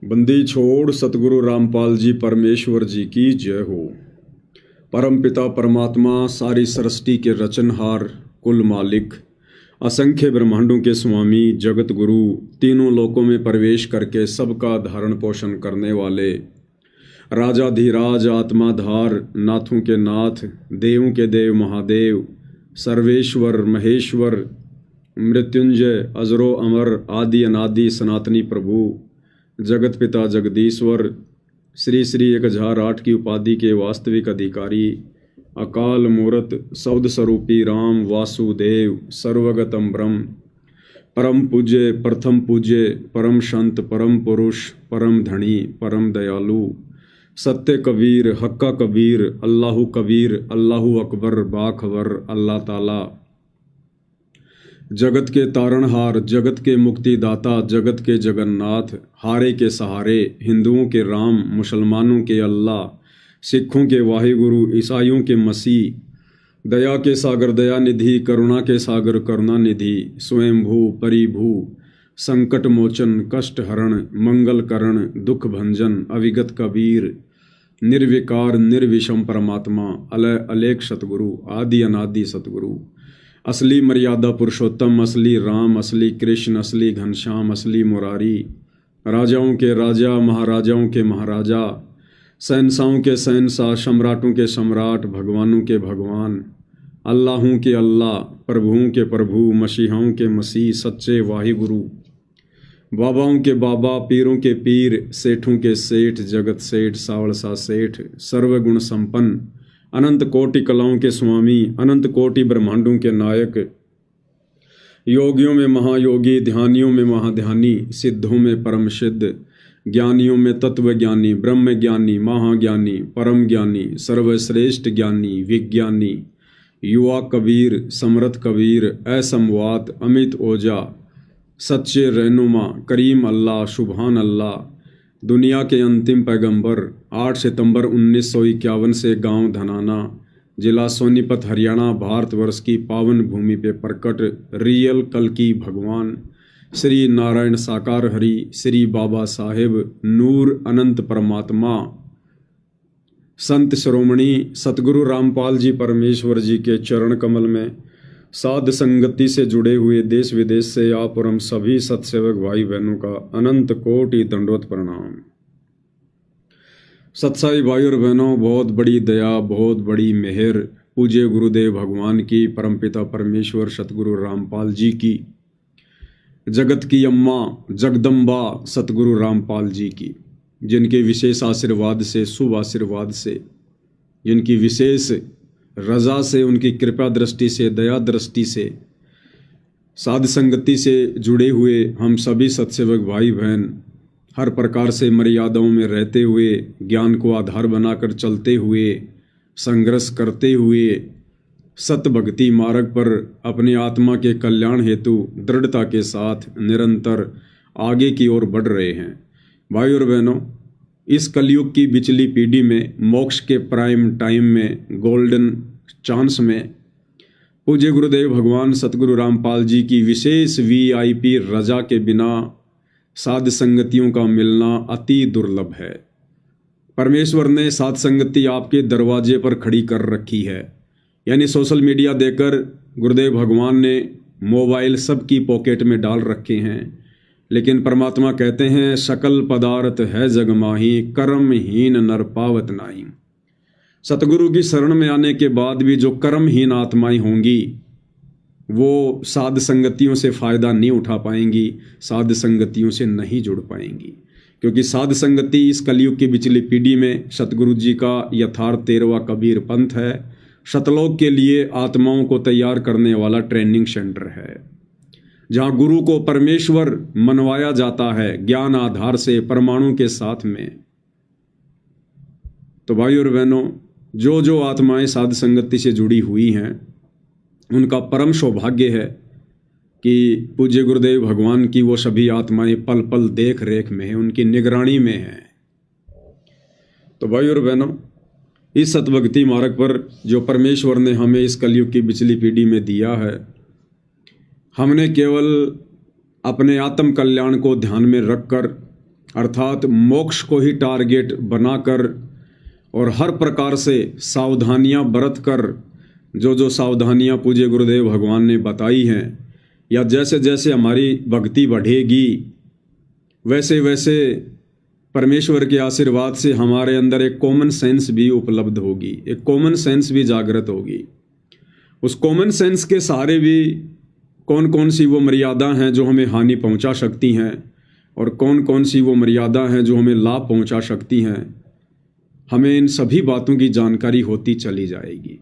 बंदी छोड़ सतगुरु रामपाल जी परमेश्वर जी की जय हो। परम पिता परमात्मा सारी सृष्टि के रचनहार, कुल मालिक, असंख्य ब्रह्मांडों के स्वामी, जगत गुरु, तीनों लोकों में प्रवेश करके सबका धारण पोषण करने वाले, राजाधिराज, आत्माधार, नाथों के नाथ, देवों के देव महादेव, सर्वेश्वर महेश्वर, मृत्युंजय, अजरो अमर, आदि अनादि सनातनी प्रभु, जगत पिता जगदीश्वर, श्री श्री 1008 की उपाधि के वास्तविक अधिकारी, अकाल मूर्त शब्द स्वरूपी राम वासुदेव, सर्वगतम ब्रह्म, परम पूज्य, प्रथम पूज्य, परम संत, परम पुरुष, परम धनी, परम दयालु, सत्य कबीर, हक्का कबीर, अल्लाहु कबीर, अल्लाहु अकबर, बाखबर, अल्लाह ताला, जगत के तारणहार, जगत के मुक्तिदाता, जगत के जगन्नाथ, हारे के सहारे, हिंदुओं के राम, मुसलमानों के अल्लाह, सिखों के वाहिगुरु, ईसाइयों के मसीह, दया के सागर दया निधि, करुणा के सागर करुणा निधि, स्वयंभू परिभू, संकट मोचन, कष्ट हरण, मंगल करण, दुख भंजन, अविगत कबीर, निर्विकार निर्विषम परमात्मा, अलय अलेख सतगुरु, आदि अनादि सतगुरु, असली मर्यादा पुरुषोत्तम, असली राम, असली कृष्ण, असली घनश्याम, असली मुरारी, राजाओं के राजा, महाराजाओं के महाराजा, शहंशाहों के शहंशाह, सम्राटों के सम्राट, भगवानों के भगवान, अल्लाहों के अल्लाह, प्रभुओं के प्रभु, मसीहाओं के मसीह, सच्चे वाहिगुरु, बाबाओं के बाबा, पीरों के पीर, सेठों के सेठ, जगत सेठ, सावड़सा सेठ, सर्वगुण संपन्न, अनंत कोटि कलाओं के स्वामी, अनंत कोटि ब्रह्मांडों के नायक, योगियों में महायोगी, ध्यानियों में महाध्यानी, सिद्धों में परम सिद्ध, ज्ञानियों में तत्व ज्ञानी, ब्रह्म ज्ञानी, महाज्ञानी, परम ज्ञानी, सर्वश्रेष्ठ ज्ञानी, विज्ञानी, युवा कबीर, समर्थ कबीर, असमवात, अमित ओजा, सच्चे रहनुमा, करीम अल्लाह, सुभान अल्लाह, दुनिया के अंतिम पैगंबर, 8 सितंबर 1951 से गांव धनाना, जिला सोनीपत, हरियाणा, भारतवर्ष की पावन भूमि पे प्रकट रियल कल की भगवान श्री नारायण साकार हरि, श्री बाबा साहेब नूर अनंत परमात्मा, संत श्रोमणी सतगुरु रामपाल जी परमेश्वर जी के चरण कमल में साध संगति से जुड़े हुए देश विदेश से आप और हम सभी सत्सेवक भाई बहनों का अनंत कोटि दंडवत प्रणाम। सत्साई भाई और बहनों, बहुत बड़ी दया, बहुत बड़ी मेहर पूज्य गुरुदेव भगवान की, परमपिता परमेश्वर सतगुरु रामपाल जी की, जगत की अम्मा जगदम्बा सतगुरु रामपाल जी की, जिनके विशेष आशीर्वाद से, शुभ आशीर्वाद से, जिनकी विशेष रजा से, उनकी कृपा दृष्टि से, दया दृष्टि से, साध संगति से जुड़े हुए हम सभी सत्सेवक भाई बहन हर प्रकार से मर्यादाओं में रहते हुए, ज्ञान को आधार बनाकर चलते हुए, संघर्ष करते हुए, सत भक्ति मार्ग पर अपनी आत्मा के कल्याण हेतु दृढ़ता के साथ निरंतर आगे की ओर बढ़ रहे हैं। भाई और बहनों, इस कलयुग की बिचली पीढ़ी में, मोक्ष के प्राइम टाइम में, गोल्डन चांस में, पूज्य गुरुदेव भगवान सतगुरु रामपाल जी की विशेष VIP रजा के बिना साध संगतियों का मिलना अति दुर्लभ है। परमेश्वर ने साध संगति आपके दरवाजे पर खड़ी कर रखी है, यानी सोशल मीडिया देकर गुरुदेव भगवान ने मोबाइल सबकी पॉकेट में डाल रखे हैं, लेकिन परमात्मा कहते हैं सकल पदार्थ है जग माही, कर्महीन नर पावत नाही। सतगुरु की शरण में आने के बाद भी जो कर्महीन आत्माएं होंगी वो साध संगतियों से फायदा नहीं उठा पाएंगी, साध संगतियों से नहीं जुड़ पाएंगी, क्योंकि साध संगति इस कलयुग की बिचली पीढ़ी में सतगुरु जी का यथार्थ 13वां कबीर पंथ है, शतलोक के लिए आत्माओं को तैयार करने वाला ट्रेनिंग सेंटर है, जहाँ गुरु को परमेश्वर मनवाया जाता है ज्ञान आधार से, परमाणु के साथ में। तो भाई और बहनों, जो जो आत्माएं साध संगति से जुड़ी हुई हैं, उनका परम सौभाग्य है कि पूज्य गुरुदेव भगवान की वो सभी आत्माएं पल पल देख रेख में हैं, उनकी निगरानी में हैं। तो भाई और बहनों, इस सतभक्ति मार्ग पर जो परमेश्वर ने हमें इस कलयुग की बिचली पीढ़ी में दिया है, हमने केवल अपने आत्म कल्याण को ध्यान में रखकर अर्थात मोक्ष को ही टारगेट बनाकर और हर प्रकार से सावधानियां बरत कर जो जो सावधानियां पूज्य गुरुदेव भगवान ने बताई हैं, या जैसे जैसे हमारी भक्ति बढ़ेगी वैसे वैसे परमेश्वर के आशीर्वाद से हमारे अंदर एक कॉमन सेंस भी उपलब्ध होगी, एक कॉमन सेंस भी जागृत होगी। उस कॉमन सेंस के सहारे भी कौन कौन सी वो मर्यादा हैं जो हमें हानि पहुंचा सकती हैं और कौन कौन सी वो मर्यादा हैं जो हमें लाभ पहुंचा सकती हैं, हमें इन सभी बातों की जानकारी होती चली जाएगी।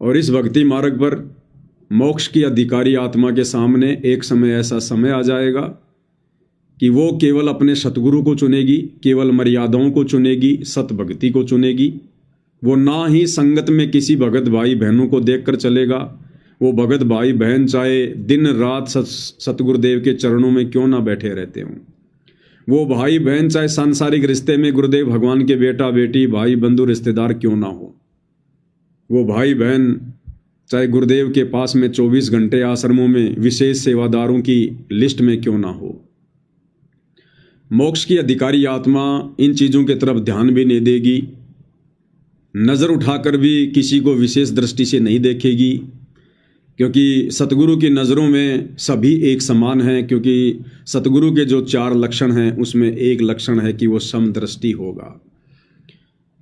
और इस भक्ति मार्ग पर मोक्ष की अधिकारी आत्मा के सामने एक समय ऐसा समय आ जाएगा कि वो केवल अपने सतगुरु को चुनेगी, केवल मर्यादाओं को चुनेगी, सत भक्ति को चुनेगी। वो ना ही संगत में किसी भगत भाई बहनों को देखकर चलेगा। वो भगत भाई बहन चाहे दिन रात सतगुरुदेव के चरणों में क्यों ना बैठे रहते हों, वो भाई बहन चाहे सांसारिक रिश्ते में गुरुदेव भगवान के बेटा बेटी भाई बंधु रिश्तेदार क्यों ना हो, वो भाई बहन चाहे गुरुदेव के पास में 24 घंटे आश्रमों में विशेष सेवादारों की लिस्ट में क्यों ना हो, मोक्ष की अधिकारी आत्मा इन चीज़ों की तरफ ध्यान भी नहीं देगी, नज़र उठाकर भी किसी को विशेष दृष्टि से नहीं देखेगी, क्योंकि सतगुरु की नज़रों में सभी एक समान हैं। क्योंकि सतगुरु के जो 4 लक्षण हैं उसमें एक लक्षण है कि वो समदृष्टि होगा।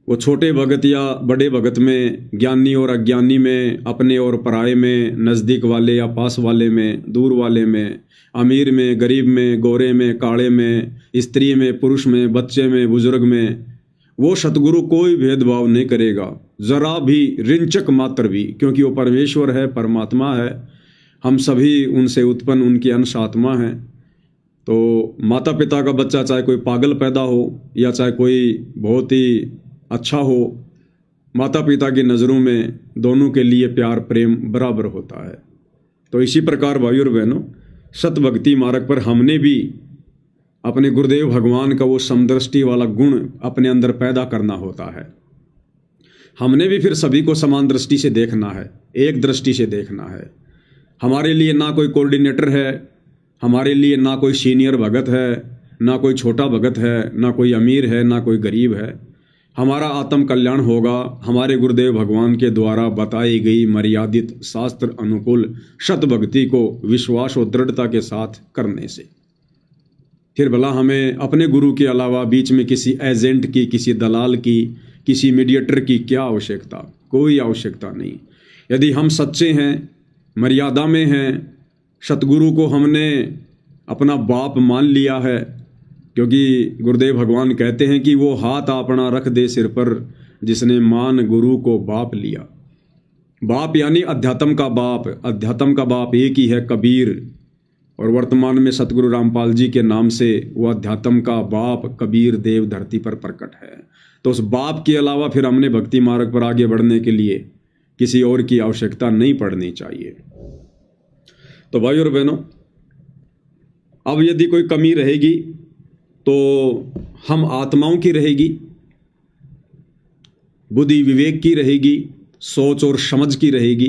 वो छोटे भगत या बड़े भगत में, ज्ञानी और अज्ञानी में, अपने और पराये में, नज़दीक वाले या पास वाले में, दूर वाले में, अमीर में, गरीब में, गोरे में, काले में, स्त्री में, पुरुष में, बच्चे में, बुजुर्ग में, वो सतगुरु कोई भेदभाव नहीं करेगा, ज़रा भी, रिंचक मात्र भी, क्योंकि वो परमेश्वर है, परमात्मा है। हम सभी उनसे उत्पन्न उनकी अंश आत्मा हैं। तो माता पिता का बच्चा चाहे कोई पागल पैदा हो या चाहे कोई बहुत ही अच्छा हो, माता पिता की नज़रों में दोनों के लिए प्यार प्रेम बराबर होता है। तो इसी प्रकार भाइयों और बहनों, सत भक्ति मार्ग पर हमने भी अपने गुरुदेव भगवान का वो समदृष्टि वाला गुण अपने अंदर पैदा करना होता है। हमने भी फिर सभी को समान दृष्टि से देखना है, एक दृष्टि से देखना है। हमारे लिए ना कोई कोऑर्डिनेटर है, हमारे लिए ना कोई सीनियर भगत है, ना कोई छोटा भगत है, ना कोई अमीर है, ना कोई गरीब है। हमारा आत्म कल्याण होगा हमारे गुरुदेव भगवान के द्वारा बताई गई मर्यादित शास्त्र अनुकूल सत भक्ति को विश्वास और दृढ़ता के साथ करने से। फिर भला हमें अपने गुरु के अलावा बीच में किसी एजेंट की, किसी दलाल की, किसी मीडिएटर की क्या आवश्यकता? कोई आवश्यकता नहीं। यदि हम सच्चे हैं, मर्यादा में हैं, सतगुरु को हमने अपना बाप मान लिया है, क्योंकि गुरुदेव भगवान कहते हैं कि वो हाथ अपना रख दे सिर पर जिसने मान गुरु को बाप लिया। बाप यानी अध्यात्म का बाप। अध्यात्म का बाप एक ही है, कबीर। और वर्तमान में सतगुरु रामपाल जी के नाम से वो अध्यात्म का बाप कबीर देव धरती पर प्रकट है। तो उस बाप के अलावा फिर हमने भक्ति मार्ग पर आगे बढ़ने के लिए किसी और की आवश्यकता नहीं पड़नी चाहिए। तो भाई और बहनों, अब यदि कोई कमी रहेगी तो हम आत्माओं की रहेगी, बुद्धि विवेक की रहेगी, सोच और समझ की रहेगी।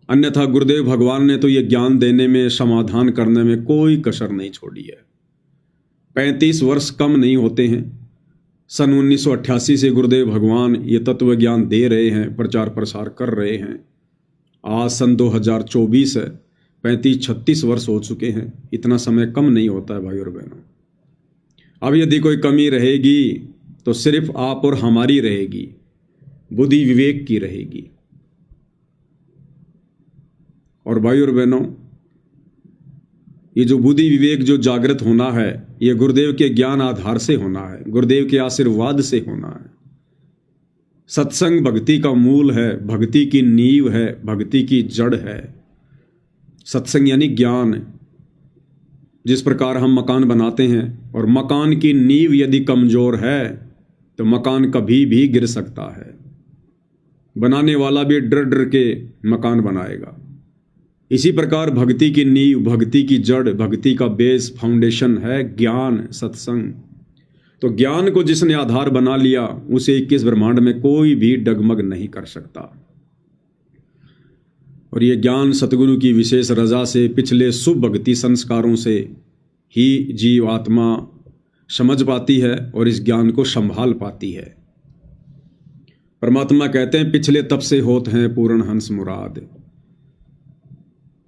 अन्यथा गुरुदेव भगवान ने तो ये ज्ञान देने में, समाधान करने में कोई कसर नहीं छोड़ी है। 35 वर्ष कम नहीं होते हैं। सन 1988 से गुरुदेव भगवान ये तत्व ज्ञान दे रहे हैं, प्रचार प्रसार कर रहे हैं। आज सन 2024 है, 35-36 वर्ष हो चुके हैं। इतना समय कम नहीं होता है भाई और बहनों। अब यदि कोई कमी रहेगी तो सिर्फ आप और हमारी रहेगी, बुद्धि विवेक की रहेगी। और भाई और बहनों, ये जो बुद्धि विवेक जो जागृत होना है, ये गुरुदेव के ज्ञान आधार से होना है, गुरुदेव के आशीर्वाद से होना है। सत्संग भक्ति का मूल है, भक्ति की नींव है, भक्ति की जड़ है। सत्संग यानी ज्ञान। जिस प्रकार हम मकान बनाते हैं और मकान की नींव यदि कमजोर है तो मकान कभी भी गिर सकता है। बनाने वाला भी डर डर के मकान बनाएगा। इसी प्रकार भक्ति की नींव, भक्ति की जड़, भक्ति का बेस, फाउंडेशन है ज्ञान, सत्संग। तो ज्ञान को जिसने आधार बना लिया उसे 21 ब्रह्मांड में कोई भी डगमग नहीं कर सकता। और ये ज्ञान सतगुरु की विशेष रजा से, पिछले शुभ भक्ति संस्कारों से ही जीव आत्मा समझ पाती है और इस ज्ञान को संभाल पाती है। परमात्मा कहते हैं पिछले तब से होत हैं पूर्ण हंस मुराद।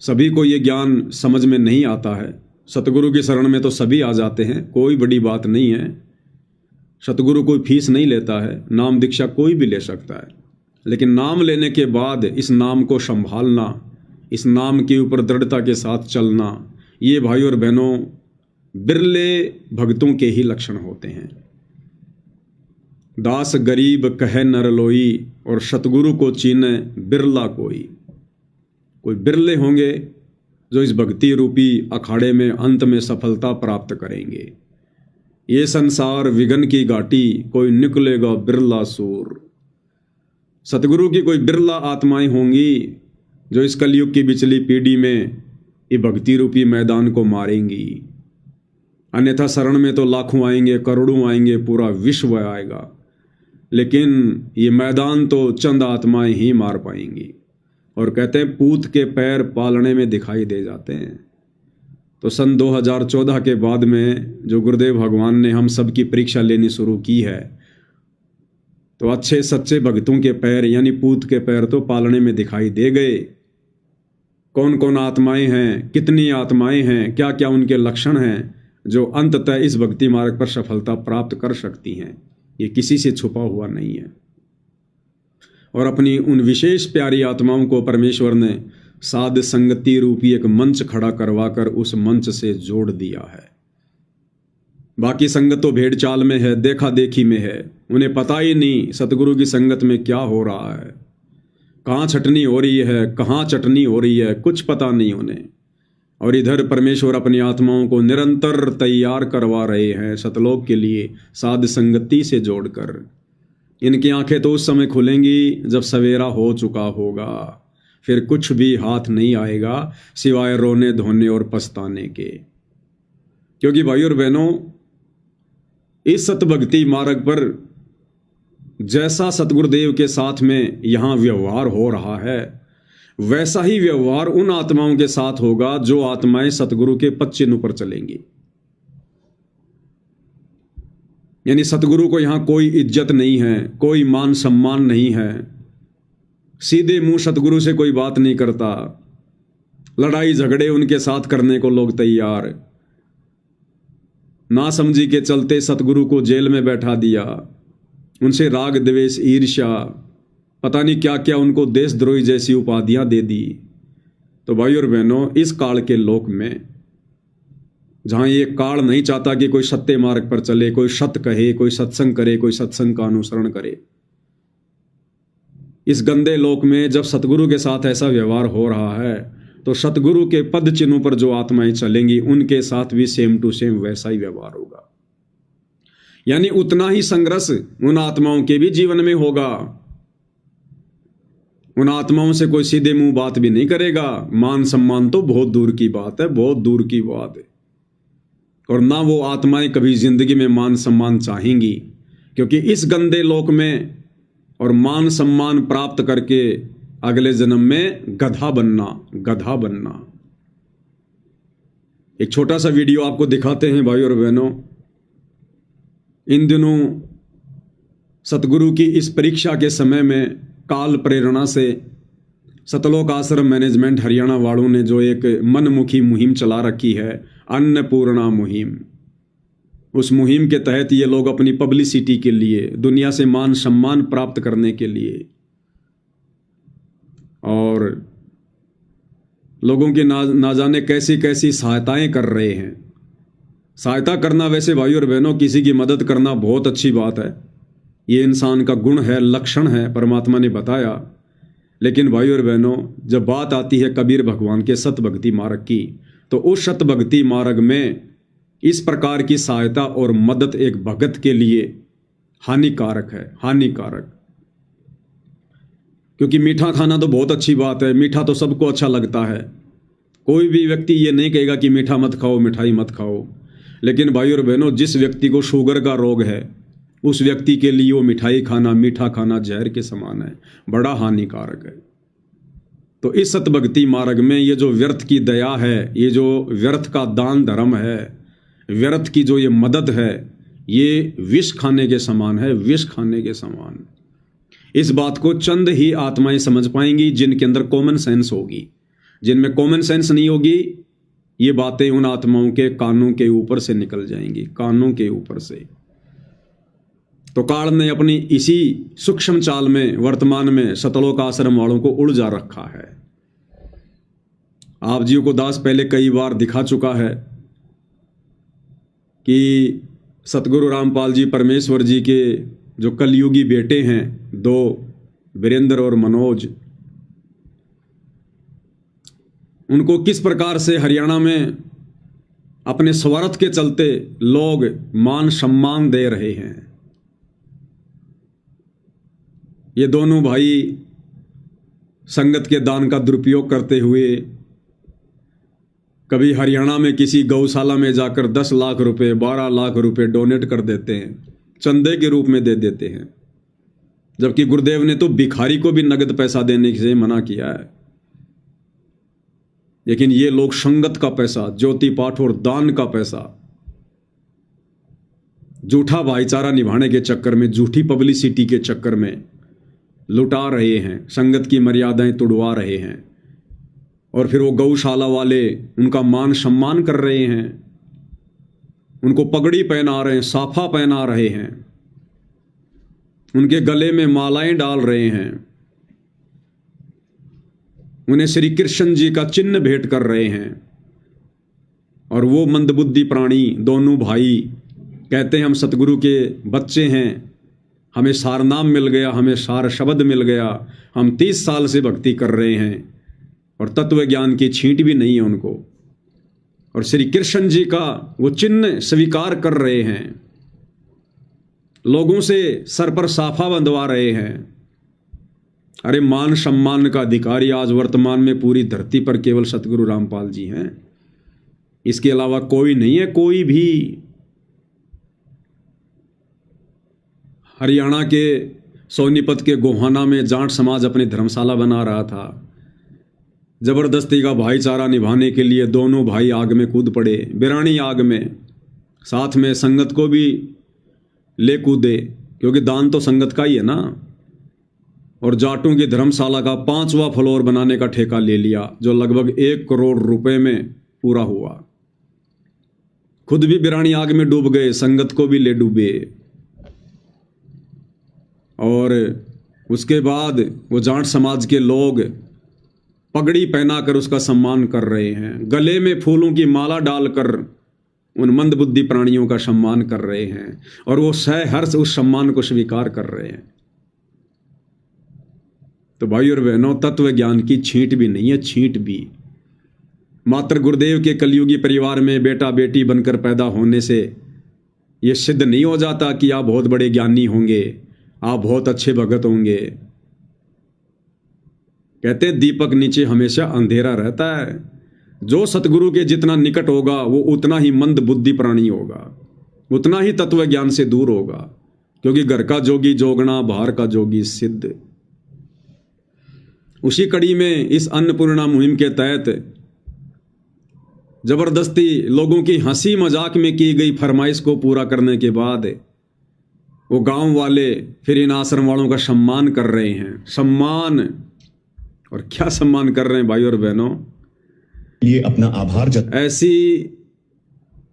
सभी को ये ज्ञान समझ में नहीं आता है। सतगुरु की शरण में तो सभी आ जाते हैं, कोई बड़ी बात नहीं है। सतगुरु कोई फीस नहीं लेता है, नाम दीक्षा कोई भी ले सकता है, लेकिन नाम लेने के बाद इस नाम को संभालना, इस नाम के ऊपर दृढ़ता के साथ चलना, ये भाई और बहनों बिरले भक्तों के ही लक्षण होते हैं। दास गरीब कहे नर लोई और सतगुरु को चीने बिरला कोई। कोई बिरले होंगे जो इस भक्ति रूपी अखाड़े में अंत में सफलता प्राप्त करेंगे। ये संसार विघन की घाटी कोई निकलेगा बिरला सूर। सतगुरु की कोई बिरला आत्माएं होंगी जो इस कलयुग की बिचली पीढ़ी में ये भक्ति रूपी मैदान को मारेंगी। अन्यथा शरण में तो लाखों आएंगे, करोड़ों आएंगे, पूरा विश्व आएगा, लेकिन ये मैदान तो चंद आत्माएं ही मार पाएंगी। और कहते हैं पूत के पैर पालने में दिखाई दे जाते हैं। तो सन 2014 के बाद में जो गुरुदेव भगवान ने हम सब की परीक्षा लेनी शुरू की है, तो अच्छे सच्चे भक्तों के पैर यानी पूत के पैर तो पालने में दिखाई दे गए। कौन कौन आत्माएं हैं, कितनी आत्माएं हैं, क्या क्या उनके लक्षण हैं जो अंततः इस भक्ति मार्ग पर सफलता प्राप्त कर सकती हैं, ये किसी से छुपा हुआ नहीं है। और अपनी उन विशेष प्यारी आत्माओं को परमेश्वर ने साध संगति रूपी एक मंच खड़ा करवाकर उस मंच से जोड़ दिया है। बाकी संगत तो भेड़ चाल में है, देखा देखी में है, उन्हें पता ही नहीं सतगुरु की संगत में क्या हो रहा है, कहाँ छटनी हो रही है, कहाँ चटनी हो रही है, कुछ पता नहीं उन्हें। और इधर परमेश्वर अपनी आत्माओं को निरंतर तैयार करवा रहे हैं सतलोक के लिए साध संगति से जोड़कर। इनकी आंखें तो उस समय खुलेंगी जब सवेरा हो चुका होगा, फिर कुछ भी हाथ नहीं आएगा सिवाय रोने धोने और पछताने के। क्योंकि भाई और बहनों, इस सतभक्ति मार्ग पर जैसा सतगुरुदेव के साथ में यहाँ व्यवहार हो रहा है, वैसा ही व्यवहार उन आत्माओं के साथ होगा जो आत्माएं सतगुरु के पद चिन्ह पर चलेंगी। यानी सतगुरु को यहाँ कोई इज्जत नहीं है, कोई मान सम्मान नहीं है, सीधे मुंह सतगुरु से कोई बात नहीं करता, लड़ाई झगड़े उनके साथ करने को लोग तैयार। ना समझी के चलते सतगुरु को जेल में बैठा दिया, उनसे राग द्वेष ईर्ष्या पता नहीं क्या क्या उनको देशद्रोही जैसी उपाधियां दे दी। तो भाई और बहनों, इस काल के लोक में जहां ये काल नहीं चाहता कि कोई सत्य मार्ग पर चले, कोई सत्य कहे, कोई सत्संग करे, कोई सत्संग का अनुसरण करे, इस गंदे लोक में जब सतगुरु के साथ ऐसा व्यवहार हो रहा है, तो सतगुरु के पद चिन्हों पर जो आत्माएं चलेंगी उनके साथ भी सेम टू सेम वैसा ही व्यवहार होगा। यानी उतना ही संघर्ष उन आत्माओं के भी जीवन में होगा। उन आत्माओं से कोई सीधे मुंह बात भी नहीं करेगा, मान सम्मान तो बहुत दूर की बात है, बहुत दूर की बात है। और ना वो आत्माएं कभी जिंदगी में मान सम्मान चाहेंगी, क्योंकि इस गंदे लोक में और मान सम्मान प्राप्त करके अगले जन्म में गधा बनना। एक छोटा सा वीडियो आपको दिखाते हैं भाई और बहनों। इन दिनों सतगुरु की इस परीक्षा के समय में काल प्रेरणा से सतलोक आश्रम मैनेजमेंट हरियाणा वालों ने जो एक मनमुखी मुहिम चला रखी है, अन्नपूर्णा मुहिम, उस मुहिम के तहत ये लोग अपनी पब्लिसिटी के लिए, दुनिया से मान सम्मान प्राप्त करने के लिए और लोगों की ना जाने कैसी कैसी सहायताएं कर रहे हैं। सहायता करना वैसे भाई और बहनों, किसी की मदद करना बहुत अच्छी बात है, ये इंसान का गुण है, लक्षण है, परमात्मा ने बताया। लेकिन भाई और बहनों, जब बात आती है कबीर भगवान के सतभक्ति मार्ग की, तो उस सतभक्ति मार्ग में इस प्रकार की सहायता और मदद एक भगत के लिए हानिकारक है, हानिकारक। क्योंकि मीठा खाना तो बहुत अच्छी बात है, मीठा तो सबको अच्छा लगता है, कोई भी व्यक्ति ये नहीं कहेगा कि मीठा मत खाओ, मिठाई मत खाओ। लेकिन भाई और बहनों, जिस व्यक्ति को शुगर का रोग है, उस व्यक्ति के लिए वो मिठाई खाना, मीठा खाना जहर के समान है, बड़ा हानिकारक है। तो इस सतभक्ति मार्ग में ये जो व्यर्थ की दया है, ये जो व्यर्थ का दान धर्म है, व्यर्थ की जो ये मदद है, ये विष खाने के समान है, विष खाने के समान। इस बात को चंद ही आत्माएं समझ पाएंगी जिनके अंदर कॉमन सेंस होगी। जिनमें कॉमन सेंस नहीं होगी, ये बातें उन आत्माओं के कानों के ऊपर से निकल जाएंगी, कानों के ऊपर से। तो काल ने अपनी इसी सूक्ष्म चाल में वर्तमान में सतलोक आश्रम वालों को उलझा रखा है। आप जी को दास पहले कई बार दिखा चुका है कि सतगुरु रामपाल जी परमेश्वर जी के जो कलयुगी बेटे हैं, दो, वीरेंद्र और मनोज, उनको किस प्रकार से हरियाणा में अपने स्वार्थ के चलते लोग मान सम्मान दे रहे हैं। ये दोनों भाई संगत के दान का दुरुपयोग करते हुए कभी हरियाणा में किसी गौशाला में जाकर 10 लाख रुपए, 12 लाख रुपए डोनेट कर देते हैं, चंदे के रूप में दे देते हैं, जबकि गुरुदेव ने तो भिखारी को भी नगद पैसा देने से मना किया है। लेकिन ये लोग संगत का पैसा, ज्योति पाठ और दान का पैसा झूठा भाईचारा निभाने के चक्कर में, झूठी पब्लिसिटी के चक्कर में लुटा रहे हैं, संगत की मर्यादाएं तोड़वा रहे हैं। और फिर वो गौशाला वाले उनका मान सम्मान कर रहे हैं, उनको पगड़ी पहना रहे हैं, साफा पहना रहे हैं, उनके गले में मालाएं डाल रहे हैं, उन्हें श्री कृष्ण जी का चिन्ह भेंट कर रहे हैं। और वो मंदबुद्धि प्राणी दोनों भाई कहते हैं हम सतगुरु के बच्चे हैं, हमें सार नाम मिल गया, हमें सार शब्द मिल गया, हम 30 साल से भक्ति कर रहे हैं और तत्व ज्ञान की छींट भी नहीं है उनको, और श्री कृष्ण जी का वो चिन्ह स्वीकार कर रहे हैं, लोगों से सर पर साफा बंधवा रहे हैं। अरे मान सम्मान का अधिकारी आज वर्तमान में पूरी धरती पर केवल सतगुरु रामपाल जी हैं, इसके अलावा कोई नहीं है, कोई भी। हरियाणा के सोनीपत के गोहाना में जाट समाज अपनी धर्मशाला बना रहा था। जबरदस्ती का भाईचारा निभाने के लिए दोनों भाई आग में कूद पड़े, बिरानी आग में, साथ में संगत को भी ले कूदे, क्योंकि दान तो संगत का ही है ना। और जाटों की धर्मशाला का 5वां फ्लोर बनाने का ठेका ले लिया, जो लगभग 1 करोड़ रुपए में पूरा हुआ। खुद भी बिरानी आग में डूब गए, संगत को भी ले डूबे। और उसके बाद वो जाट समाज के लोग पगड़ी पहनाकर उसका सम्मान कर रहे हैं, गले में फूलों की माला डालकर उन मंदबुद्धि प्राणियों का सम्मान कर रहे हैं, और वो सहर्ष उस सम्मान को स्वीकार कर रहे हैं। तो भाई और बहनों, तत्व ज्ञान की छींट भी नहीं है, छींट भी। मात्र गुरुदेव के कलयुगी परिवार में बेटा बेटी बनकर पैदा होने से ये सिद्ध नहीं हो जाता कि आप बहुत बड़े ज्ञानी होंगे, आप बहुत अच्छे भगत होंगे। कहते दीपक नीचे हमेशा अंधेरा रहता है। जो सतगुरु के जितना निकट होगा वो उतना ही मंद बुद्धि प्राणी होगा, उतना ही तत्व ज्ञान से दूर होगा, क्योंकि घर का जोगी जोगना, बाहर का जोगी सिद्ध। उसी कड़ी में इस अन्नपूर्णा मुहिम के तहत जबरदस्ती लोगों की हंसी मजाक में की गई फरमाइश को पूरा करने के बाद वो गांव वाले फिर इन आश्रम वालों का सम्मान कर रहे हैं। सम्मान, और क्या सम्मान कर रहे हैं भाई और बहनों, ये अपना आभार ऐसी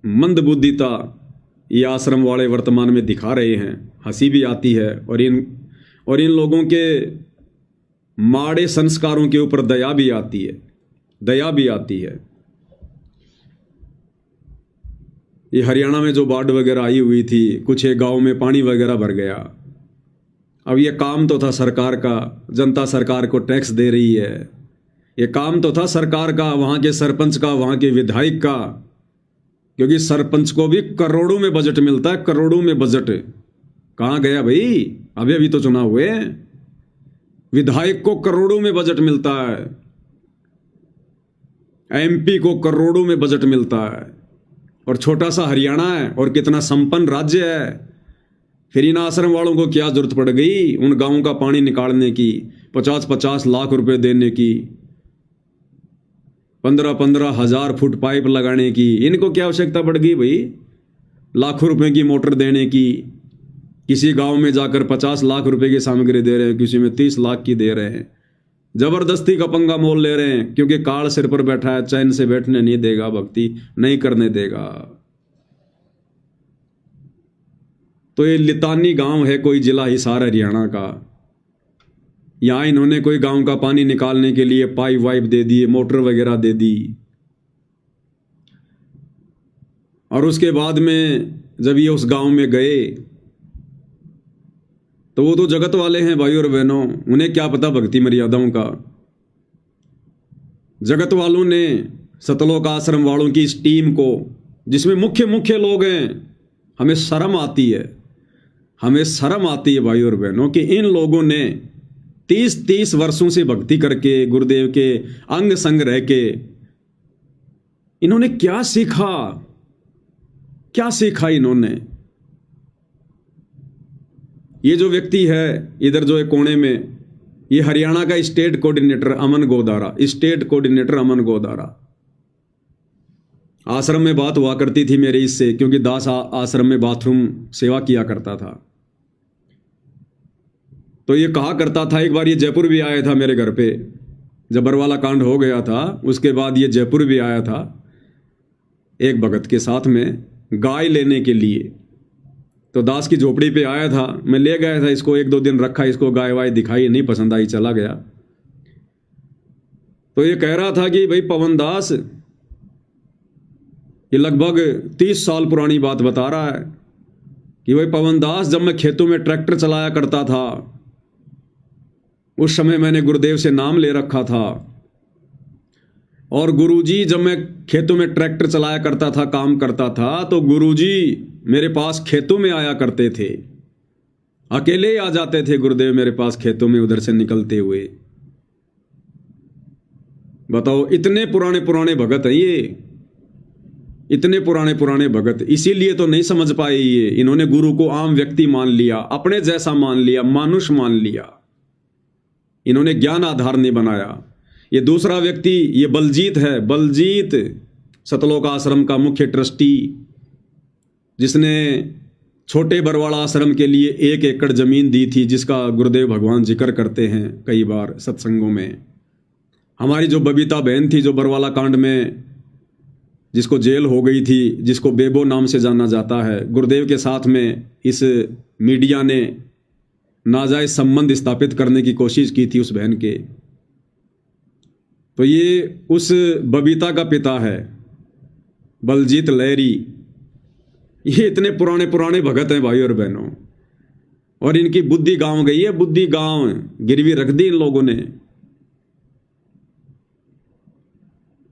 मंदबुद्धिता ये आश्रम वाले वर्तमान में दिखा रहे हैं। हंसी भी आती है और इन लोगों के माड़े संस्कारों के ऊपर दया भी आती है, दया भी आती है। ये हरियाणा में जो बाढ़ वगैरह आई हुई थी, कुछ एक गांव में पानी वगैरह भर गया। अब ये काम तो था सरकार का, जनता सरकार को टैक्स दे रही है। ये काम तो था सरकार का, वहाँ के सरपंच का, वहाँ के विधायक का, क्योंकि सरपंच को भी करोड़ों में बजट मिलता है, करोड़ों में बजट। कहाँ गया भाई? अभी तो चुनाव हुए। विधायक को करोड़ों में बजट मिलता है, एमपी को करोड़ों में बजट मिलता है, और छोटा सा हरियाणा है और कितना संपन्न राज्य है। फिर इन आश्रम वालों को क्या जरूरत पड़ गई उन गांवों का पानी निकालने की, 50-50 लाख रुपए देने की? 15,000 फुट पाइप लगाने की। इनको क्या आवश्यकता पड़ गई भाई लाखों रुपए की मोटर देने की? किसी गांव में जाकर 50 लाख रुपए की सामग्री दे रहे हैं, किसी में 30 लाख की दे रहे हैं। जबरदस्ती का पंगा मोल ले रहे हैं, क्योंकि काल सिर पर बैठा है, चैन से बैठने नहीं देगा, भक्ति नहीं करने देगा। तो ये लितानी गांव है, कोई जिला हिसार हरियाणा का। यहां इन्होंने कोई गांव का पानी निकालने के लिए पाइप वाइप दे दिए, मोटर वगैरह दे दी। और उसके बाद में जब ये उस गांव में गए तो वो तो जगत वाले हैं भाई और बहनों, उन्हें क्या पता भक्ति मर्यादाओं का। जगत वालों ने सतलोक आश्रम वालों की इस टीम को, जिसमें मुख्य मुख्य लोग हैं, हमें शर्म आती है, हमें शर्म आती है भाई और बहनों कि इन लोगों ने 30-30 वर्षों से भक्ति करके गुरुदेव के अंग संग रह के इन्होंने क्या सीखा, क्या सीखा इन्होंने। ये जो व्यक्ति है इधर जो है कोने में, ये हरियाणा का स्टेट कोऑर्डिनेटर अमन गोदारा, स्टेट कोऑर्डिनेटर अमन गोदारा। आश्रम में बात हुआ करती थी मेरी इससे, क्योंकि दास आश्रम में बाथरूम सेवा किया करता था। तो ये कहा करता था, एक बार ये जयपुर भी आया था मेरे घर पे, जब बरवाला कांड हो गया था उसके बाद ये जयपुर भी आया था एक भगत के साथ में गाय लेने के लिए। तो दास की झोपड़ी पे आया था, मैं ले गया था इसको, 1-2 दिन रखा, इसको गाय वाय दिखाई, नहीं पसंद आई, चला गया। तो ये कह रहा था कि भाई पवन दास, ये लगभग 30 साल पुरानी बात बता रहा है कि भाई पवन दास, जब मैं खेतों में ट्रैक्टर चलाया करता था उस समय मैंने गुरुदेव से नाम ले रखा था। और गुरुजी, जब मैं खेतों में ट्रैक्टर चलाया करता था, काम करता था, तो गुरुजी मेरे पास खेतों में आया करते थे, अकेले ही आ जाते थे गुरुदेव मेरे पास खेतों में उधर से निकलते हुए। बताओ, इतने पुराने पुराने भगत हैं ये, इतने पुराने पुराने भगत। इसीलिए तो नहीं समझ पाए ये, इन्होंने गुरु को आम व्यक्ति मान लिया, अपने जैसा मान लिया, मानुष मान लिया, इन्होंने ज्ञान आधार नहीं बनाया। ये दूसरा व्यक्ति, ये बलजीत है, बलजीत सतलोक आश्रम का मुख्य ट्रस्टी, जिसने छोटे बरवाड़ा आश्रम के लिए 1 एकड़ जमीन दी थी, जिसका गुरुदेव भगवान जिक्र करते हैं कई बार सत्संगों में। हमारी जो बबीता बहन थी, जो बरवाला कांड में जिसको जेल हो गई थी, जिसको बेबो नाम से जाना जाता है, गुरुदेव के साथ में इस मीडिया ने नाजायज संबंध स्थापित करने की कोशिश की थी उस बहन के। तो ये उस बबीता का पिता है, बलजीत लहरी। ये इतने पुराने पुराने भगत हैं भाई और बहनों, और इनकी बुद्धि गांव गई है, बुद्धि गांव गिरवी रख दी इन लोगों ने।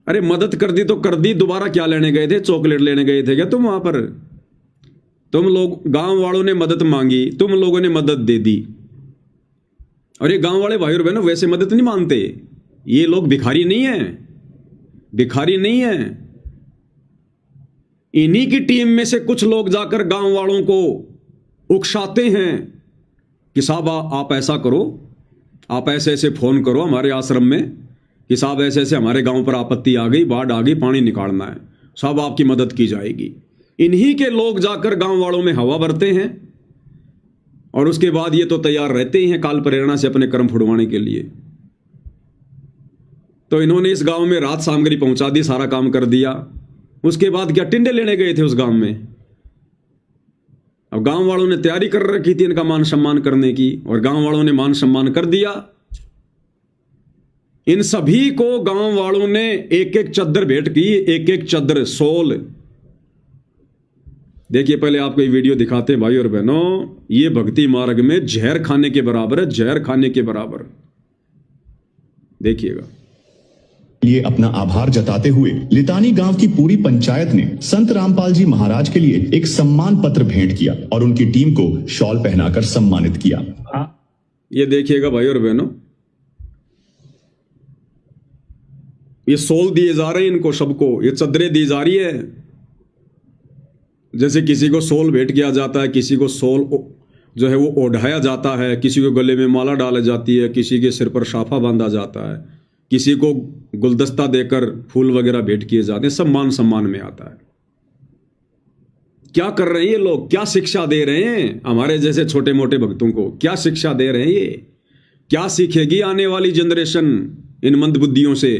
अरे मदद कर दी तो कर दी, दोबारा क्या लेने गए थे? चॉकलेट लेने गए थे क्या तुम वहां पर? तुम लोग, गांव वालों ने मदद मांगी, तुम लोगों ने मदद दे दी। और ये गांव वाले भाई और बहनों वैसे मदद नहीं मानते, ये लोग भिखारी नहीं है, भिखारी नहीं है। इन्हीं की टीम में से कुछ लोग जाकर गांव वालों को उकसाते हैं कि साहब आप ऐसा करो, आप ऐसे ऐसे फोन करो हमारे आश्रम में कि साहब ऐसे ऐसे हमारे गांव पर आपत्ति आ गई, बाढ़ आ गई, पानी निकालना है, साहब आपकी मदद की जाएगी। इन्हीं के लोग जाकर गांव वालों में हवा भरते हैं, और उसके बाद ये तो तैयार रहते ही हैं काल प्रेरणा से अपने कर्म फुड़वाने के लिए। तो इन्होंने इस गांव में रात सामग्री पहुंचा दी, सारा काम कर दिया। उसके बाद क्या टिंडे लेने गए थे उस गांव में? अब गांव वालों ने तैयारी कर रखी थी इनका मान सम्मान करने की, और गांव वालों ने मान सम्मान कर दिया। इन सभी को गांव वालों ने 1-1 चद्दर भेंट की, 1-1 चद्दर सोल। देखिए, पहले आपको ये वीडियो दिखाते हैं भाई और बहनों, ये भक्ति मार्ग में जहर खाने के बराबर है, जहर खाने के बराबर। देखिएगा। लिए अपना आभार जताते हुए लितानी गांव की पूरी पंचायत ने संत रामपाल जी महाराज के लिए एक सम्मान पत्र भेंट किया और उनकी टीम को शॉल पहनाकर सम्मानित किया। ये देखिएगा भाई और बहनों, ये सोल दिए जा रहे हैं इनको सबको, ये चद्दरें दी जा रही है। जैसे किसी को सोल भेंट किया जाता है, किसी को सोल जो है वो ओढ़ाया जाता है, किसी को गले में माला डाली जाती है, किसी के सिर पर साफा बांधा जाता है, किसी को गुलदस्ता देकर फूल वगैरह भेंट किए जाते हैं, सब मान सम्मान में आता है। क्या कर रहे हैं ये लोग? क्या शिक्षा दे रहे हैं हमारे जैसे छोटे मोटे भक्तों को? क्या शिक्षा दे रहे हैं ये? क्या सीखेगी आने वाली जनरेशन इन मंदबुद्धियों से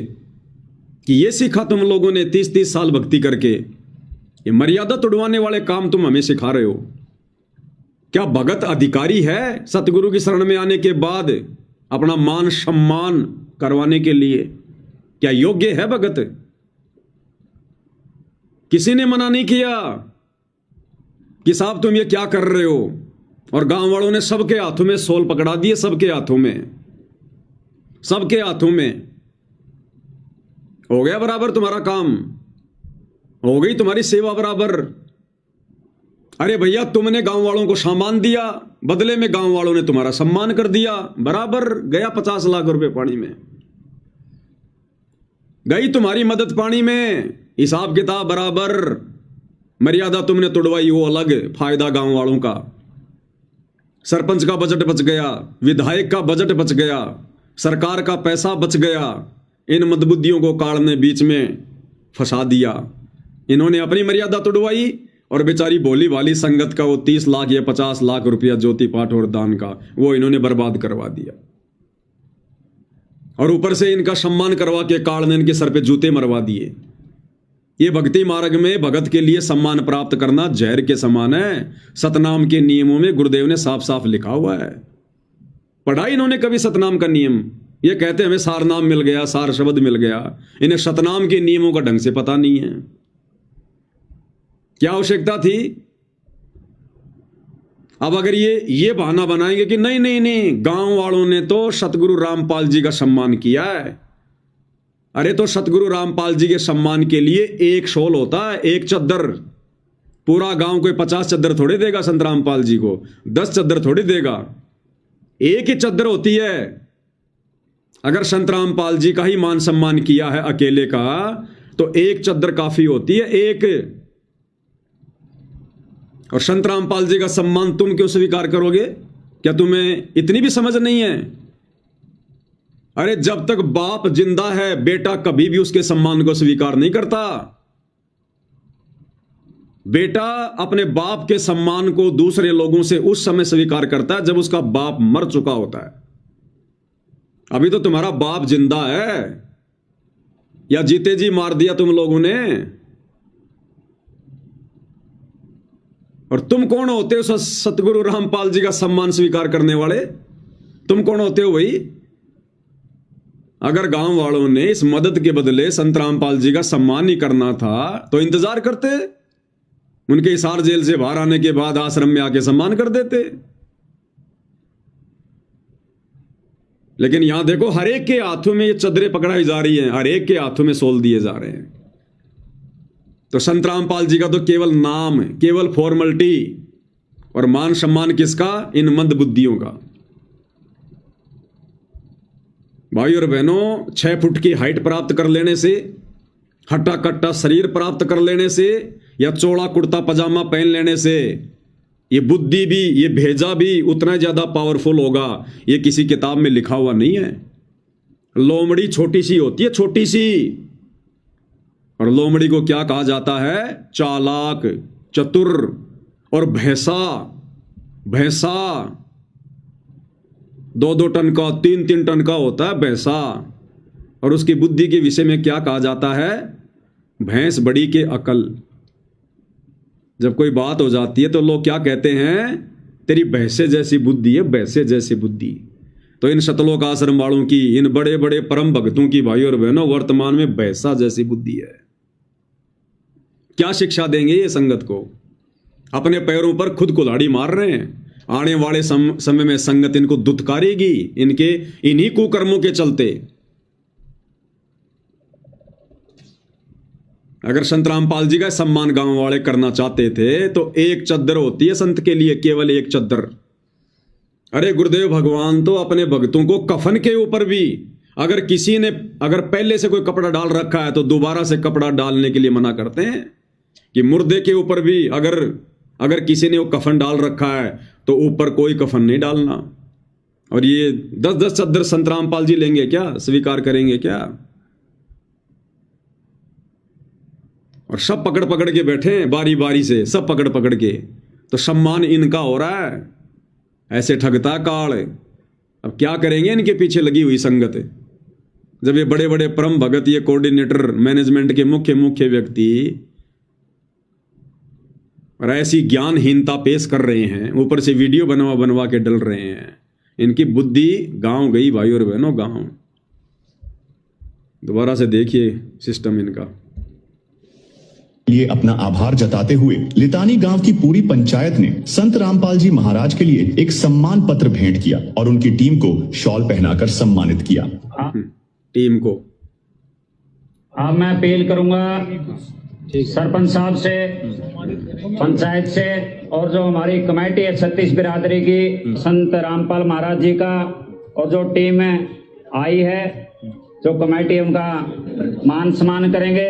कि ये सीखा तुम लोगों ने 30-30 साल भक्ति करके? ये मर्यादा तोड़वाने वाले काम तुम हमें सिखा रहे हो। क्या भगत अधिकारी है सतगुरु की शरण में आने के बाद अपना मान सम्मान करवाने के लिए? क्या योग्य है भगत? किसी ने मना नहीं किया कि साहब तुम ये क्या कर रहे हो, और गांव वालों ने सबके हाथों में सोल पकड़ा दिए, सबके हाथों में, सबके हाथों में। हो गया बराबर तुम्हारा काम, हो गई तुम्हारी सेवा बराबर। अरे भैया, तुमने गांव वालों को सामान दिया, बदले में गांव वालों ने तुम्हारा सम्मान कर दिया, बराबर गया 50 लाख रुपए पानी में, गई तुम्हारी मदद पानी में, हिसाब किताब बराबर। मर्यादा तुमने तोड़वाई वो अलग, फायदा गांव वालों का। सरपंच का बजट बच गया, विधायक का बजट बच गया, सरकार का पैसा बच गया। इन मंदबुद्धियों को काल ने बीच में फंसा दिया। इन्होंने अपनी मर्यादा तोड़वाई और बेचारी भोली भाली संगत का वो 30 लाख या 50 लाख रुपया ज्योति पाठ और दान का वो इन्होंने बर्बाद करवा दिया। और ऊपर से इनका सम्मान करवा के काल ने इनके सर पे जूते मरवा दिए। ये भक्ति मार्ग में भगत के लिए सम्मान प्राप्त करना जहर के समान है। सतनाम के नियमों में गुरुदेव ने साफ साफ लिखा हुआ है। पढ़ा इन्होंने कभी सतनाम का नियम? ये कहते हमें सार नाम मिल गया, सार शब्द मिल गया। इन्हें सतनाम के नियमों का ढंग से पता नहीं है। क्या आवश्यकता थी? अब अगर ये बहाना बनाएंगे कि नहीं नहीं नहीं, गांव वालों ने तो सतगुरु रामपाल जी का सम्मान किया है। अरे तो सतगुरु रामपाल जी के सम्मान के लिए एक शॉल होता है, एक चद्दर। पूरा गांव कोई 50 चद्दर थोड़ी देगा संत रामपाल जी को, 10 चद्दर थोड़ी देगा। एक ही चद्दर होती है। अगर संत रामपाल जी का ही मान सम्मान किया है अकेले का, तो एक चद्दर काफी होती है, एक। और संत रामपाल जी का सम्मान तुम क्यों स्वीकार करोगे? क्या तुम्हें इतनी भी समझ नहीं है? अरे जब तक बाप जिंदा है, बेटा कभी भी उसके सम्मान को स्वीकार नहीं करता। बेटा अपने बाप के सम्मान को दूसरे लोगों से उस समय स्वीकार करता है जब उसका बाप मर चुका होता है। अभी तो तुम्हारा बाप जिंदा है, या जीते जी मार दिया तुम लोगों ने। और तुम कौन होते हो सतगुरु रामपाल जी का सम्मान स्वीकार करने वाले? तुम कौन होते हो भाई? अगर गांव वालों ने इस मदद के बदले संत रामपाल जी का सम्मान नहीं करना था तो इंतजार करते, उनके हिसार जेल से बाहर आने के बाद आश्रम में आके सम्मान कर देते। लेकिन यहां देखो, हर एक के हाथों में ये चदरें पकड़ाई जा रही हैं, हर एक के हाथों में सोल दिए जा रहे हैं। तो संत रामपाल जी का तो केवल नाम, केवल फॉर्मेलिटी, और मान सम्मान किसका? इन मंद बुद्धियों का। भाई और बहनों, 6 फुट की हाइट प्राप्त कर लेने से, हट्टा कट्टा शरीर प्राप्त कर लेने से, या चौड़ा कुर्ता पजामा पहन लेने से ये बुद्धि भी, ये भेजा भी उतना ज्यादा पावरफुल होगा, ये किसी किताब में लिखा हुआ नहीं है। लोमड़ी छोटी सी होती है, छोटी सी। और लोमड़ी को क्या कहा जाता है? चालाक, चतुर। और भैंसा, भैंसा 2-2 टन का, 3-3 टन का होता है भैंसा। और उसकी बुद्धि के विषय में क्या कहा जाता है? भैंस बड़ी के अकल। जब कोई बात हो जाती है तो लोग क्या कहते हैं? तेरी भैंसे जैसी बुद्धि है, भैंसे जैसी बुद्धि। तो इन शतलोक आश्रम वालों की, इन बड़े बड़े परम भक्तों की भाई और बहनों, वर्तमान में भैंसा जैसी बुद्धि है। क्या शिक्षा देंगे ये संगत को? अपने पैरों पर खुद कुल्हाड़ी मार रहे हैं। आने वाले समय में संगत इनको दुत्कारेगी, इनके इन्हीं कुकर्मों के चलते। अगर संत रामपाल जी का सम्मान गांव वाले करना चाहते थे तो एक चद्दर होती है संत के लिए, केवल एक चद्दर। अरे गुरुदेव भगवान तो अपने भक्तों को कफन के ऊपर भी, अगर किसी ने अगर पहले से कोई कपड़ा डाल रखा है तो दोबारा से कपड़ा डालने के लिए मना करते हैं कि मुर्दे के ऊपर भी अगर किसी ने वो कफन डाल रखा है तो ऊपर कोई कफन नहीं डालना। और ये 10-10 चद्दर संत रामपाल जी लेंगे क्या, स्वीकार करेंगे क्या? और सब पकड़ पकड़ के बैठे हैं बारी बारी से, सब पकड़ पकड़ के, तो सम्मान इनका हो रहा है। ऐसे ठगता काल। अब क्या करेंगे इनके पीछे लगी हुई संगत, जब ये बड़े बड़े परम भगत, ये कोऑर्डिनेटर, मैनेजमेंट के मुख्य मुख्य व्यक्ति और ऐसी ज्ञानहीनता पेश कर रहे हैं, ऊपर से वीडियो बनवा बनवा के डल रहे हैं। इनकी बुद्धि गांव गई भाई और बहनों, गांव। दोबारा से देखिए सिस्टम इनका। लिए अपना आभार जताते हुए लितानी गांव की पूरी पंचायत ने संत रामपाल जी महाराज के लिए एक सम्मान पत्र भेंट किया और उनकी टीम को शॉल पहनाकर सम्मानित किया। टीम को अब मैं अपील करूंगा सरपंच साहब से, पंचायत से, और जो हमारी कमेटी है 36 बिरादरी की, संत रामपाल महाराज जी का, और जो टीम आई है, जो कमेटी उनका मान सम्मान करेंगे।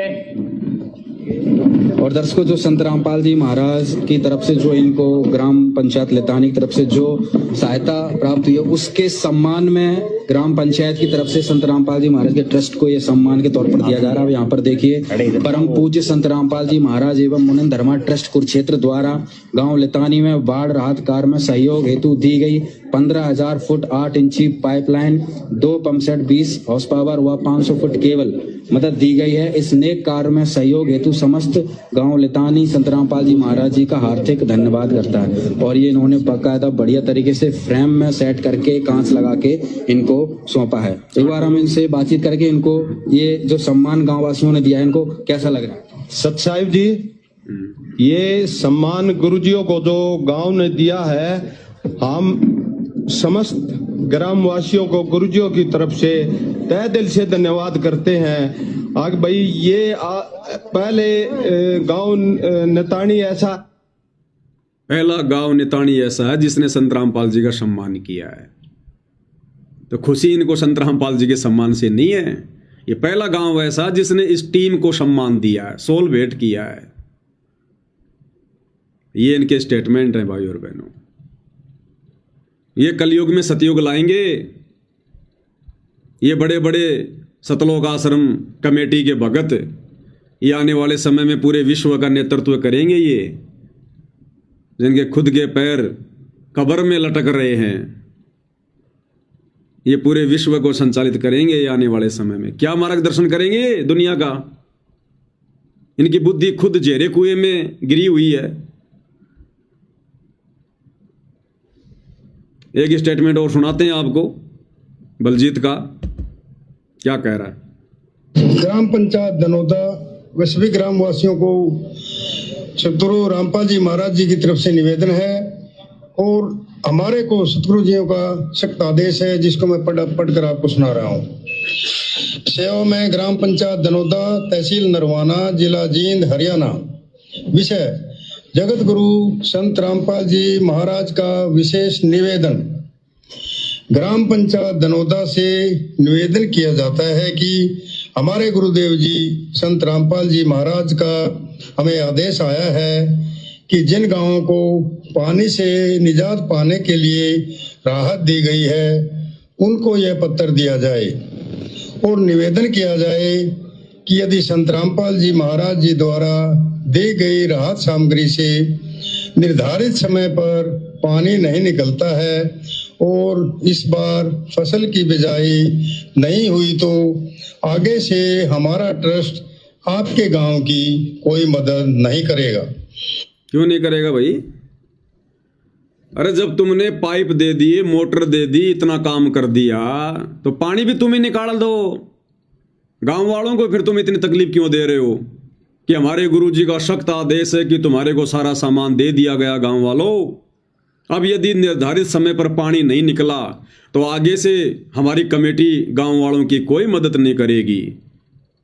और दर्शकों, जो संत रामपाल जी महाराज की तरफ से जो इनको ग्राम पंचायत लितानी की तरफ से जो सहायता प्राप्त हुई है, उसके सम्मान में ग्राम पंचायत की तरफ से संत रामपाल जी महाराज के ट्रस्ट को ये सम्मान के तौर पर दिया जा रहा है। यहाँ पर देखिए, परम पूज्य संत रामपाल जी महाराज एवं मुनिंद धर्मा ट्रस्ट कुरुक्षेत्र द्वारा गांव लितानी में बाढ़ राहत कार्य में सहयोग हेतु दी गई 15,000 फुट 8 इंची pipeline, 2 pump set 20 horse power व 500 फुट केबल मदद दी गई है। इस नेक कार्य में सहयोग हेतु समस्त गांव लितानी संत रामपाल जी महाराज जी का हार्दिक धन्यवाद करता है। और ये इन्होंने बाकायदा बढ़िया तरीके से फ्रेम में सेट करके कांच लगा के इनको सौंपा है। एक बार हम इनसे बातचीत करके इनको ये जो सम्मान गांव वासियों ने दिया है, इनको कैसा लग रहा है? सत साहिब जी, ये सम्मान गुरुजियों को जो गांव ने दिया है, हम समस्त ग्रामवासियों को गुरुजियों की तरफ से तहे दिल से धन्यवाद करते हैं। आगे भाई, ये पहले गांव नितानी ऐसा, पहला गांव नितानी ऐसा है जिसने संत रामपाल जी का सम्मान किया है। तो खुशी इनको संत रामपाल जी के सम्मान से नहीं है, ये पहला गांव ऐसा जिसने इस टीम को सम्मान दिया है, सोल भेंट किया है। ये इनके स्टेटमेंट हैं भाई और बहनों। ये कलयुग में सतयुग लाएंगे। ये बड़े बड़े सतलोक आश्रम कमेटी के भगत ये आने वाले समय में पूरे विश्व का नेतृत्व करेंगे। ये जिनके खुद के पैर कब्र में लटक रहे हैं, ये पूरे विश्व को संचालित करेंगे। ये आने वाले समय में क्या मार्गदर्शन करेंगे दुनिया का। इनकी बुद्धि खुद जेरे कुएं में गिरी हुई है। एक स्टेटमेंट और सुनाते हैं आपको बलजीत का, क्या कह रहा है। ग्राम पंचायत दनौदा व सभी ग्रामवासियों को सतगुरु रामपाल जी महाराज जी की तरफ से निवेदन है, और हमारे को सतगुरु जियों का सख्त आदेश है, जिसको मैं पढ़कर आपको सुना रहा हूँ। सेवा में ग्राम पंचायत दनौदा, तहसील नरवाना, जिला जींद, हरियाणा। विषय: जगत गुरु संत रामपाल जी महाराज का विशेष निवेदन। ग्राम पंचायत दनौदा से निवेदन किया जाता है कि हमारे गुरुदेव जी संत रामपाल जी महाराज का हमें आदेश आया है कि जिन गांवों को पानी से निजात पाने के लिए राहत दी गई है, उनको यह पत्र दिया जाए और निवेदन किया जाए कि यदि संत रामपाल जी महाराज जी द्वारा दी गई राहत सामग्री से निर्धारित समय पर पानी नहीं निकलता है और इस बार फसल की बिजाई नहीं हुई, तो आगे से हमारा ट्रस्ट आपके गांव की कोई मदद नहीं करेगा। क्यों नहीं करेगा भाई? अरे जब तुमने पाइप दे दी, मोटर दे दी, इतना काम कर दिया, तो पानी भी तुम ही निकाल दो। गांव वालों को फिर तुम इतनी तकलीफ क्यों दे रहे हो कि हमारे गुरुजी का सख्त आदेश है कि तुम्हारे को सारा सामान दे दिया गया। गांव वालों, अब यदि निर्धारित समय पर पानी नहीं निकला तो आगे से हमारी कमेटी गांव वालों की कोई मदद नहीं करेगी।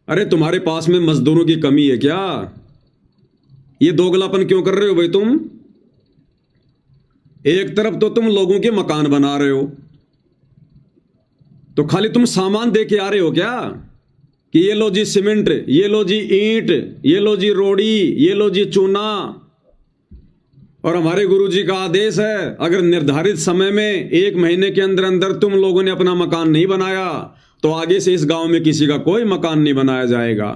अरे तुम्हारे पास में मजदूरों की कमी है क्या? ये दोगलापन क्यों कर रहे हो भाई तुम? एक तरफ तो तुम लोगों के मकान बना रहे हो, तो खाली तुम सामान दे के आ रहे हो क्या कि ये लो जी सीमेंट, ये लो जी ईंट, ये लो जी रोड़ी, ये लो जी चूना, और हमारे गुरुजी का आदेश है, अगर निर्धारित समय में 1 महीने के अंदर अंदर तुम लोगों ने अपना मकान नहीं बनाया तो आगे से इस गांव में किसी का कोई मकान नहीं बनाया जाएगा।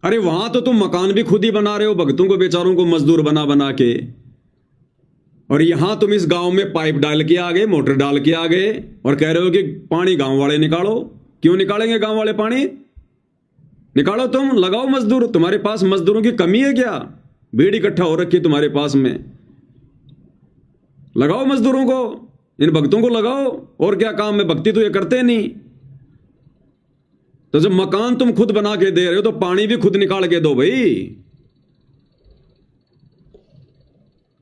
अरे वहां तो तुम मकान भी खुद ही बना रहे हो, भक्तों को बेचारों को मजदूर बना बना के, और यहां तुम इस गांव में पाइप डाल के आ गए, मोटर डाल के आ गए और कह रहे हो कि पानी गांव वाले निकालो। क्यों निकालेंगे गांव वाले पानी? निकालो, तुम लगाओ मजदूर। तुम्हारे पास मजदूरों की कमी है क्या? भीड़ इकट्ठा हो रखी है तुम्हारे पास में, लगाओ मजदूरों को, इन भक्तों को लगाओ। और क्या काम है? भक्ति तो ये करते नहीं। तो जब मकान तुम खुद बना के दे रहे हो तो पानी भी खुद निकाल के दो भाई।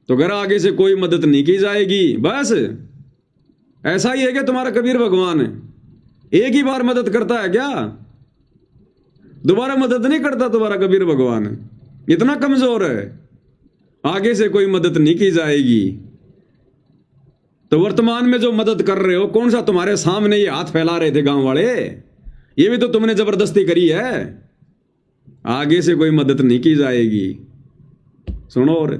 तो घर आगे से कोई मदद नहीं की जाएगी। बस ऐसा ही है कि तुम्हारा कबीर भगवान एक ही बार मदद करता है क्या? दोबारा मदद नहीं करता तुम्हारा कबीर भगवान, इतना कमजोर है। आगे से कोई मदद नहीं की जाएगी। तो वर्तमान में जो मदद कर रहे हो, कौन सा तुम्हारे सामने ये हाथ फैला रहे थे गांव वाले, ये भी तो तुमने जबरदस्ती करी है। आगे से कोई मदद नहीं की जाएगी। सुनो, और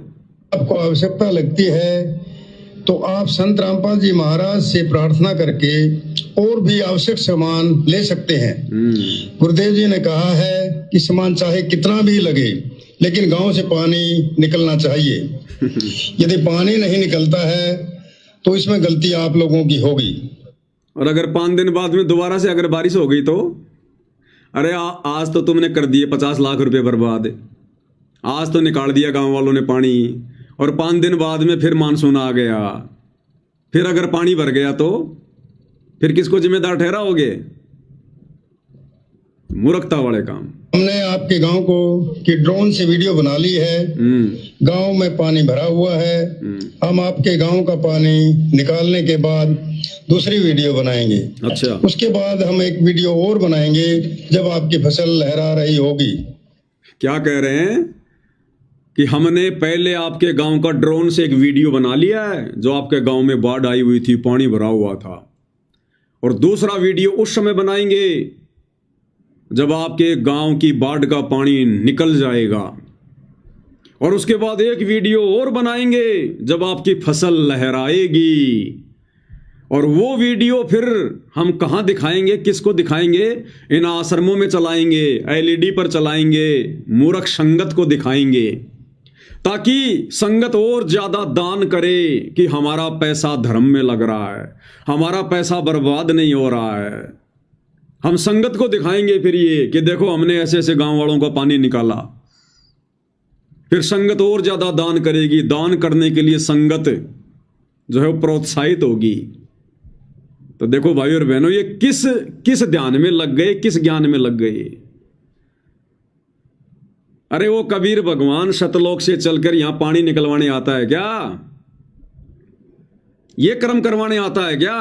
आपको आवश्यकता लगती है तो आप संत रामपाल जी महाराज से प्रार्थना करके और भी आवश्यक सामान ले सकते हैं। गुरुदेव जी ने कहा है कि सामान चाहे कितना भी लगे, लेकिन गांव से पानी निकलना चाहिए। यदि पानी नहीं निकलता है तो इसमें गलती आप लोगों की होगी। और अगर 5 दिन बाद में दोबारा से अगर बारिश हो गई तो, अरे आज तो तुमने कर दिए 50 लाख रुपए बर्बाद। आज तो निकाल दिया गांव वालों ने पानी, और 5 दिन बाद में फिर मानसून आ गया। फिर अगर पानी भर गया तो फिर किसको जिम्मेदार ठहराओगे? मूर्खता वाले काम। हमने आपके गांव को की ड्रोन से वीडियो बना ली है। गांव में पानी भरा हुआ है। हम आपके गांव का पानी निकालने के बाद दूसरी वीडियो बनाएंगे। अच्छा, उसके बाद हम एक वीडियो और बनाएंगे जब आपकी फसल लहरा रही होगी। क्या कह रहे हैं कि हमने पहले आपके गांव का ड्रोन से एक वीडियो बना लिया है, जो आपके गांव में बाढ़ आई हुई थी, पानी भरा हुआ था, और दूसरा वीडियो उस समय बनाएंगे जब आपके गांव की बाढ़ का पानी निकल जाएगा, और उसके बाद एक वीडियो और बनाएंगे जब आपकी फसल लहराएगी। और वो वीडियो फिर हम कहाँ दिखाएंगे, किसको दिखाएंगे? इन आश्रमों में चलाएंगे, LED पर चलाएंगे, मूर्ख संगत को दिखाएंगे, ताकि संगत और ज्यादा दान करे कि हमारा पैसा धर्म में लग रहा है, हमारा पैसा बर्बाद नहीं हो रहा है। हम संगत को दिखाएंगे फिर ये कि देखो हमने ऐसे ऐसे गांव वालों का पानी निकाला। फिर संगत और ज्यादा दान करेगी। दान करने के लिए संगत जो है वो प्रोत्साहित होगी। तो देखो भाई और बहनों, ये किस ध्यान में लग गए, किस ज्ञान में लग गए। अरे वो कबीर भगवान सतलोक से चलकर यहां पानी निकलवाने आता है क्या? ये कर्म करवाने आता है क्या?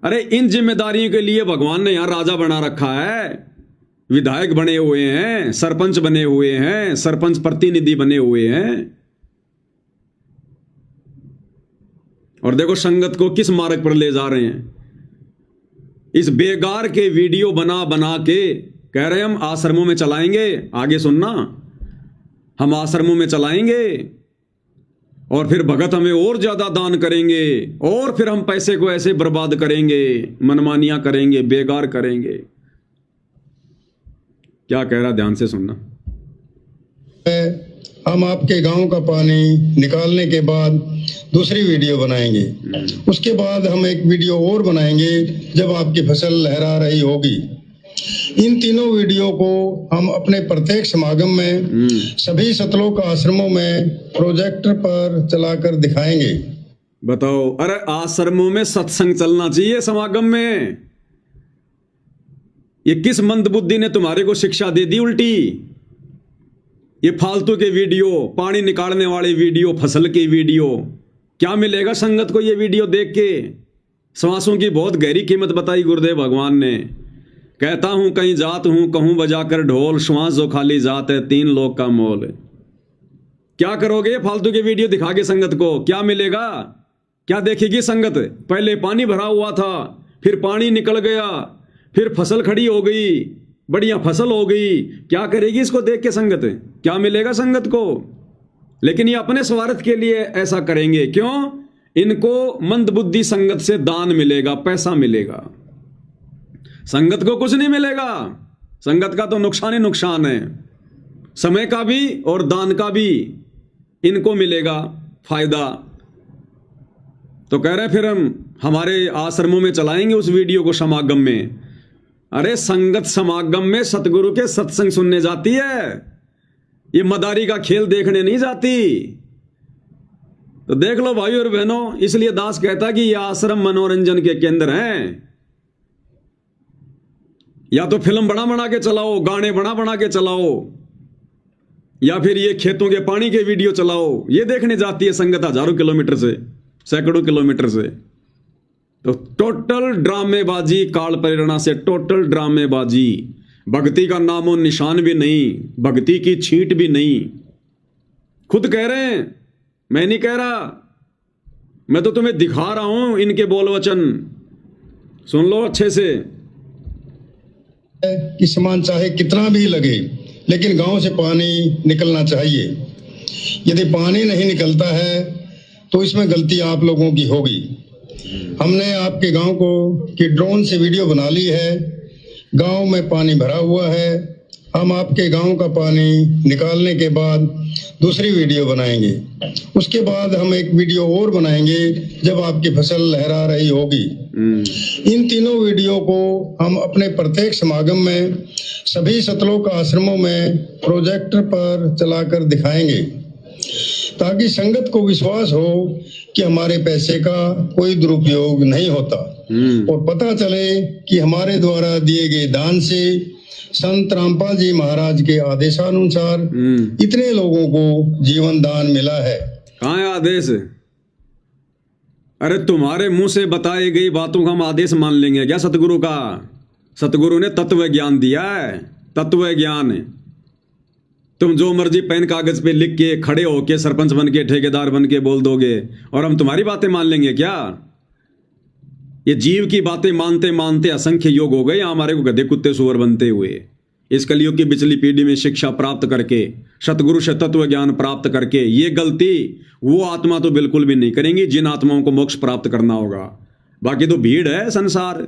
अरे इन जिम्मेदारियों के लिए भगवान ने यहां राजा बना रखा है, विधायक बने हुए हैं, सरपंच बने हुए हैं, सरपंच प्रतिनिधि बने हुए हैं। और देखो संगत को किस मार्ग पर ले जा रहे हैं। इस बेकार के वीडियो बना बना के कह रहे हम आश्रमों में चलाएंगे। आगे सुनना, हम आश्रमों में चलाएंगे और फिर भगत हमें और ज्यादा दान करेंगे, और फिर हम पैसे को ऐसे बर्बाद करेंगे, मनमानियां करेंगे, बेकार करेंगे। क्या कह रहा, ध्यान से सुनना। हम आपके गांव का पानी निकालने के बाद दूसरी वीडियो बनाएंगे। उसके बाद हम एक वीडियो और बनाएंगे जब आपकी फसल लहरा रही होगी। इन तीनों वीडियो को हम अपने प्रत्येक समागम में सभी सतलोक आश्रमों में प्रोजेक्टर पर चलाकर दिखाएंगे। बताओ, अरे आश्रमों में सत्संग चलना चाहिए समागम में। ये किस मंदबुद्धि ने तुम्हारे को शिक्षा दे दी उल्टी? ये फालतू के वीडियो, पानी निकालने वाले वीडियो, फसल की वीडियो, क्या मिलेगा संगत को ये वीडियो देख के? श्वासों की बहुत गहरी कीमत बताई गुरुदेव भगवान ने। कहता हूं कहीं जात हूं, कहूं बजाकर ढोल, श्वास जो खाली जात है 3 लोग का मोल। क्या करोगे फालतू के वीडियो दिखा के संगत को? क्या मिलेगा? क्या देखेगी संगत? पहले पानी भरा हुआ था, फिर पानी निकल गया, फिर फसल खड़ी हो गई, बढ़िया फसल हो गई। क्या करेगी इसको देख के संगत? क्या मिलेगा संगत को? लेकिन ये अपने स्वार्थ के लिए ऐसा करेंगे। क्यों? इनको मंदबुद्धि संगत से दान मिलेगा, पैसा मिलेगा। संगत को कुछ नहीं मिलेगा। संगत का तो नुकसान ही नुकसान है, समय का भी और दान का भी इनको मिलेगा फायदा। तो कह रहे फिर हम हमारे आश्रमों में चलाएंगे उस वीडियो को समागम में। अरे संगत समागम में सतगुरु के सत्संग सुनने जाती है, ये मदारी का खेल देखने नहीं जाती। तो देख लो भाई और बहनों, इसलिए दास कहता कि ये आश्रम मनोरंजन के केंद्र हैं। या तो फिल्म बना बना के चलाओ, गाने बना बना के चलाओ, या फिर ये खेतों के पानी के वीडियो चलाओ। ये देखने जाती है संगत हजारों किलोमीटर से, सैकड़ों किलोमीटर से। तो टोटल ड्रामेबाजी, काल प्रेरणा से टोटल ड्रामेबाजी। भक्ति का नामो निशान भी नहीं, भक्ति की छींट भी नहीं। खुद कह रहे हैं, मैं नहीं कह रहा, मैं तो तुम्हें दिखा रहा हूं इनके बोल वचन। सुन लो अच्छे से। कि सामान चाहे कितना भी लगे, लेकिन गांव से पानी निकलना चाहिए। यदि पानी नहीं निकलता है तो इसमें गलती आप लोगों की होगी। हमने आपके गांव को की ड्रोन से वीडियो बना ली है। गांव में पानी भरा हुआ है। हम आपके गांव का पानी निकालने के बाद दूसरी वीडियो बनाएंगे। उसके बाद हम एक वीडियो और बनाएंगे जब आपकी फसल लहरा रही होगी। इन तीनों वीडियो को हम अपने प्रत्येक समागम में सभी सतलोक आश्रमों में प्रोजेक्टर पर चलाकर दिखाएंगे, ताकि संगत को विश्वास हो कि हमारे पैसे का कोई दुरुपयोग नहीं होता, और पता चले कि हमारे द्वारा दिए गए दान से संत रामपाल जी महाराज के आदेशानुसार इतने लोगों को जीवन दान मिला है। कहाँ है आदेश? अरे तुम्हारे मुंह से बताई गई बातों का हम आदेश मान लेंगे क्या सतगुरु का? सतगुरु ने तत्व ज्ञान दिया है, तत्व ज्ञान। तुम जो मर्जी पेन कागज पे लिख के खड़े होके सरपंच बन के ठेकेदार बन के बोल दोगे और हम तुम्हारी बातें मान लेंगे क्या? ये जीव की बातें मानते मानते असंख्य योग हो गए हमारे को गधे कुत्ते सुअर बनते हुए। इस कलयुग की पिछली पीढ़ी में शिक्षा प्राप्त करके, सतगुरु से तत्व ज्ञान प्राप्त करके, ये गलती वो आत्मा तो बिल्कुल भी नहीं करेंगी जिन आत्माओं को मोक्ष प्राप्त करना होगा। बाकी तो भीड़ है संसार,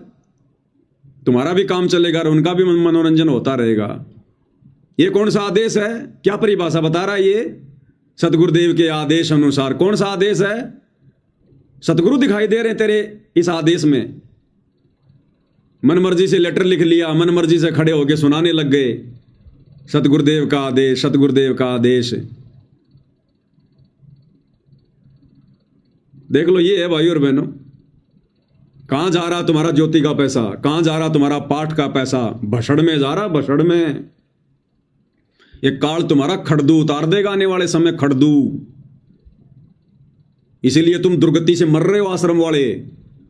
तुम्हारा भी काम चलेगा और उनका भी मनोरंजन होता रहेगा। ये कौन सा आदेश है? क्या परिभाषा बता रहा है ये? सतगुरुदेव के आदेश अनुसार। कौन सा आदेश है? सतगुरु दिखाई दे रहे तेरे इस आदेश में। मन मर्जी से लेटर लिख लिया, मन मर्जी से खड़े होके सुनाने लग गए सतगुरुदेव का आदेश, सतगुरुदेव का आदेश। देख लो, ये है भाई और बहनों, कहां जा रहा तुम्हारा ज्योति का पैसा, कहां जा रहा तुम्हारा पाठ का पैसा? भसड़ में जा रहा, भसड़ में। ये काल तुम्हारा खड़दू उतार देगा आने वाले समय, खड़दू। इसीलिए तुम दुर्गति से मर रहे हो आश्रम वाले।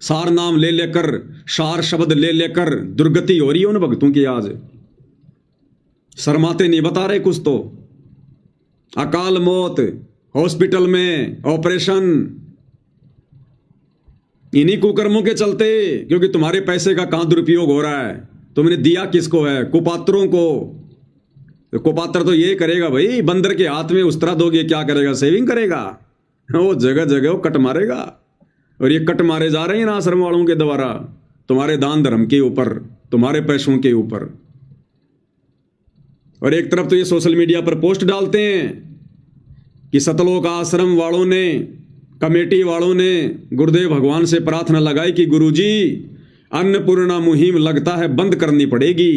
सार नाम ले लेकर, सार शब्द ले लेकर दुर्गति हो रही है उन भक्तों की आज। शर्माते नहीं बता रहे कुछ तो। अकाल मौत, हॉस्पिटल में ऑपरेशन, इन्हीं कुकर्मों के चलते, क्योंकि तुम्हारे पैसे का कहां दुरुपयोग हो रहा है। तुमने दिया किसको है? कुपात्रों को। तो कुपात्र तो ये करेगा भाई, बंदर के हाथ में उस तरह दोगे क्या करेगा? सेविंग करेगा। वो जगह जगह वो कट मारेगा, और ये कट मारे जा रहे हैं इन आश्रम वालों के द्वारा, तुम्हारे दान धर्म के ऊपर, तुम्हारे पैसों के ऊपर। और एक तरफ तो ये सोशल मीडिया पर पोस्ट डालते हैं कि सतलोक आश्रम वालों ने, कमेटी वालों ने गुरुदेव भगवान से प्रार्थना लगाई कि गुरुजी अन्नपूर्णा मुहिम लगता है बंद करनी पड़ेगी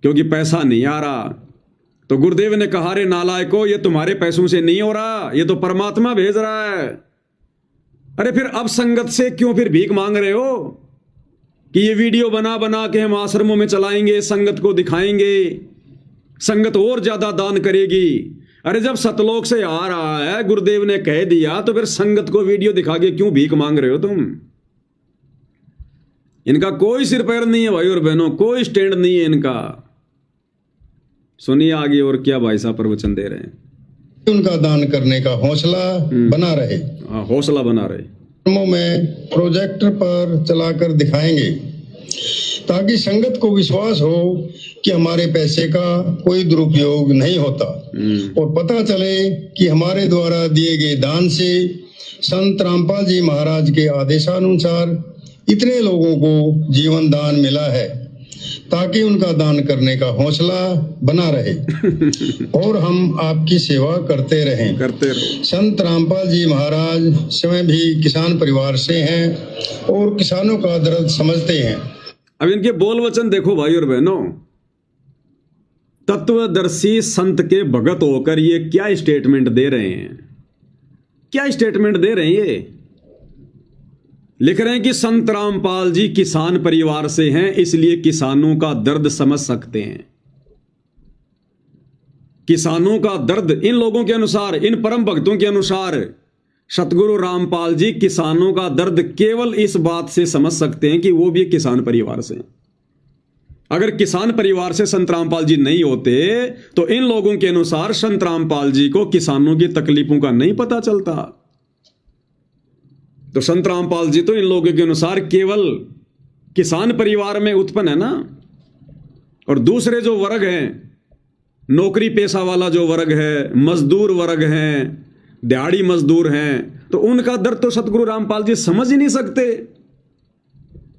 क्योंकि पैसा नहीं आ रहा। तो गुरुदेव ने कहा, रे नालायको, ये तुम्हारे पैसों से नहीं हो रहा, ये तो परमात्मा भेज रहा है। अरे फिर अब संगत से क्यों फिर भीख मांग रहे हो कि ये वीडियो बना बना के हम आश्रमों में चलाएंगे, संगत को दिखाएंगे, संगत और ज्यादा दान करेगी? अरे जब सतलोक से आ रहा है, गुरुदेव ने कह दिया, तो फिर संगत को वीडियो दिखा के क्यों भीख मांग रहे हो तुम? इनका कोई सिर पैर नहीं है भाई और बहनों, कोई स्टैंड नहीं है इनका। सुनिए आगे और क्या भाई साहब प्रवचन दे रहे हैं। उनका दान करने का हौसला बना रहे। हौसला बना रहे। में प्रोजेक्टर पर चलाकर दिखाएंगे ताकि संगत को विश्वास हो कि हमारे पैसे का कोई दुरुपयोग नहीं होता और पता चले कि हमारे द्वारा दिए गए दान से संत रामपाल जी महाराज के आदेशानुसार इतने लोगों को जीवन दान मिला है, ताकि उनका दान करने का हौसला बना रहे और हम आपकी सेवा करते रहें। संत रामपाल जी महाराज स्वयं भी किसान परिवार से हैं और किसानों का दर्द समझते हैं। अब इनके बोल वचन देखो भाई और बहनों, तत्वदर्शी संत के भगत होकर ये क्या स्टेटमेंट दे रहे हैं, क्या स्टेटमेंट दे रहे हैं। ये लिख रहे हैं कि संत रामपाल जी किसान परिवार से हैं, इसलिए किसानों का दर्द समझ सकते हैं। किसानों का दर्द इन लोगों के अनुसार, इन परम भक्तों के अनुसार सतगुरु रामपाल जी किसानों का दर्द केवल इस बात से समझ सकते हैं कि वो भी किसान परिवार से। अगर किसान परिवार से संत रामपाल जी नहीं होते तो इन लोगों के अनुसार संत रामपाल जी को किसानों की तकलीफों का नहीं पता चलता। तो संत रामपाल जी तो इन लोगों के अनुसार केवल किसान परिवार में उत्पन्न है ना। और दूसरे जो वर्ग हैं, नौकरी पेशा वाला जो वर्ग है, मजदूर वर्ग हैं, दिहाड़ी मजदूर हैं, तो उनका दर्द तो सतगुरु रामपाल जी समझ ही नहीं सकते।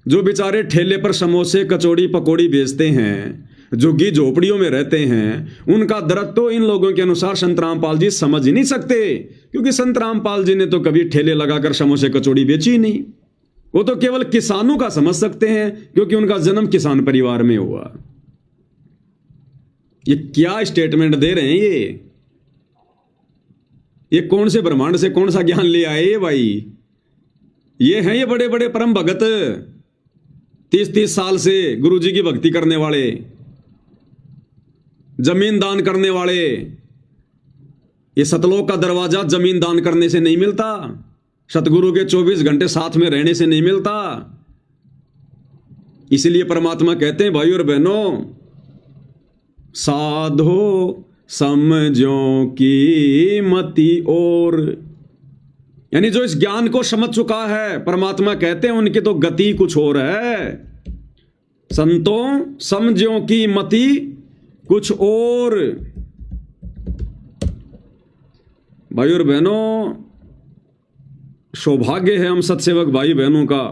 जो बेचारे ठेले पर समोसे कचौड़ी पकौड़ी बेचते हैं, झुग्गी झोपड़ियों में रहते हैं, उनका दर्द तो इन लोगों के अनुसार संत रामपाल जी समझ ही नहीं सकते, क्योंकि संत रामपाल जी ने तो कभी ठेले लगाकर समोसे कचौड़ी बेची ही नहीं। वो तो केवल किसानों का समझ सकते हैं, क्योंकि उनका जन्म किसान परिवार में हुआ। ये क्या स्टेटमेंट दे रहे हैं ये कौन से ब्रह्मांड से कौन सा ज्ञान ले आए भाई। ये हैं ये बड़े बड़े परम भगत, 30-30 साल से गुरुजी की भक्ति करने वाले, जमीन दान करने वाले। ये सतलोक का दरवाजा जमीन दान करने से नहीं मिलता, सतगुरु के 24 घंटे साथ में रहने से नहीं मिलता। इसलिए परमात्मा कहते हैं भाई और बहनों, साधो समझो की मति और, यानी जो इस ज्ञान को समझ चुका है, परमात्मा कहते हैं उनकी तो गति कुछ और है। संतों समझो की मति कुछ और। भाई और बहनों, सौभाग्य है हम सत्सेवक भाई बहनों का,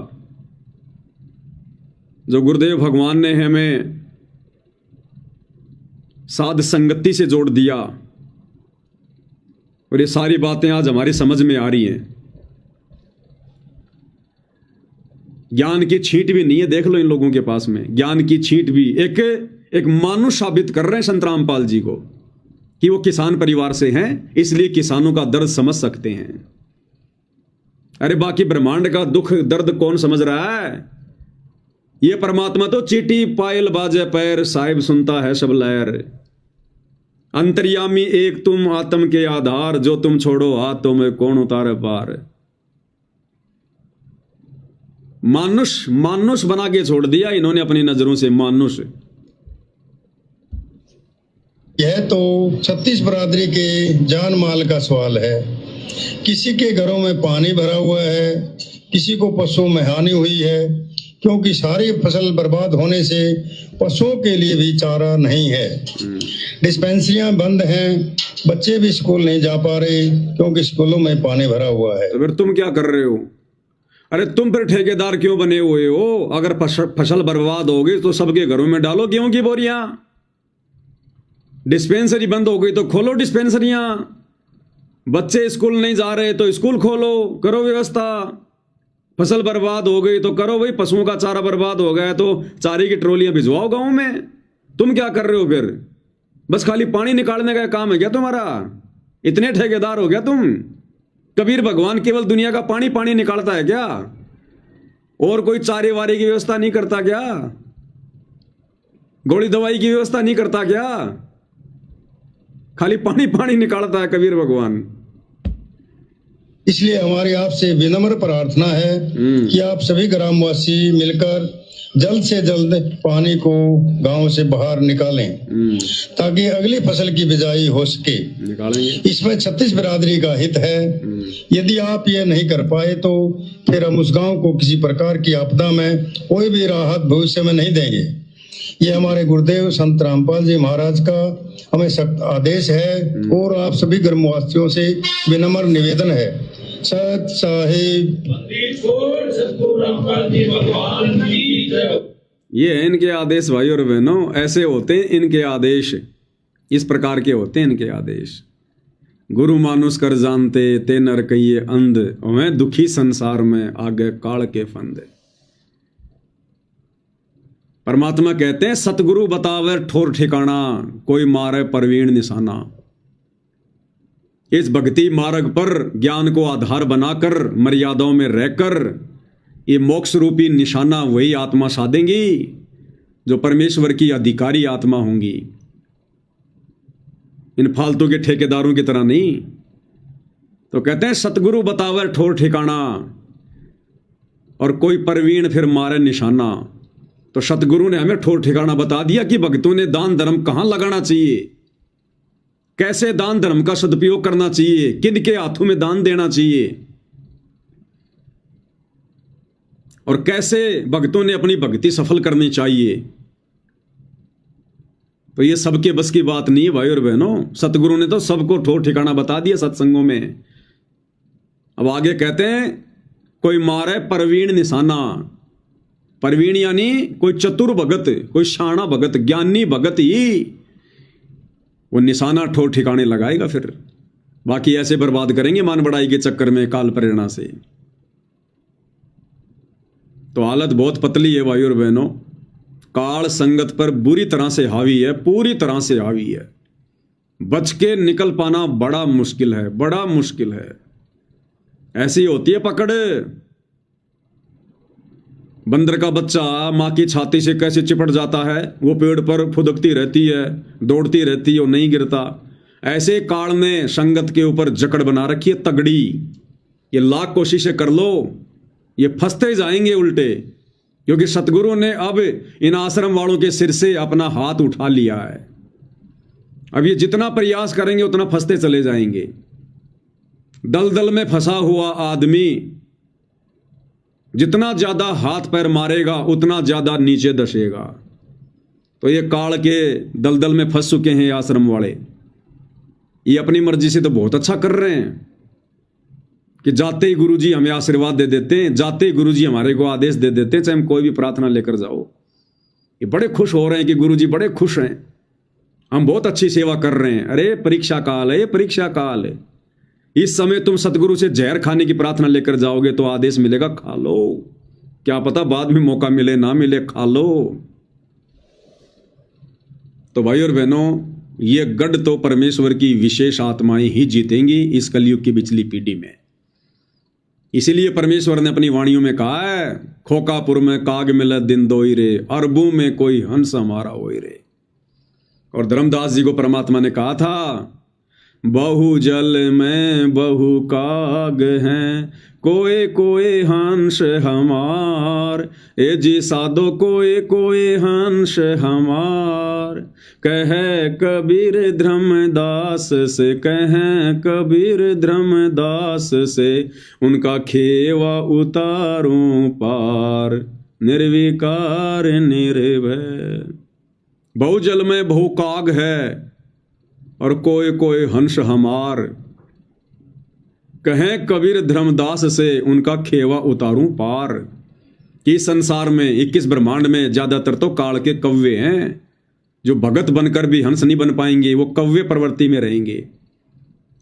जो गुरुदेव भगवान ने हमें साध संगति से जोड़ दिया और ये सारी बातें आज हमारी समझ में आ रही हैं। ज्ञान की छींट भी नहीं है, देख लो इन लोगों के पास में ज्ञान की छींट भी। एक मानुष साबित कर रहे हैं संत रामपाल जी को कि वो किसान परिवार से हैं, इसलिए किसानों का दर्द समझ सकते हैं। अरे बाकी ब्रह्मांड का दुख दर्द कौन समझ रहा है। ये परमात्मा तो चीटी पायल बाजे पैर, साहिब सुनता है सब लहर। अंतर्यामी एक तुम आत्म के आधार, जो तुम छोड़ो हाथों में कौन उतारे पार। मानुष बना के छोड़ दिया इन्होंने अपनी नजरों से, मानुष। यह तो 36 बरादरी के जान माल का सवाल है। किसी के घरों में पानी भरा हुआ है, किसी को पशुओं में हानि हुई है, क्योंकि सारी फसल बर्बाद होने से पशुओं के लिए भी चारा नहीं है। डिस्पेंसरियां बंद हैं, बच्चे भी स्कूल नहीं जा पा रहे क्योंकि स्कूलों में पानी भरा हुआ है। तो फिर तुम क्या कर रहे हो? अरे तुम फिर ठेकेदार क्यों बने हुए हो? अगर फसल बर्बाद हो गई तो सबके घरों में डालो गेहूं की बोरियां। डिस्पेंसरी बंद हो गई तो खोलो डिस्पेंसरियां। बच्चे स्कूल नहीं जा रहे तो स्कूल खोलो, करो व्यवस्था। फसल बर्बाद हो गई तो करो भाई, पशुओं का चारा बर्बाद हो गया तो चारे की ट्रॉलियां भिजवाओ गांव में। तुम क्या कर रहे हो फिर? बस खाली पानी निकालने का काम है क्या तुम्हारा? इतने ठेकेदार हो गया तुम? कबीर भगवान केवल दुनिया का पानी निकालता है क्या? और कोई चारे वारे की व्यवस्था नहीं करता क्या? गोली दवाई की व्यवस्था नहीं करता क्या? खाली पानी निकालता है कबीर भगवान। इसलिए हमारी आपसे विनम्र प्रार्थना है कि आप सभी ग्रामवासी मिलकर जल्द से जल्द पानी को गांव से बाहर निकालें ताकि अगली फसल की बिजाई हो सके। निकालेंगे। इसमें 36 बिरादरी का हित है। यदि आप ये नहीं कर पाए तो फिर हम उस गांव को किसी प्रकार की आपदा में कोई भी राहत भविष्य में नहीं देंगे। ये हमारे गुरुदेव संत रामपाल जी महाराज का हमें सख्त आदेश है और आप सभी ग्रामवासियों से विनम्र निवेदन है। सत साहिब। ये है इनके आदेश भाई और बहनों, ऐसे होते हैं इनके आदेश, इस प्रकार के होते हैं इनके आदेश। गुरु मानुष कर जानते ते नर कहिए अंध, मैं दुखी संसार में आगे काल के फंद। परमात्मा कहते हैं सतगुरु बतावे ठोर ठिकाना, कोई मारे परवीण निशाना। इस भक्ति मार्ग पर ज्ञान को आधार बनाकर मर्यादाओं में रहकर ये मोक्ष रूपी निशाना वही आत्मा साधेंगी जो परमेश्वर की अधिकारी आत्मा होंगी, इन फालतू के ठेकेदारों की तरह नहीं। तो कहते हैं सतगुरु बतावे ठोर ठिकाना और कोई परवीण फिर मारे निशाना। तो सतगुरु ने हमें ठोर ठिकाना बता दिया कि भक्तों ने दान धर्म कहां लगाना चाहिए, कैसे दान धर्म का सदुपयोग करना चाहिए, किन के हाथों में दान देना चाहिए और कैसे भक्तों ने अपनी भक्ति सफल करनी चाहिए। तो ये सबके बस की बात नहीं है भाई और बहनों, सतगुरु ने तो सबको ठोर ठिकाना बता दिया सत्संगों में। अब आगे कहते हैं कोई मारे परवीण निशाना। परवीण यानी कोई चतुर भगत, कोई शाना भगत, ज्ञानी भगत ही वो निशाना ठोर ठिकाने लगाएगा। फिर बाकी ऐसे बर्बाद करेंगे मान बढ़ाई के चक्कर में काल प्रेरणा से। तो हालत बहुत पतली है भाई और बहनों, काल संगत पर बुरी तरह से हावी है, पूरी तरह से हावी है। बच के निकल पाना बड़ा मुश्किल है, बड़ा मुश्किल है। ऐसी होती है पकड़। बंदर का बच्चा माँ की छाती से कैसे चिपट जाता है, वो पेड़ पर फुदकती रहती है, दौड़ती रहती है और नहीं गिरता। ऐसे काल ने संगत के ऊपर जकड़ बना रखी है तगड़ी। ये लाख कोशिशें कर लो, ये फंसते जाएंगे उल्टे, क्योंकि सतगुरु ने अब इन आश्रम वालों के सिर से अपना हाथ उठा लिया है। अब ये जितना प्रयास करेंगे उतना फंसते चले जाएंगे। दलदल में फंसा हुआ आदमी जितना ज्यादा हाथ पैर मारेगा उतना ज्यादा नीचे धसेगा। तो ये काल के दलदल में फंस चुके हैं आश्रम वाले। ये अपनी मर्जी से तो बहुत अच्छा कर रहे हैं कि जाते ही गुरुजी हमें आशीर्वाद दे देते हैं, जाते ही गुरुजी हमारे को आदेश दे देते हैं, चाहे हम कोई भी प्रार्थना लेकर जाओ। ये बड़े खुश हो रहे हैं कि गुरुजी बड़े खुश हैं, हम बहुत अच्छी सेवा कर रहे हैं। अरे परीक्षा काल है, परीक्षा काल है। इस समय तुम सतगुरु से जहर खाने की प्रार्थना लेकर जाओगे तो आदेश मिलेगा खा लो, क्या पता बाद में मौका मिले ना मिले, खा लो। तो भाई और बहनों, ये गढ़ तो परमेश्वर की विशेष आत्माएं ही जीतेंगी इस कलयुग की पिछली पीढ़ी में। इसीलिए परमेश्वर ने अपनी वाणियों में कहा है, खोकापुर में काग मिले दिन दोई रे, अरबों में कोई हंस हमारा होई रे। और धर्मदास जी को परमात्मा ने कहा था, बहु जल में बहु काग हैं, कोए कोए हंस हमार, ए जी साधो कोए कोए हंस हमार। कहे कबीर धर्मदास से, कहे कबीर धर्मदास से, उनका खेवा उतारूं पार, निर्विकार निर्भय। बहु जल में बहु काग है और कोई कोई हंस हमार, कहें कबीर धर्मदास से, उनका खेवा उतारूं पार। कि संसार में 21 ब्रह्मांड में ज्यादातर तो काल के कव्वे हैं, जो भगत बनकर भी हंस नहीं बन पाएंगे, वो कव्वे प्रवृत्ति में रहेंगे।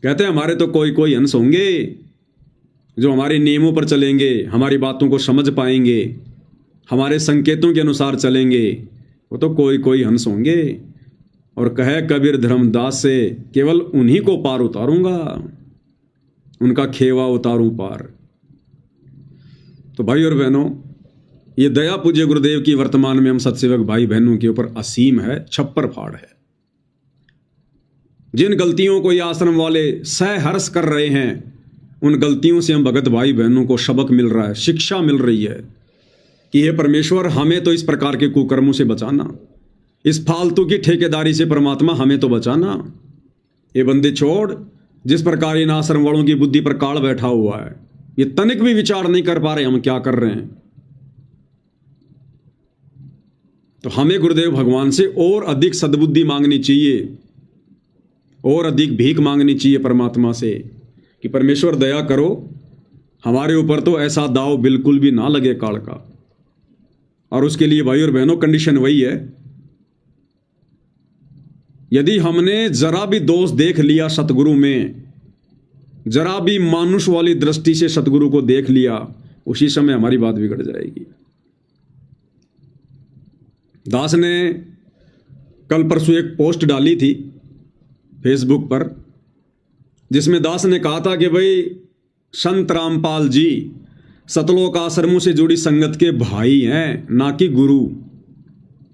कहते हैं हमारे तो कोई कोई हंस होंगे जो हमारे नियमों पर चलेंगे, हमारी बातों को समझ पाएंगे, हमारे संकेतों के अनुसार चलेंगे, वो तो कोई कोई हंस होंगे। और कहे कबीर धर्मदास से, केवल उन्हीं को पार उतारूंगा, उनका खेवा उतारूं पार। तो भाई और बहनों, ये दया पूज्य गुरुदेव की वर्तमान में हम सत्सेवक भाई बहनों के ऊपर असीम है, छप्पर फाड़ है। जिन गलतियों को ये आश्रम वाले सहर्ष कर रहे हैं, उन गलतियों से हम भगत भाई बहनों को सबक मिल रहा है, शिक्षा मिल रही है। कि हे परमेश्वर, हमें तो इस प्रकार के कुकर्मों से बचाना, इस फालतू की ठेकेदारी से परमात्मा हमें तो बचाना। ये बंदे छोड़, जिस प्रकार इन आश्रम वालों की बुद्धि पर काल बैठा हुआ है, ये तनिक भी विचार नहीं कर पा रहे हम क्या कर रहे हैं। तो हमें गुरुदेव भगवान से और अधिक सद्बुद्धि मांगनी चाहिए, और अधिक भीख मांगनी चाहिए परमात्मा से कि परमेश्वर दया करो, हमारे ऊपर तो ऐसा दाव बिल्कुल भी ना लगे काल का। और उसके लिए भाई और बहनों कंडीशन वही है, यदि हमने जरा भी दोष देख लिया सतगुरु में, जरा भी मानुष वाली दृष्टि से सतगुरु को देख लिया, उसी समय हमारी बात बिगड़ जाएगी। दास ने कल परसों एक पोस्ट डाली थी फेसबुक पर, जिसमें दास ने कहा था कि भाई संत रामपाल जी सतलोक आश्रमों से जुड़ी संगत के भाई हैं, ना कि गुरु।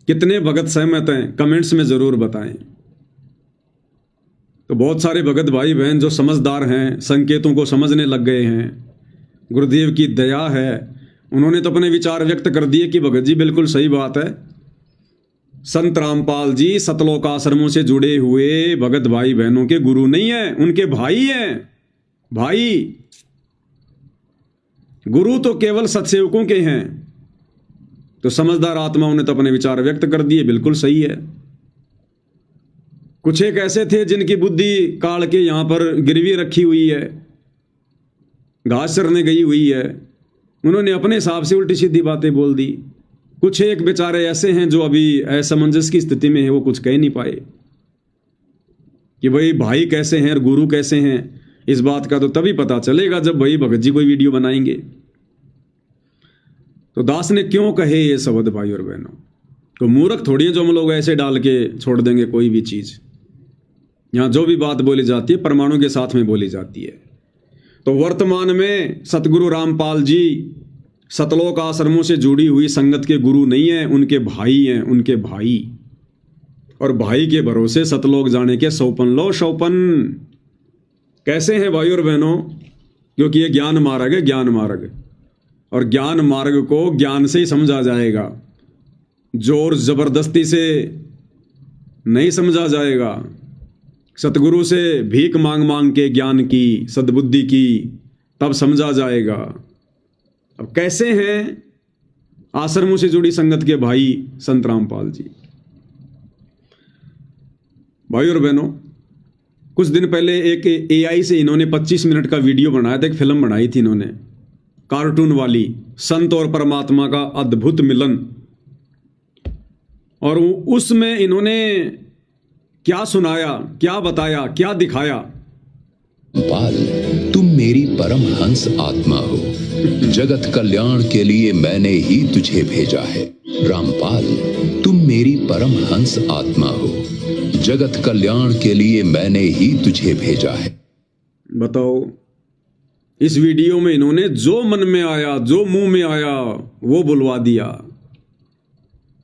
कितने भगत सहमत हैं कमेंट्स में जरूर बताएं। तो बहुत सारे भगत भाई बहन जो समझदार हैं, संकेतों को समझने लग गए हैं, गुरुदेव की दया है, उन्होंने तो अपने विचार व्यक्त कर दिए कि भगत जी बिल्कुल सही बात है, संत रामपाल जी सतलोक आश्रमों से जुड़े हुए भगत भाई बहनों के गुरु नहीं हैं, उनके भाई हैं। भाई, गुरु तो केवल सत्सेवकों के हैं। तो समझदार आत्माओं ने तो अपने विचार व्यक्त कर दिए, बिल्कुल सही है। कुछ एक ऐसे थे जिनकी बुद्धि काल के यहां पर गिरवी रखी हुई है, घास चरने गई हुई है, उन्होंने अपने हिसाब से उल्टी सीधी बातें बोल दी। कुछ एक बेचारे ऐसे हैं जो अभी असमंजस की स्थिति में है, वो कुछ कह नहीं पाए कि भाई भाई कैसे हैं और गुरु कैसे हैं। इस बात का तो तभी पता चलेगा जब भाई भगत जी कोई वीडियो बनाएंगे। तो दास ने क्यों कहे ये शब्द भाई और बहनों, तो मूर्ख थोड़ी है जो हम लोग ऐसे डाल के छोड़ देंगे कोई भी चीज। यहां जो भी बात बोली जाती है प्रमाणों के साथ में बोली जाती है। तो वर्तमान में सतगुरु रामपाल जी सतलोक आश्रमों से जुड़ी हुई संगत के गुरु नहीं है, उनके भाई हैं, उनके भाई। और भाई के भरोसे सतलोक जाने के सौपन लो सौपन। कैसे हैं भाई और बहनों, क्योंकि ये ज्ञान मार्ग है, ज्ञान मार्ग। और ज्ञान मार्ग को ज्ञान से ही समझा जाएगा, जोर जबरदस्ती से नहीं समझा जाएगा। सतगुरु से भीख मांग मांग के ज्ञान की, सद्बुद्धि की, तब समझा जाएगा। अब कैसे हैं आश्रमों से जुड़ी संगत के भाई संत रामपाल जी। भाई और बहनों, कुछ दिन पहले एक एआई से इन्होंने 25 मिनट का वीडियो बनाया था, एक फिल्म बनाई थी इन्होंने कार्टून वाली, संत और परमात्मा का अद्भुत मिलन। और उसमें इन्होंने क्या सुनाया, क्या बताया, क्या दिखाया। रामपाल, तुम मेरी परम हंस आत्मा हो, जगत कल्याण के लिए मैंने ही तुझे भेजा है। रामपाल, तुम मेरी परम हंस आत्मा हो, जगत कल्याण के लिए मैंने ही तुझे भेजा है। बताओ, इस वीडियो में इन्होंने जो मन में आया, जो मुंह में आया, वो बुलवा दिया।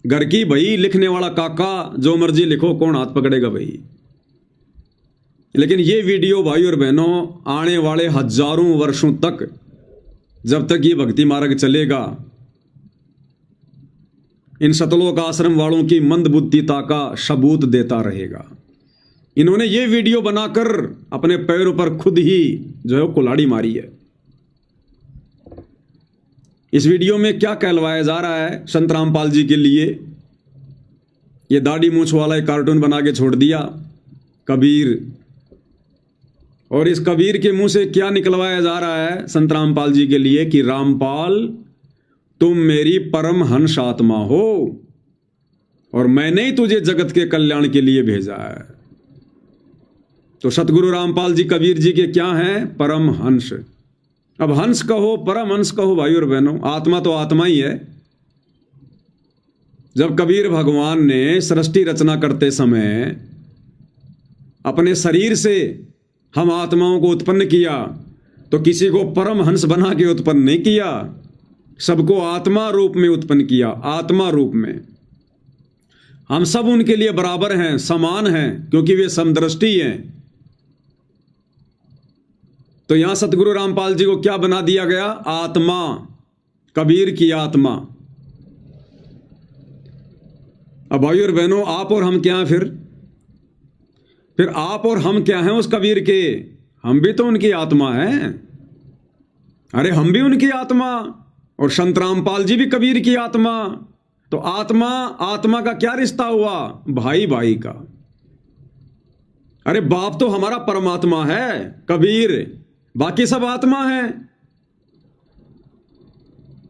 घर की भाई लिखने वाला काका, जो मर्जी लिखो, कौन हाथ पकड़ेगा भाई। लेकिन ये वीडियो भाई और बहनों आने वाले हजारों वर्षों तक, जब तक ये भक्ति मार्ग चलेगा, इन सतलोक आश्रम वालों की मंदबुद्धिता का सबूत देता रहेगा। इन्होंने ये वीडियो बनाकर अपने पैरों पर खुद ही जो है कुल्हाड़ी मारी है। इस वीडियो में क्या कहलवाया जा रहा है संत रामपाल जी के लिए, ये दाढ़ी मूंछ वाला एक कार्टून बना के छोड़ दिया कबीर। और इस कबीर के मुंह से क्या निकलवाया जा रहा है संत रामपाल जी के लिए कि रामपाल, तुम मेरी परम हंस आत्मा हो और मैंने ही तुझे जगत के कल्याण के लिए भेजा है। तो सतगुरु रामपाल जी कबीर जी के क्या हैं? परम हंस। अब हंस कहो, परम हंस कहो भाई और बहनों, आत्मा तो आत्मा ही है। जब कबीर भगवान ने सृष्टि रचना करते समय अपने शरीर से हम आत्माओं को उत्पन्न किया, तो किसी को परम हंस बना के उत्पन्न नहीं किया, सबको आत्मा रूप में उत्पन्न किया। आत्मा रूप में हम सब उनके लिए बराबर हैं, समान हैं, क्योंकि वे समदृष्टि हैं। तो यहां सतगुरु रामपाल जी को क्या बना दिया गया? आत्मा, कबीर की आत्मा। अब भाई और बहनों, आप और हम क्या हैं फिर आप और हम क्या हैं उस कबीर के? हम भी तो उनकी आत्मा हैं। अरे हम भी उनकी आत्मा, और संत रामपाल जी भी कबीर की आत्मा। तो आत्मा आत्मा का क्या रिश्ता हुआ? भाई भाई का। अरे बाप तो हमारा परमात्मा है कबीर, बाकी सब आत्मा है।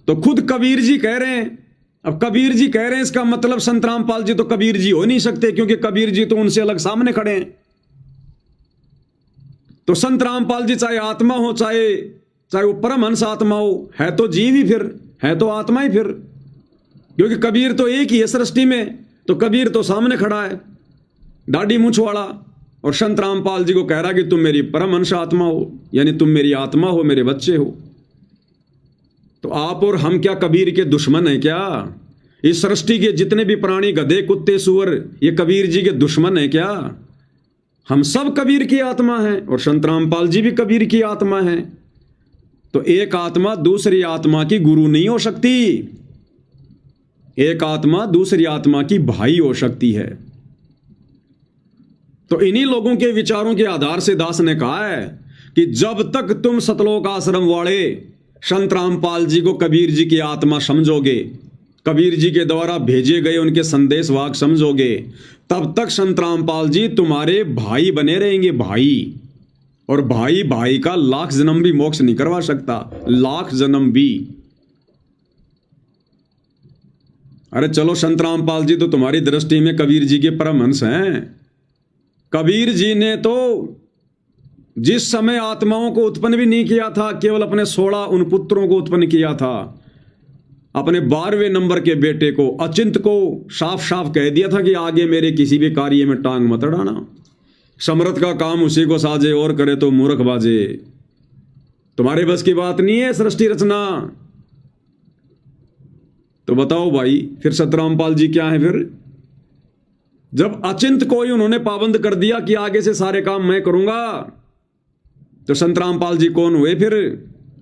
तो खुद कबीर जी कह रहे हैं। अब कबीर जी कह रहे हैं, इसका मतलब संत रामपाल जी तो कबीर जी हो नहीं सकते, क्योंकि कबीर जी तो उनसे अलग सामने खड़े हैं। तो संत रामपाल जी चाहे आत्मा हो, चाहे वो परमहंस आत्मा हो, है तो जीव ही, फिर है तो आत्मा ही फिर, क्योंकि कबीर तो एक ही है सृष्टि में। तो कबीर तो सामने खड़ा है, दाढ़ी मूंछ वाला, और संत रामपाल जी को कह रहा कि तुम मेरी परमहंस आत्मा हो, यानी तुम मेरी आत्मा हो, मेरे बच्चे हो। तो आप और हम क्या कबीर के दुश्मन हैं क्या? इस सृष्टि के जितने भी प्राणी, गधे, कुत्ते, सुअर, ये कबीर जी के दुश्मन हैं क्या? हम सब कबीर की आत्मा हैं, और संत रामपाल जी भी कबीर की आत्मा हैं। तो एक आत्मा दूसरी आत्मा की गुरु नहीं हो सकती, एक आत्मा दूसरी आत्मा की भाई हो सकती है। तो इन्हीं लोगों के विचारों के आधार से दास ने कहा है कि जब तक तुम सतलोक आश्रम वाले संत रामपाल जी को कबीर जी की आत्मा समझोगे, कबीर जी के द्वारा भेजे गए उनके संदेश वाक समझोगे, तब तक संत रामपाल जी तुम्हारे भाई बने रहेंगे, भाई। और भाई भाई का लाख जन्म भी मोक्ष नहीं करवा सकता, लाख जन्म भी। अरे चलो, संत रामपाल जी तो तुम्हारी दृष्टि में कबीर जी के परमहंस हैं। कबीर जी ने तो जिस समय आत्माओं को उत्पन्न भी नहीं किया था, केवल अपने 16 उन पुत्रों को उत्पन्न किया था। अपने 12वें नंबर के बेटे को, अचिंत को, साफ साफ कह दिया था कि आगे मेरे किसी भी कार्य में टांग मत अड़ाना, समर्थ का काम उसी को साजे, और करे तो मूर्ख बाजे। तुम्हारे बस की बात नहीं है सृष्टि रचना। तो बताओ भाई, फिर संत रामपाल जी क्या है? फिर जब अचिंत को ही उन्होंने पाबंद कर दिया कि आगे से सारे काम मैं करूंगा, तो संत रामपाल जी कौन हुए फिर?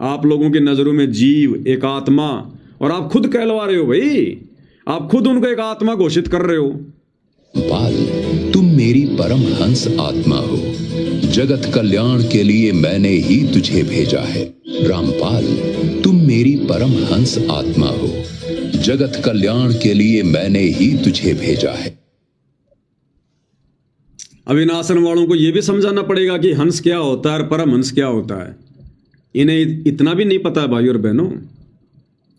आप लोगों की नजरों में जीव, एक आत्मा, और आप खुद कहलवा रहे हो भाई, आप खुद उनको एक आत्मा घोषित कर रहे हो। पाल, तुम मेरी परम हंस आत्मा हो, जगत कल्याण के लिए मैंने ही तुझे भेजा है। रामपाल, तुम मेरी परम हंस आत्मा हो, जगत कल्याण के लिए मैंने ही तुझे भेजा है। अब इन आश्रम वालों को यह भी समझाना पड़ेगा कि हंस क्या होता है और परमहंस क्या होता है। इन्हें इतना भी नहीं पता है भाई और बहनों।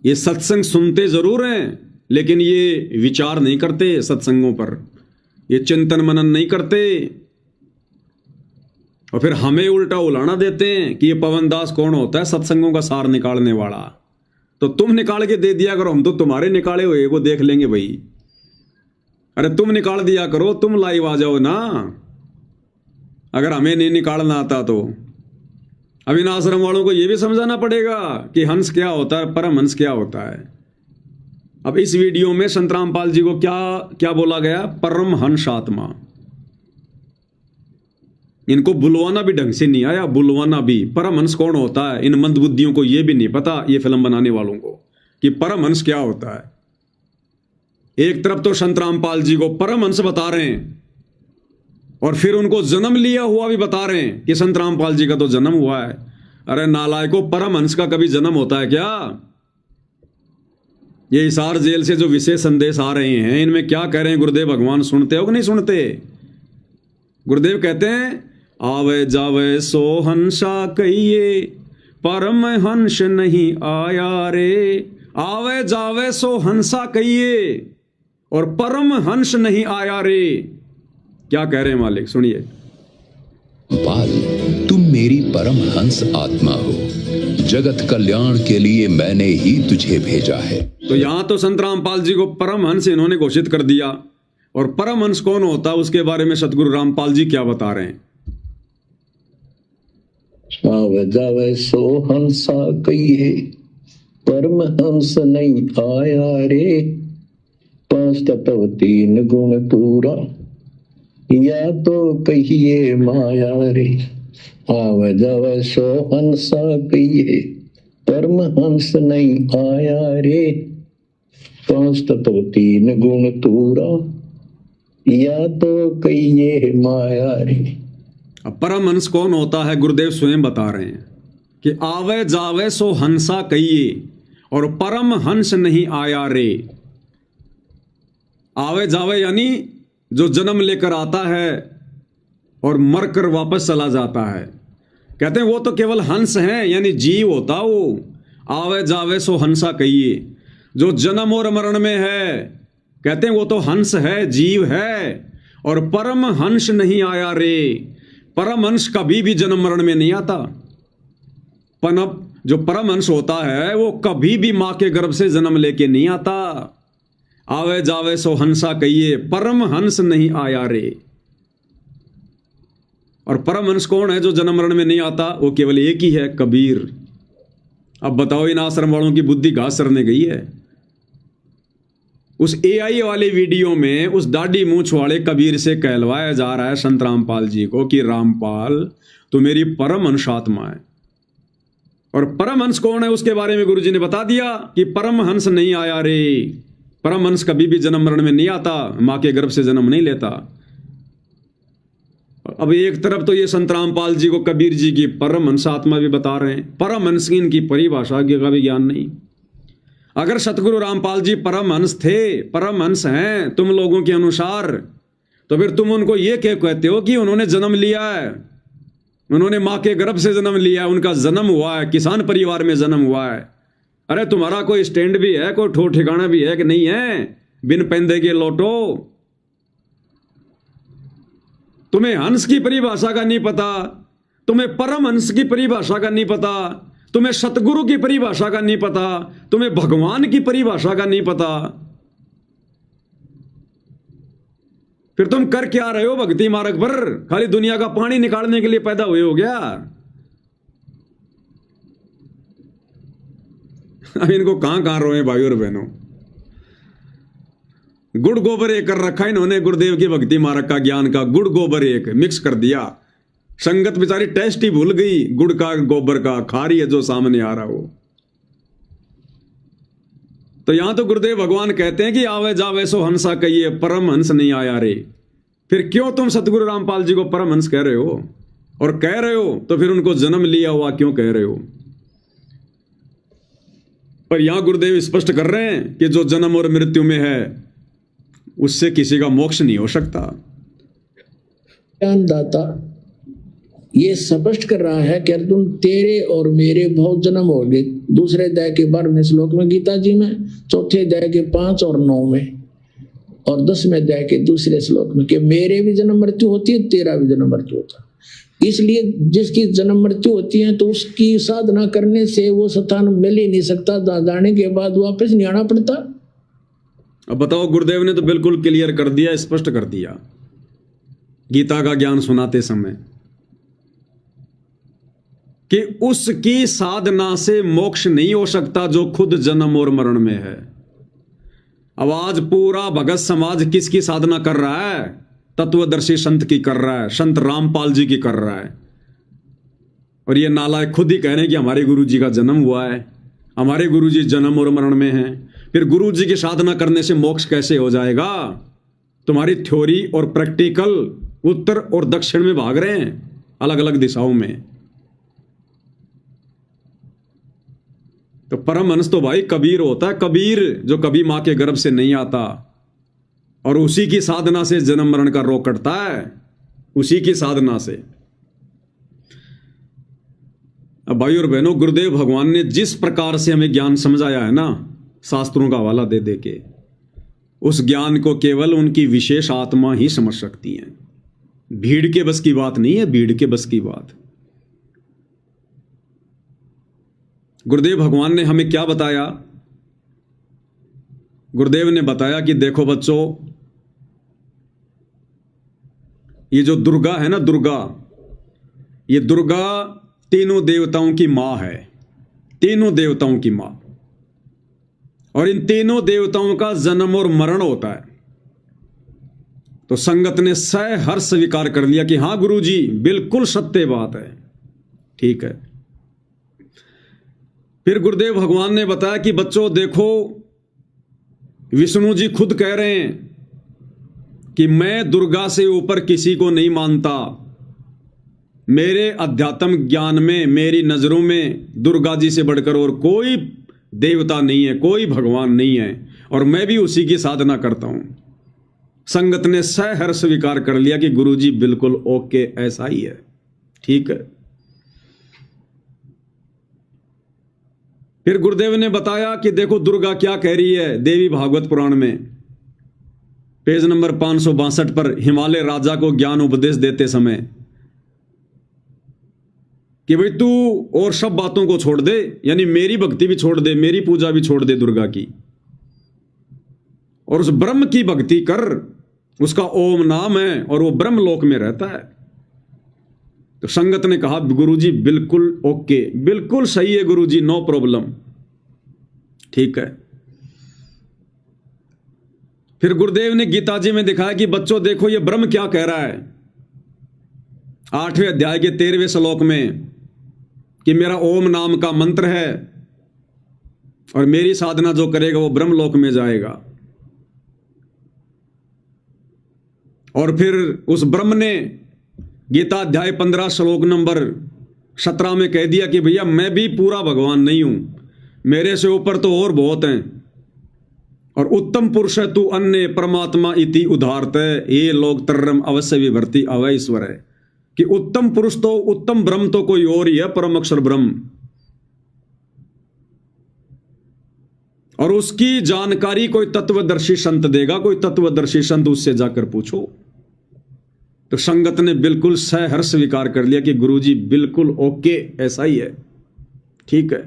ये सत्संग सुनते जरूर हैं, लेकिन ये विचार नहीं करते सत्संगों पर, ये चिंतन मनन नहीं करते, और फिर हमें उल्टा उलाना देते हैं कि ये पवन दास कौन होता है सत्संगों का सार निकालने वाला। तो तुम निकाल के दे दिया करो, हम तो तुम्हारे निकाले हुए वो देख लेंगे भाई। अरे तुम निकाल दिया करो, तुम लाइव आ जाओ ना, अगर हमें नहीं निकालना आता तो। अब इन आश्रम वालों को यह भी समझाना पड़ेगा कि हंस क्या होता है, परमहंस क्या होता है। अब इस वीडियो में संत रामपाल जी को क्या क्या बोला गया? परमहंस आत्मा। इनको बुलवाना भी ढंग से नहीं आया, बुलवाना भी। परमहंस कौन होता है? इन मंदबुद्धियों को यह भी नहीं पता, ये फिल्म बनाने वालों को, कि परमहंस क्या होता है। एक तरफ तो संत रामपाल जी को परमहंस बता रहे हैं, और फिर उनको जन्म लिया हुआ भी बता रहे हैं कि संत रामपाल जी का तो जन्म हुआ है। अरे नालायकों, परमहंस का कभी जन्म होता है क्या? ये हिसार जेल से जो विशेष संदेश आ रहे हैं, इनमें क्या कह रहे हैं गुरुदेव भगवान? सुनते हो कि नहीं सुनते? गुरुदेव कहते हैं, आवे जावे सो हंसा कहिए, परमहंस नहीं आया रे। आवे जावे सो हंसा कहिए, और परमहंस नहीं आया रे। क्या कह रहे हैं मालिक? सुनिए। पाल, तुम मेरी परम हंस आत्मा हो, जगत कल्याण के लिए मैंने ही तुझे भेजा है। तो यहां तो संत रामपाल जी को परमहंस इन्होंने घोषित कर दिया, और परमहंस कौन होता है उसके बारे में सतगुरु रामपाल जी क्या बता रहे हैं? आवे जावे सो हंसा कहिए, परमहंस नहीं आया रे। 5 तत्व 3 गुण पूरा, या तो कहिए माया रे। आवे जावे सो हंसा कहिए, परमहंस नहीं आया रे। पांच तत्व तीन गुण तूरा, या तो कहिए माया रे। अब परमहंस कौन होता है? गुरुदेव स्वयं बता रहे हैं कि आवे जावे सो हंसा कहिए, और परम हंस नहीं आया रे। आवे जावे यानी जो जन्म लेकर आता है और मरकर वापस चला जाता है। कहते हैं वो तो केवल हंस है, यानी जीव होता वो। आवे जावे सो हंसा कहिए, जो जन्म और मरण में है, कहते हैं वो तो हंस है, जीव है। और परम हंस नहीं आया रे। परम हंस कभी भी जन्म मरण में नहीं आता। जो परम हंस होता है वो कभी भी मां के गर्भ से जन्म लेके नहीं आता। आवे जावे सो हंसा कहिए, परम हंस नहीं आया रे। और परम हंस कौन है जो जन्म मरण में नहीं आता? वो केवल एक ही है, कबीर। अब बताओ, इन आश्रम वालों की बुद्धि घास चरने गई है। उस एआई वाले वीडियो में उस दाढ़ी मूंछ वाले कबीर से कहलवाया जा रहा है संत रामपाल जी को कि रामपाल तो मेरी परम हंस आत्मा है। और परम हंस कौन है उसके बारे में गुरुजी ने बता दिया कि परम हंस नहीं आया रे। परम हंस कभी भी जन्म मरण में नहीं आता, मां के गर्भ से जन्म नहीं लेता। अब एक तरफ तो ये संत रामपाल जी को कबीर जी की परम हंस आत्मा भी बता रहे हैं, परम हंस की इनकी परिभाषा का भी ज्ञान नहीं। अगर सतगुरु रामपाल जी परमहंस थे, परमहंस हैं तुम लोगों के अनुसार, तो फिर तुम उनको ये क्या कहते हो कि उन्होंने जन्म लिया है, उन्होंने मां के गर्भ से जन्म लिया, उनका जन्म हुआ है, किसान परिवार में जन्म हुआ है। अरे तुम्हारा कोई स्टैंड भी है, कोई ठो ठिकाना भी है कि नहीं है? बिन पेंदे के लोटो। तुम्हें हंस की परिभाषा का नहीं पता, तुम्हें परमहंस की परिभाषा का नहीं पता, तुम्हें सतगुरु की परिभाषा का नहीं पता, तुम्हें भगवान की परिभाषा का नहीं पता। फिर तुम कर क्या रहे हो भक्ति मार्ग पर? खाली दुनिया का पानी निकालने के लिए पैदा हुए हो गया? अब इनको कहां रोए भाई और बहनों। गुड़ गोबर एक कर रखा इन्होंने, गुरुदेव की भक्ति मार्ग का ज्ञान का गुड़ गोबर एक मिक्स कर दिया। संगत बेचारी टेस्ट ही भूल गई, गुड़ का गोबर का खा रही है जो सामने आ रहा हो। तो यहां तो गुरुदेव भगवान कहते हैं कि आवे जावे सो हंसा कहिए, परम हंस नहीं आया रे। फिर क्यों तुम सतगुरु रामपाल जी को परम हंस कह रहे हो? और कह रहे हो तो फिर उनको जन्म लिया हुआ क्यों कह रहे हो? पर यहां गुरुदेव स्पष्ट कर रहे हैं कि जो जन्म और मृत्यु में है उससे किसी का मोक्ष नहीं हो सकता। ज्ञानदाता ये स्पष्ट कर रहा है कि अर्जुन तेरे और मेरे बहुत जन्म हो गए। दूसरे अध्याय के 12वें श्लोक में गीता जी में, चौथे अध्याय के 5 और 9 में, और 10वें अध्याय के दूसरे श्लोक में कि मेरे भी जन्म मृत्यु होती है, तेरा भी जन्म मृत्यु होता है। इसलिए जिसकी जन्म मृत्यु होती है तो उसकी साधना करने से वो स्थान मिल ही नहीं सकता, जाने के बाद वापस नहीं आना पड़ता। अब बताओ, गुरुदेव ने तो बिल्कुल क्लियर कर दिया, स्पष्ट कर दिया गीता का ज्ञान सुनाते समय कि उसकी साधना से मोक्ष नहीं हो सकता जो खुद जन्म और मरण में है। अब आज पूरा भगत समाज किसकी साधना कर रहा है? तत्वदर्शी संत की कर रहा है, संत रामपाल जी की कर रहा है। और ये नालायक खुद ही कह रहे हैं कि हमारे गुरु जी का जन्म हुआ है, हमारे गुरु जी जन्म और मरण में हैं। फिर गुरु जी की साधना करने से मोक्ष कैसे हो जाएगा? तुम्हारी थ्योरी और प्रैक्टिकल उत्तर और दक्षिण में भाग रहे हैं, अलग अलग दिशाओं में। तो परमहंस तो भाई कबीर होता है, कबीर जो कभी मां के गर्भ से नहीं आता और उसी की साधना से जन्म मरण का रोग कटता है, उसी की साधना से। अब भाई और बहनों, गुरुदेव भगवान ने जिस प्रकार से हमें ज्ञान समझाया है ना, शास्त्रों का हवाला दे दे के, उस ज्ञान को केवल उनकी विशेष आत्मा ही समझ सकती है। भीड़ के बस की बात नहीं है, भीड़ के बस की बात। गुरुदेव भगवान ने हमें क्या बताया? गुरुदेव ने बताया कि देखो बच्चों, ये जो दुर्गा है ना, दुर्गा, ये दुर्गा तीनों देवताओं की मां है, तीनों देवताओं की मां। और इन तीनों देवताओं का जन्म और मरण होता है। तो संगत ने सहर्ष स्वीकार कर लिया कि हां गुरुजी, बिल्कुल सत्य बात है, ठीक है। फिर गुरुदेव भगवान ने बताया कि बच्चों देखो, विष्णु जी खुद कह रहे हैं कि मैं दुर्गा से ऊपर किसी को नहीं मानता। मेरे अध्यात्म ज्ञान में, मेरी नजरों में दुर्गा जी से बढ़कर और कोई देवता नहीं है, कोई भगवान नहीं है, और मैं भी उसी की साधना करता हूं। संगत ने सहर्ष स्वीकार कर लिया कि गुरुजी बिल्कुल ओके, ऐसा ही है, ठीक है। फिर गुरुदेव ने बताया कि देखो दुर्गा क्या कह रही है देवी भागवत पुराण में, पेज नंबर 562 पर, हिमालय राजा को ज्ञान उपदेश देते समय, कि भाई तू और सब बातों को छोड़ दे, यानी मेरी भक्ति भी छोड़ दे, मेरी पूजा भी छोड़ दे दुर्गा की, और उस ब्रह्म की भक्ति कर। उसका ओम नाम है और वो ब्रह्म लोक में रहता है। तो संगत ने कहा गुरुजी बिल्कुल ओके, बिल्कुल सही है गुरुजी, नो प्रॉब्लम, ठीक है। फिर गुरुदेव ने गीता जी में दिखाया कि बच्चों देखो ये ब्रह्म क्या कह रहा है 8वें अध्याय के 13वें श्लोक में, कि मेरा ओम नाम का मंत्र है और मेरी साधना जो करेगा वो ब्रह्म लोक में जाएगा। और फिर उस ब्रह्म ने गीता अध्याय 15 श्लोक नंबर 17 में कह दिया कि भैया मैं भी पूरा भगवान नहीं हूं, मेरे से ऊपर तो और बहुत हैं, और उत्तम पुरुष है तू अन्य परमात्मा इति उदारत, ये लोग तरम अवश्य विभर्ति अवय ईश्वर है, कि उत्तम पुरुष तो, उत्तम ब्रह्म तो कोई और ही है, परम अक्षर ब्रह्म, और उसकी जानकारी कोई तत्वदर्शी संत देगा, कोई तत्वदर्शी संत उससे जाकर पूछो। तो संगत ने बिल्कुल सहर्ष स्वीकार कर लिया कि गुरुजी बिल्कुल ओके, ऐसा ही है, ठीक है।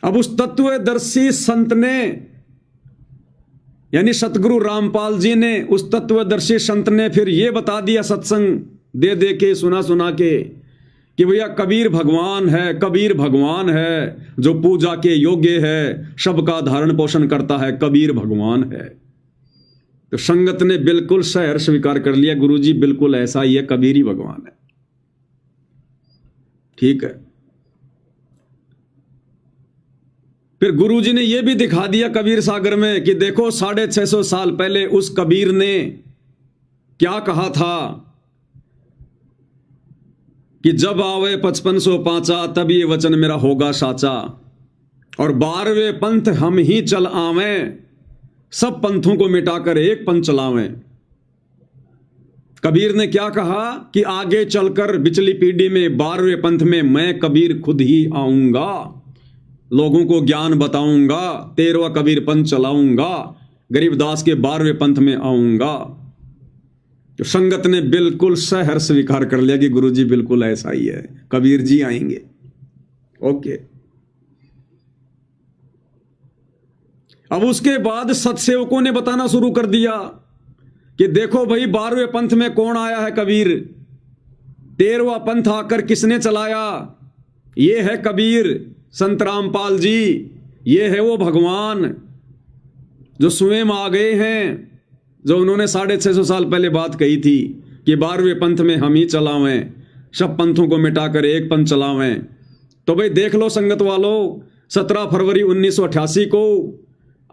अब उस तत्वदर्शी संत ने, यानी सतगुरु रामपाल जी ने, उस तत्वदर्शी संत ने फिर यह बता दिया सत्संग दे दे के, सुना सुना के, कि भैया कबीर भगवान है, कबीर भगवान है जो पूजा के योग्य है, सबका धारण पोषण करता है, कबीर भगवान है। तो संगत ने बिल्कुल सहर्ष स्वीकार कर लिया गुरुजी बिल्कुल ऐसा ही है, कबीर ही भगवान है, ठीक है। फिर गुरुजी ने यह भी दिखा दिया कबीर सागर में कि देखो 650 साल पहले उस कबीर ने क्या कहा था, कि जब आवे 5505 तब ये वचन मेरा होगा साचा, और 12वें पंथ हम ही चल आवें, सब पंथों को मिटाकर एक पंथ चलावें। कबीर ने क्या कहा कि आगे चलकर पिछली पीढ़ी में 12वें पंथ में मैं कबीर खुद ही आऊंगा, लोगों को ज्ञान बताऊंगा, 13वां कबीर पंथ चलाऊंगा, गरीबदास के 12वें पंथ में आऊंगा। तो संगत ने बिल्कुल सहर्ष स्वीकार कर लिया कि गुरुजी बिल्कुल ऐसा ही है, कबीर जी आएंगे, ओके। अब उसके बाद सत्सेवकों ने बताना शुरू कर दिया कि देखो भाई 12वें पंथ में कौन आया है कबीर, 13वां पंथ आकर किसने चलाया, ये है कबीर संत रामपाल जी, ये है वो भगवान जो स्वयं आ गए हैं, जो उन्होंने 650 साल पहले बात कही थी कि 12वें पंथ में हम ही चलावें, सब पंथों को मिटाकर एक पंथ चलावें। तो भाई देख लो संगत वालों, 17 फरवरी 1988 को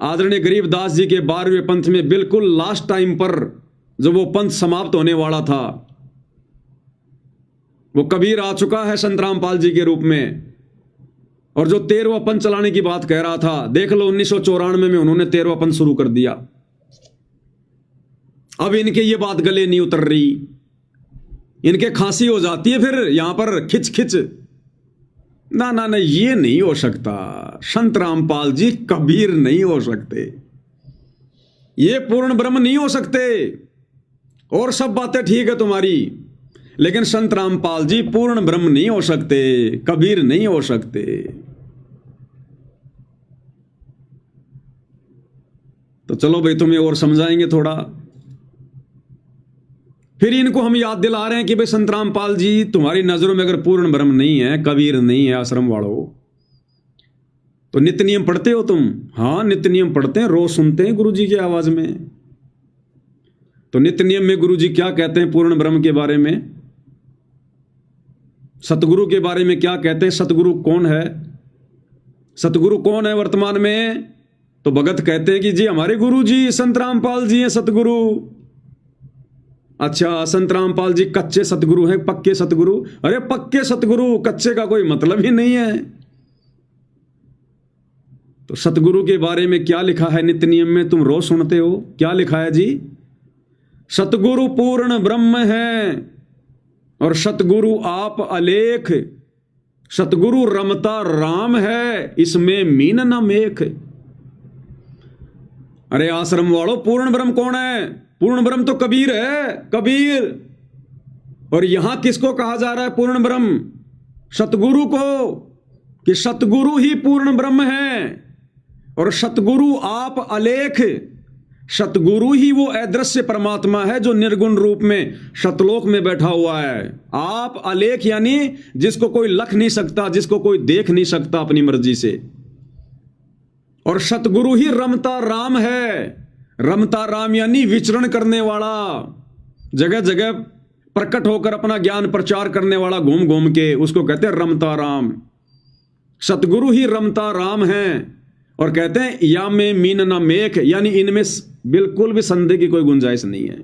आदरणीय गरीबदास जी के 12वें पंथ में बिल्कुल लास्ट टाइम पर जब वो पंथ समाप्त होने वाला था, वो कबीर आ चुका है संत रामपाल जी के रूप में, और जो 13वां पंथ चलाने की बात कह रहा था, देख लो 1994 में उन्होंने 13वां पंथ शुरू कर दिया। अब इनके ये बात गले नहीं उतर रही, इनके खांसी हो जाती है फिर यहां पर खिच खिच, ना ना ना ये नहीं हो सकता, संत रामपाल जी कबीर नहीं हो सकते, ये पूर्ण ब्रह्म नहीं हो सकते, और सब बातें ठीक है तुम्हारी, लेकिन संत रामपाल जी पूर्ण ब्रह्म नहीं हो सकते, कबीर नहीं हो सकते। तो चलो भाई तुम्हें और समझाएंगे थोड़ा। फिर इनको हम याद दिला रहे हैं कि भाई संत रामपाल जी तुम्हारी नजरों में अगर पूर्ण ब्रह्म नहीं है, कबीर नहीं है, आश्रम वालों, तो नित्य नियम पढ़ते हो तुम? हाँ नित्य नियम पढ़ते हैं, रोज सुनते हैं गुरुजी की आवाज में। तो नित्य नियम में गुरुजी क्या कहते हैं पूर्ण ब्रह्म के बारे में, सतगुरु के बारे में क्या कहते हैं, सतगुरु कौन है, सतगुरु कौन है वर्तमान में? तो भगत कहते हैं कि जी हमारे गुरु जी संत रामपाल जी हैं सतगुरु। अच्छा, संत रामपाल जी कच्चे सतगुरु हैं, पक्के सतगुरु? अरे पक्के सतगुरु, कच्चे का कोई मतलब ही नहीं है। तो सतगुरु के बारे में क्या लिखा है नित्य नियम में, तुम रोज सुनते हो? क्या लिखा है जी? सतगुरु पूर्ण ब्रह्म है और सतगुरु आप अलेख, सतगुरु रमता राम है, इसमें मीन न मेख। अरे आश्रम वालों, पूर्ण ब्रह्म कौन है? पूर्ण ब्रह्म तो कबीर है, कबीर। और यहां किसको कहा जा रहा है पूर्ण ब्रह्म? सतगुरु को, कि सतगुरु ही पूर्ण ब्रह्म है और सतगुरु आप अलेख, सतगुरु ही वो अदृश्य परमात्मा है जो निर्गुण रूप में सतलोक में बैठा हुआ है। आप अलेख यानी जिसको कोई लख नहीं सकता, जिसको कोई देख नहीं सकता अपनी मर्जी से। और सतगुरु ही रमता राम है। रमता राम यानी विचरण करने वाला, जगह जगह प्रकट होकर अपना ज्ञान प्रचार करने वाला, घूम घूम के, उसको कहते हैं रमता राम। सतगुरु ही रमता राम है। और कहते हैं या में मीन ना मेख, यानी इनमें बिल्कुल भी संदेह की कोई गुंजाइश नहीं है।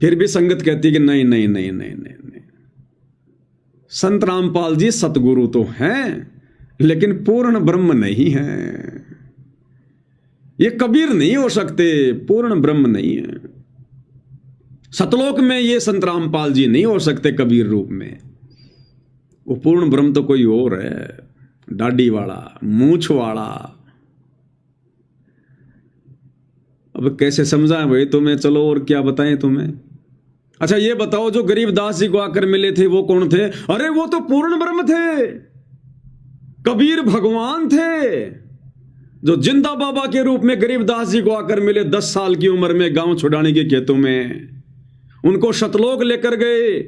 फिर भी संगत कहती है कि नहीं नहीं नहीं नहीं नहीं नहीं, संत रामपाल जी सतगुरु तो हैं लेकिन पूर्ण ब्रह्म नहीं है। ये कबीर नहीं हो सकते, पूर्ण ब्रह्म नहीं है। सतलोक में ये संत रामपाल जी नहीं हो सकते कबीर रूप में। वो पूर्ण ब्रह्म तो कोई और है, दाढ़ी वाला, मूछ वाला। अब कैसे समझाएं भाई तुम्हें? चलो और क्या बताएं तुम्हें। अच्छा ये बताओ, जो गरीबदास जी को आकर मिले थे वो कौन थे? अरे वो तो पूर्ण ब्रह्म थे, कबीर भगवान थे, जो जिंदा बाबा के रूप में गरीबदास जी को आकर मिले 10 साल की उम्र में गांव छुड़ाने के खेतों में। उनको सतलोक लेकर गए,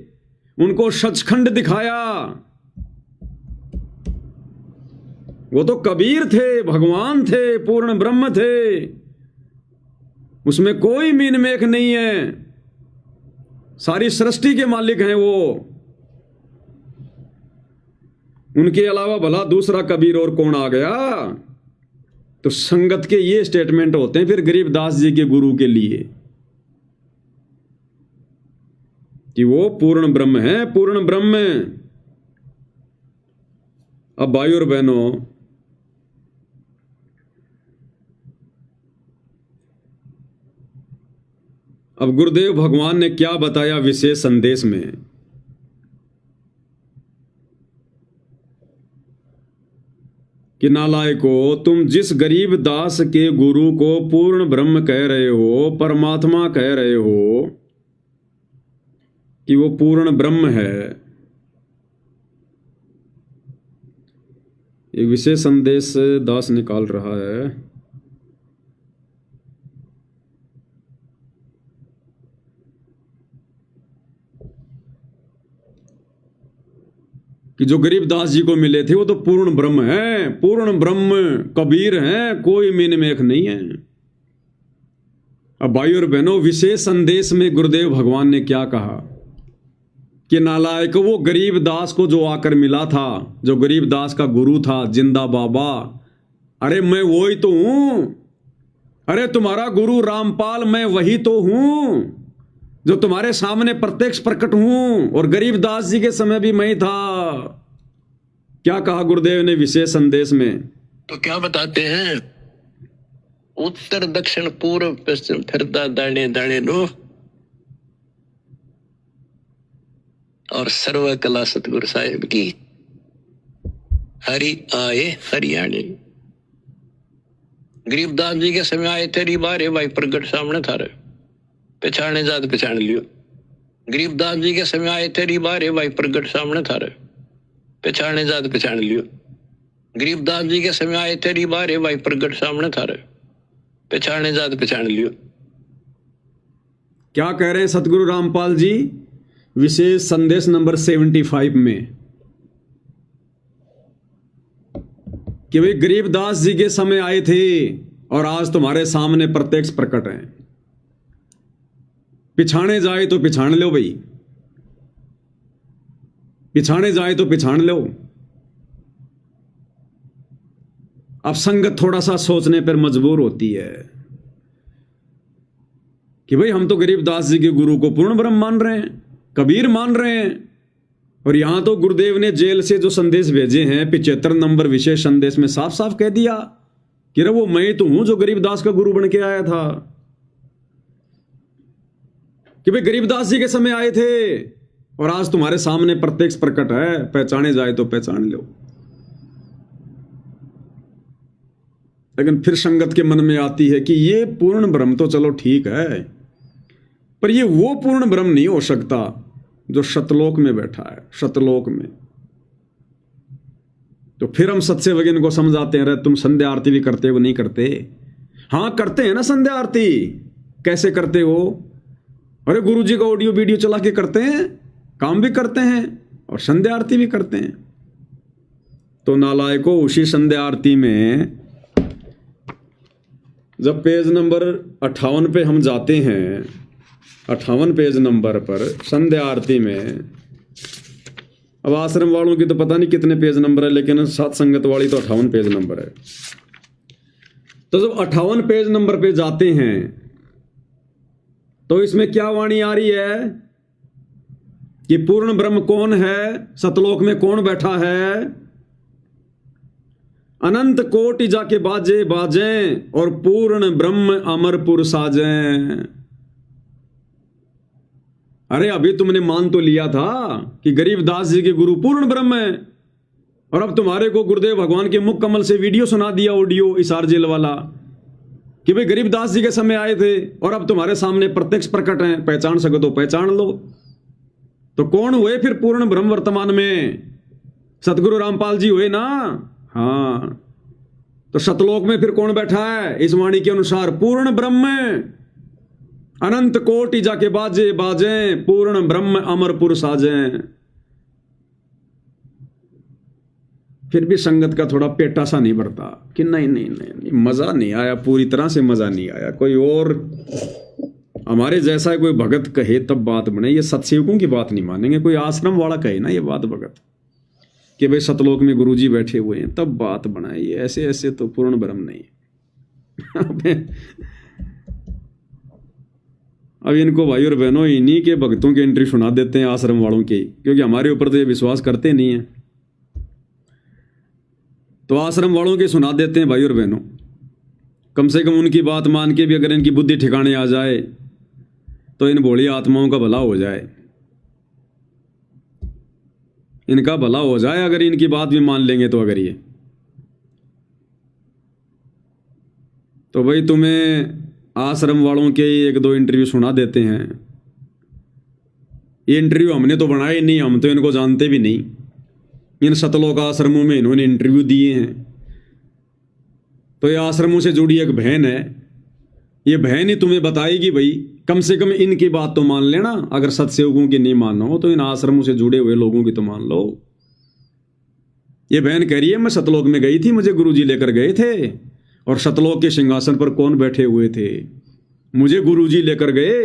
उनको सचखंड दिखाया। वो तो कबीर थे, भगवान थे, पूर्ण ब्रह्म थे, उसमें कोई मीन मेख नहीं है। सारी सृष्टि के मालिक हैं वो। उनके अलावा भला दूसरा कबीर और कौन आ गया? तो संगत के ये स्टेटमेंट होते हैं फिर गरीबदास जी के गुरु के लिए कि वो पूर्ण ब्रह्म है, पूर्ण ब्रह्म। अब भाई और बहनों, अब गुरुदेव भगवान ने क्या बताया विशेष संदेश में? कि नालायको, तुम जिस गरीब दास के गुरु को पूर्ण ब्रह्म कह रहे हो, परमात्मा कह रहे हो कि वो पूर्ण ब्रह्म है, एक विशेष संदेश दास निकाल रहा है। कि जो गरीबदास जी को मिले थे वो तो पूर्ण ब्रह्म है, पूर्ण ब्रह्म कबीर हैं, कोई मीन मेख नहीं है। अब भाई और बहनों, विशेष संदेश में गुरुदेव भगवान ने क्या कहा? कि नालायक, वो गरीबदास को जो आकर मिला था, जो गरीबदास का गुरु था, जिंदा बाबा, अरे मैं वही तो हूं। अरे तुम्हारा गुरु रामपाल मैं वही तो हूं जो तुम्हारे सामने प्रत्यक्ष प्रकट हूं, और गरीबदास जी के समय भी मैं ही था। क्या कहा गुरुदेव ने विशेष संदेश में? तो क्या बताते हैं? उत्तर दक्षिण पूर्व पश्चिम फिरता दाने दाने लो, और सर्व कला सतगुरु साहिब की, हरि आए हरियाणी। गरीबदास जी के समय आए तेरी बारे भाई प्रगट सामने था रे, पहचाने जात पहचान लियो। गरीबदास जी के समय आए तेरी बारे भाई प्रगट सामने था रे, पहचाने जात पहचान लियो। गरीबदास जी के समय आए तेरी बारे भाई प्रगट सामने था रे, पहचाने जात पहचान लियो। क्या कह रहे हैं सतगुरु रामपाल जी विशेष संदेश नंबर 75 में? कि भाई गरीबदास जी के समय आए थे और आज तुम्हारे सामने प्रत्यक्ष प्रकट हैं। पिछाने जाए तो पिछाड़ लो भाई, पिछाने जाए तो पिछाड़ लो। अब संगत थोड़ा सा सोचने पर मजबूर होती है कि भाई हम तो गरीबदास जी के गुरु को पूर्ण ब्रह्म मान रहे हैं, कबीर मान रहे हैं, और यहां तो गुरुदेव ने जेल से जो संदेश भेजे हैं 75 नंबर विशेष संदेश में साफ साफ कह दिया कि रे वो मैं तो हूं जो गरीबदास का गुरु बन के आया था, कि भाई गरीबदास जी के समय आए थे और आज तुम्हारे सामने प्रत्यक्ष प्रकट है, पहचाने जाए तो पहचान लो। लेकिन फिर संगत के मन में आती है कि ये पूर्ण ब्रह्म तो चलो ठीक है, पर ये वो पूर्ण ब्रह्म नहीं हो सकता जो शतलोक में बैठा है, शतलोक में। तो फिर हम सत्य वगैरह को समझाते हैं, तुम संध्या आरती भी करते हो नहीं करते? हाँ करते हैं ना संध्या आरती। कैसे करते हो? अरे गुरुजी का ऑडियो वीडियो चला के करते हैं, काम भी करते हैं और संध्या आरती भी करते हैं। तो नालायको उसी संध्या आरती में जब पेज नंबर 58 पे हम जाते हैं, 58 पेज नंबर पर संध्या आरती में, अब आश्रम वालों की तो पता नहीं कितने पेज नंबर है, लेकिन सात संगत वाली तो 58 पेज नंबर है। तो जब 58 पेज नंबर पे जाते हैं तो इसमें क्या वाणी आ रही है कि पूर्ण ब्रह्म कौन है, सतलोक में कौन बैठा है? अनंत कोटि जाके बाजे बाजें और पूर्ण ब्रह्म अमरपुर साजें। अरे अभी तुमने मान तो लिया था कि गरीबदास जी के गुरु पूर्ण ब्रह्म है, और अब तुम्हारे को गुरुदेव भगवान के मुख कमल से वीडियो सुना दिया, ऑडियो इसार जेल वाला, कि भाई गरीबदास जी के समय आए थे और अब तुम्हारे सामने प्रत्यक्ष प्रकट हैं, पहचान सको तो पहचान लो। तो कौन हुए फिर पूर्ण ब्रह्म वर्तमान में? सतगुरु रामपाल जी हुए ना। हाँ, तो शतलोक में फिर कौन बैठा है? इस वाणी के अनुसार पूर्ण ब्रह्म, अनंत कोटि जाके बाजे बाजे, पूर्ण ब्रह्म अमरपुर साजें। फिर भी संगत का थोड़ा पेटा सा नहीं भरता कि नहीं नहीं नहीं, नहीं मजा नहीं आया, पूरी तरह से मजा नहीं आया। कोई और हमारे जैसा कोई भगत कहे तब बात बने। ये सत्सेवकों की बात नहीं मानेंगे, कोई आश्रम वाला कहे ना ये बात भगत कि भाई सतलोक में गुरुजी बैठे हुए हैं, तब बात बनाए। ये ऐसे ऐसे तो पूर्ण ब्रह्म नहीं। अब इनको भाई और बहनों इन्हीं के भक्तों के एंट्री सुना देते हैं आश्रम वालों के, क्योंकि हमारे ऊपर तो ये विश्वास करते नहीं है। तो आश्रम वालों के सुना देते हैं भाई और बहनों। कम से कम उनकी बात मान के भी अगर इनकी बुद्धि ठिकाने आ जाए तो इन भोली आत्माओं का भला हो जाए, इनका भला हो जाए अगर इनकी बात भी मान लेंगे तो। अगर ये तो भाई तुम्हें आश्रम वालों के एक दो इंटरव्यू सुना देते हैं। ये इंटरव्यू हमने तो बनाए नहीं, हम तो इनको जानते भी नहीं। इन सतलोक आश्रमों में इन्होंने इंटरव्यू दिए हैं। तो ये आश्रमों से जुड़ी एक बहन है, ये बहन ही तुम्हें बताएगी भाई कम से कम इनकी बात तो मान लेना। अगर सत्सेवकों की नहीं मानो तो इन आश्रमों से जुड़े हुए लोगों की तो मान लो। ये बहन कह रही है मैं सतलोक में गई थी, मुझे गुरुजी लेकर गए थे, और सतलोक के सिंहासन पर कौन बैठे हुए थे? मुझे गुरुजी लेकर गए,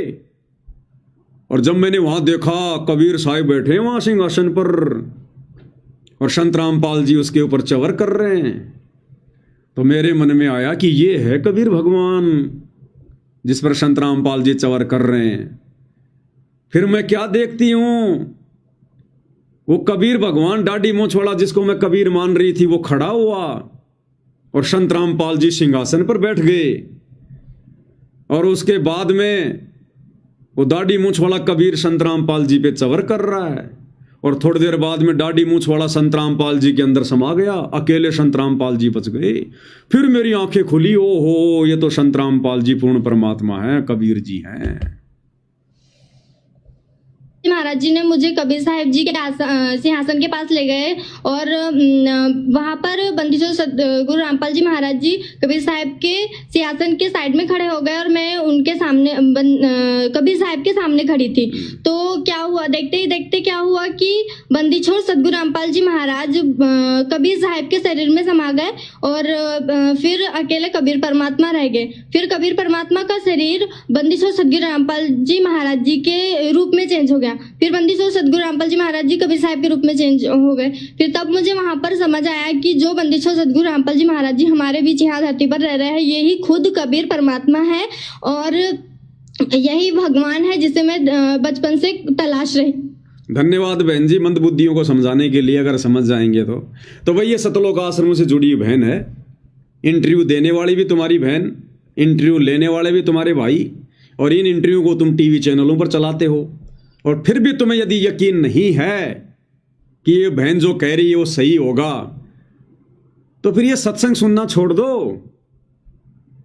और जब मैंने वहां देखा कबीर साहिब बैठे वहां सिंहासन पर और संत रामपाल जी उसके ऊपर चवर कर रहे हैं, तो मेरे मन में आया कि ये है कबीर भगवान जिस पर संत रामपाल जी चवर कर रहे हैं। फिर मैं क्या देखती हूं, वो कबीर भगवान दाढ़ी मूंछ वाला जिसको मैं कबीर मान रही थी वो खड़ा हुआ, और संत रामपाल जी सिंहासन पर बैठ गए, और उसके बाद में वो दाढ़ी मूंछ वाला कबीर संत रामपाल जी पे चवर कर रहा है, और थोड़ी देर बाद में दाढ़ी मूंछ वाला संत रामपाल जी के अंदर समा गया, अकेले संत रामपाल जी बच गए। फिर मेरी आंखें खुली, ओहो ये तो संत रामपाल जी पूर्ण परमात्मा है, कबीर जी हैं। महाराज जी ने मुझे कबीर साहिब जी के सिंहासन के पास ले गए, और वहां पर बंदीछोड़ गुरु रामपाल जी महाराज जी कबीर साहिब के सिंहासन के साइड में खड़े हो गए, और मैं उनके सामने कबीर साहिब के सामने खड़ी थी। तो क्या हुआ, देखते ही देखते क्या हुआ कि बंदीछोड़ सदगुरु रामपाल जी महाराज कबीर साहिब के शरीर में समा गए, और फिर अकेले कबीर परमात्मा रह गए। फिर कबीर परमात्मा का शरीर बंदीछोड़ सदगुरु रामपाल जी महाराज जी के रूप में चेंज हो गया। गया। फिर बंदी छोड़ सदगुरु रामपाल जी महाराज जी कबीर साहब के रूप में चेंज हो गए। फिर तब मुझे वहां पर समझ आया कि जो बंदी छोड़ सदगुरु रामपाल जी महाराज जी हमारे बीच यहाँ धरती पर रह रहे हैं, यही खुद कबीर परमात्मा है और यही भगवान है जिसे मैं बचपन से तलाश रही। धन्यवाद बहन जी, मंदबुद्धियों को समझाने के लिए। अगर समझ जाएंगे तो भाई ये सतलोक आश्रम से जुड़ी हुई बहन है। इंटरव्यू देने वाली भी तुम्हारी बहन, इंटरव्यू लेने वाले भी तुम्हारे भाई, और इन इंटरव्यू को तुम टीवी चैनलों पर चलाते हो। और फिर भी तुम्हें यदि यकीन नहीं है कि ये बहन जो कह रही है वो सही होगा, तो फिर ये सत्संग सुनना छोड़ दो।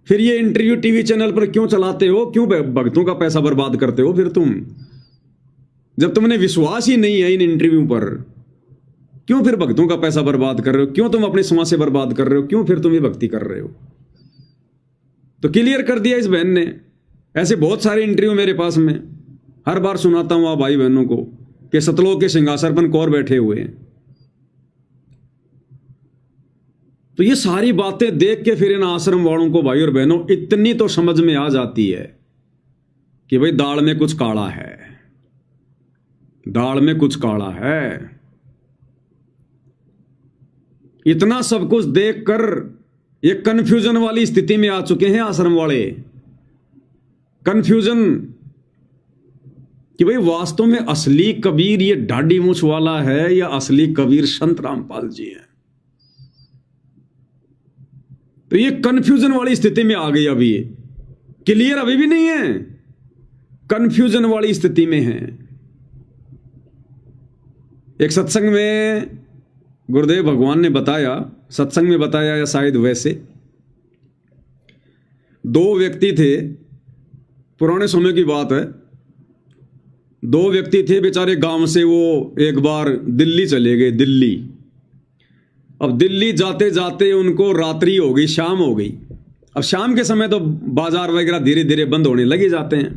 फिर ये इंटरव्यू टीवी चैनल पर क्यों चलाते हो? क्यों भक्तों का पैसा बर्बाद करते हो? फिर तुम, जब तुमने विश्वास ही नहीं है इन इंटरव्यू पर, क्यों फिर भक्तों का पैसा बर्बाद कर रहे हो? क्यों तुम अपने समाज से बर्बाद कर रहे हो? क्यों फिर तुम ये भक्ति कर रहे हो? तो क्लियर कर दिया इस बहन ने। ऐसे बहुत सारे इंटरव्यू मेरे पास में, हर बार सुनाता हूं आप भाई बहनों को कि सतलोक के सिंहासन पर कौर बैठे हुए हैं। तो ये सारी बातें देख के फिर इन आश्रम वालों को भाई और बहनों इतनी तो समझ में आ जाती है कि भाई दाल में कुछ काला है, दाल में कुछ काला है। इतना सब कुछ देखकर ये कंफ्यूजन वाली स्थिति में आ चुके हैं आश्रम वाले। कंफ्यूजन कि भाई वास्तव में असली कबीर ये ढाडी मूछ वाला है या असली कबीर संत रामपाल जी हैं। तो ये कंफ्यूजन वाली स्थिति में आ गई। अभी ये क्लियर अभी भी नहीं है, कंफ्यूजन वाली स्थिति में है। एक सत्संग में गुरुदेव भगवान ने बताया, सत्संग में बताया या शायद वैसे, दो व्यक्ति थे, पुराने समय की बात है। दो व्यक्ति थे बेचारे, गांव से वो एक बार दिल्ली चले गए, दिल्ली। अब दिल्ली जाते जाते उनको रात्रि हो गई, शाम हो गई। अब शाम के समय तो बाजार वगैरह धीरे धीरे बंद होने लगे जाते हैं।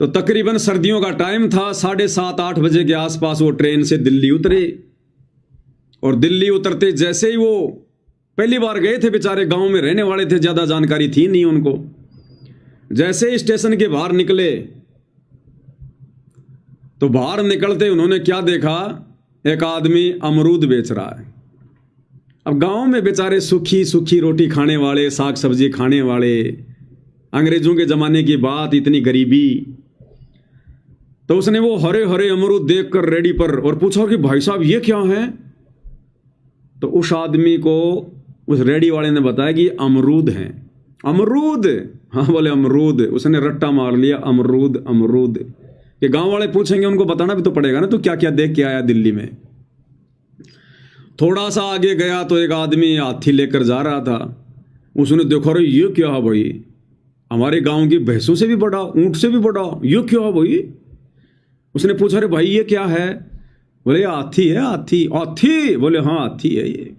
तो तकरीबन सर्दियों का टाइम था, 7:30-8 बजे के आसपास वो ट्रेन से दिल्ली उतरे। और दिल्ली उतरते जैसे ही वो, पहली बार गए थे बेचारे, गांव में रहने वाले थे, ज्यादा जानकारी थी नहीं उनको। जैसे ही स्टेशन के बाहर निकले तो बाहर निकलते उन्होंने क्या देखा, एक आदमी अमरूद बेच रहा है। अब गांव में बेचारे सूखी सूखी रोटी खाने वाले, साग सब्जी खाने वाले, अंग्रेजों के जमाने की बात, इतनी गरीबी। तो उसने वो हरे हरे अमरूद देखकर रेडी पर और पूछा कि भाई साहब ये क्या है? तो उस आदमी को उस रेडी वाले ने बताया कि अमरूद हैं। अमरूद? हाँ बोले अमरूद। उसने रट्टा मार लिया, अमरूद अमरूद। कि गांव वाले पूछेंगे, उनको बताना भी तो पड़ेगा ना, तो क्या क्या देख के आया दिल्ली में। थोड़ा सा आगे गया तो एक आदमी हाथी लेकर जा रहा था। उसने देखा, अरे ये क्या है भाई, हमारे गांव की भैंसों से भी बड़ा, ऊंट से भी बड़ा, ये क्या है भाई? उसने पूछा, अरे भाई ये क्या है? बोले हाथी है, हाथी। हाथी? बोले हाँ हाथी है ये।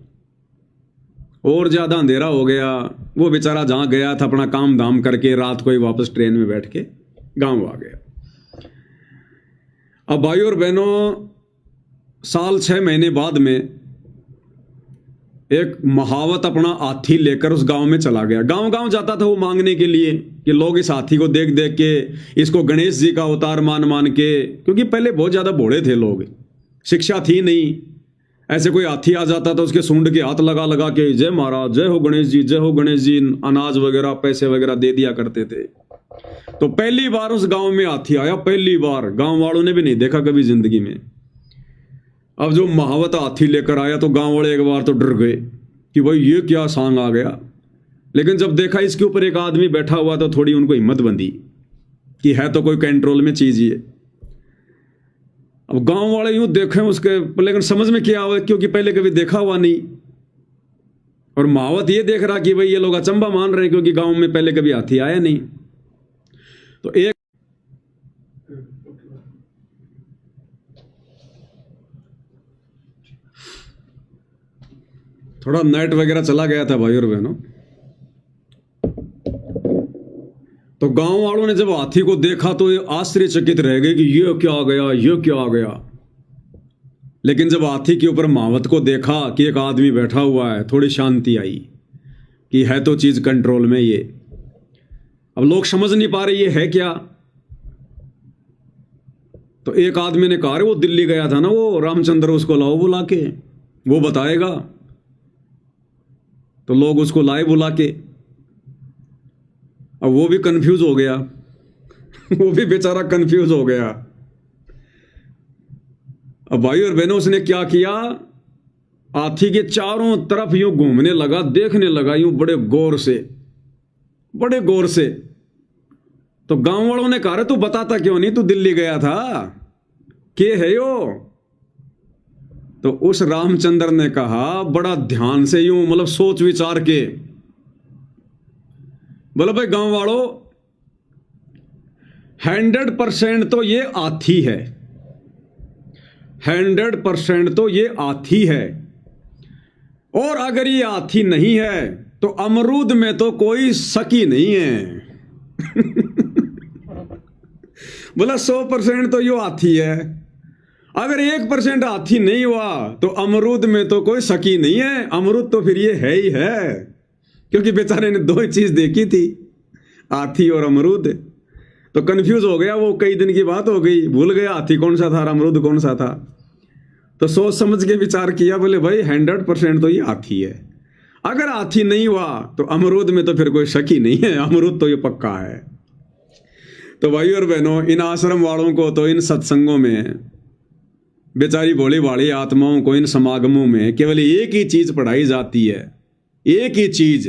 और ज्यादा अंधेरा हो गया। वो बेचारा जहां गया था अपना काम धाम करके, रात को ही वापस ट्रेन में बैठ के गांव आ गया। अब भाई और बहनों, साल 6 महीने बाद में एक महावत अपना हाथी लेकर उस गांव में चला गया। गांव गांव जाता था वो मांगने के लिए कि लोग इस हाथी को देख देख के, इसको गणेश जी का अवतार मान मान के, क्योंकि पहले बहुत ज्यादा भोले थे लोग, शिक्षा थी नहीं। ऐसे कोई हाथी आ जाता था, उसके सूंड के हाथ लगा लगा के जय महाराज, जय हो गणेश जी, जय हो गणेश जी, अनाज वगैरह पैसे वगैरह दे दिया करते थे। तो पहली बार उस गांव में हाथी आया, पहली बार, गांव वालों ने भी नहीं देखा कभी जिंदगी में। अब जो महावत हाथी लेकर आया तो गांव वाले एक बार तो डर गए कि भाई ये क्या सांग आ गया। लेकिन जब देखा इसके ऊपर एक आदमी बैठा हुआ तो थोड़ी उनको हिम्मत बंधी कि है तो कोई कंट्रोल में चीज ये। अब गांव वाले यूं देखे उसके, लेकिन समझ में क्या हुआ, क्योंकि पहले कभी देखा हुआ नहीं। और महावत ये देख रहा कि भाई ये लोग अचंबा मान रहे हैं, क्योंकि गांव में पहले कभी हाथी आया नहीं। तो एक थोड़ा नेट वगैरह चला गया था भाई और बहनों। तो गांव वालों ने जब हाथी को देखा तो ये आश्चर्यचकित रह गए कि ये क्या आ गया, ये क्या आ गया। लेकिन जब हाथी के ऊपर महावत को देखा कि एक आदमी बैठा हुआ है, थोड़ी शांति आई कि है तो चीज कंट्रोल में ये। अब लोग समझ नहीं पा रहे ये है क्या। तो एक आदमी ने कहा, वो दिल्ली गया था ना वो रामचंद्र, उसको लाओ बुला के, वो बताएगा। तो लोग उसको लाए बुला के। अब वो भी कंफ्यूज हो गया वो भी बेचारा कंफ्यूज हो गया। अब भाई और बहनों, उसने क्या किया, हाथी के चारों तरफ यूं घूमने लगा, देखने लगा यूं बड़े गौर से, बड़े गौर से। तो गांव वालों ने कहा, तू बताता क्यों नहीं, तू दिल्ली गया था, के है यो? तो उस रामचंद्र ने कहा बड़ा ध्यान से यूं मतलब सोच विचार के, बोला भाई गांव वालों, 100% तो ये हाथी है, 100% तो ये हाथी है। और अगर ये हाथी नहीं है तो अमरूद में तो कोई शक ही नहीं है बोला 100% तो ये हाथी है। अगर 1% हाथी नहीं हुआ तो अमरूद में तो कोई शक ही नहीं है, अमरूद तो फिर ये है ही है। क्योंकि बेचारे ने दो ही चीज देखी थी, हाथी और अमरूद। तो कंफ्यूज हो गया वो, कई दिन की बात हो गई, भूल गया हाथी कौन सा था और अमरूद कौन सा था। तो सोच समझ के विचार किया, बोले भाई 100% तो ये हाथी है। अगर हाथी नहीं हुआ तो अमरूद में तो फिर कोई शक ही नहीं है, अमरूद तो ये पक्का है। तो भाई और बहनों, इन आश्रम वालों को तो इन सत्संगों में, बेचारी भोली भाली आत्माओं को इन समागमों में केवल एक ही चीज पढ़ाई जाती है, एक ही चीज,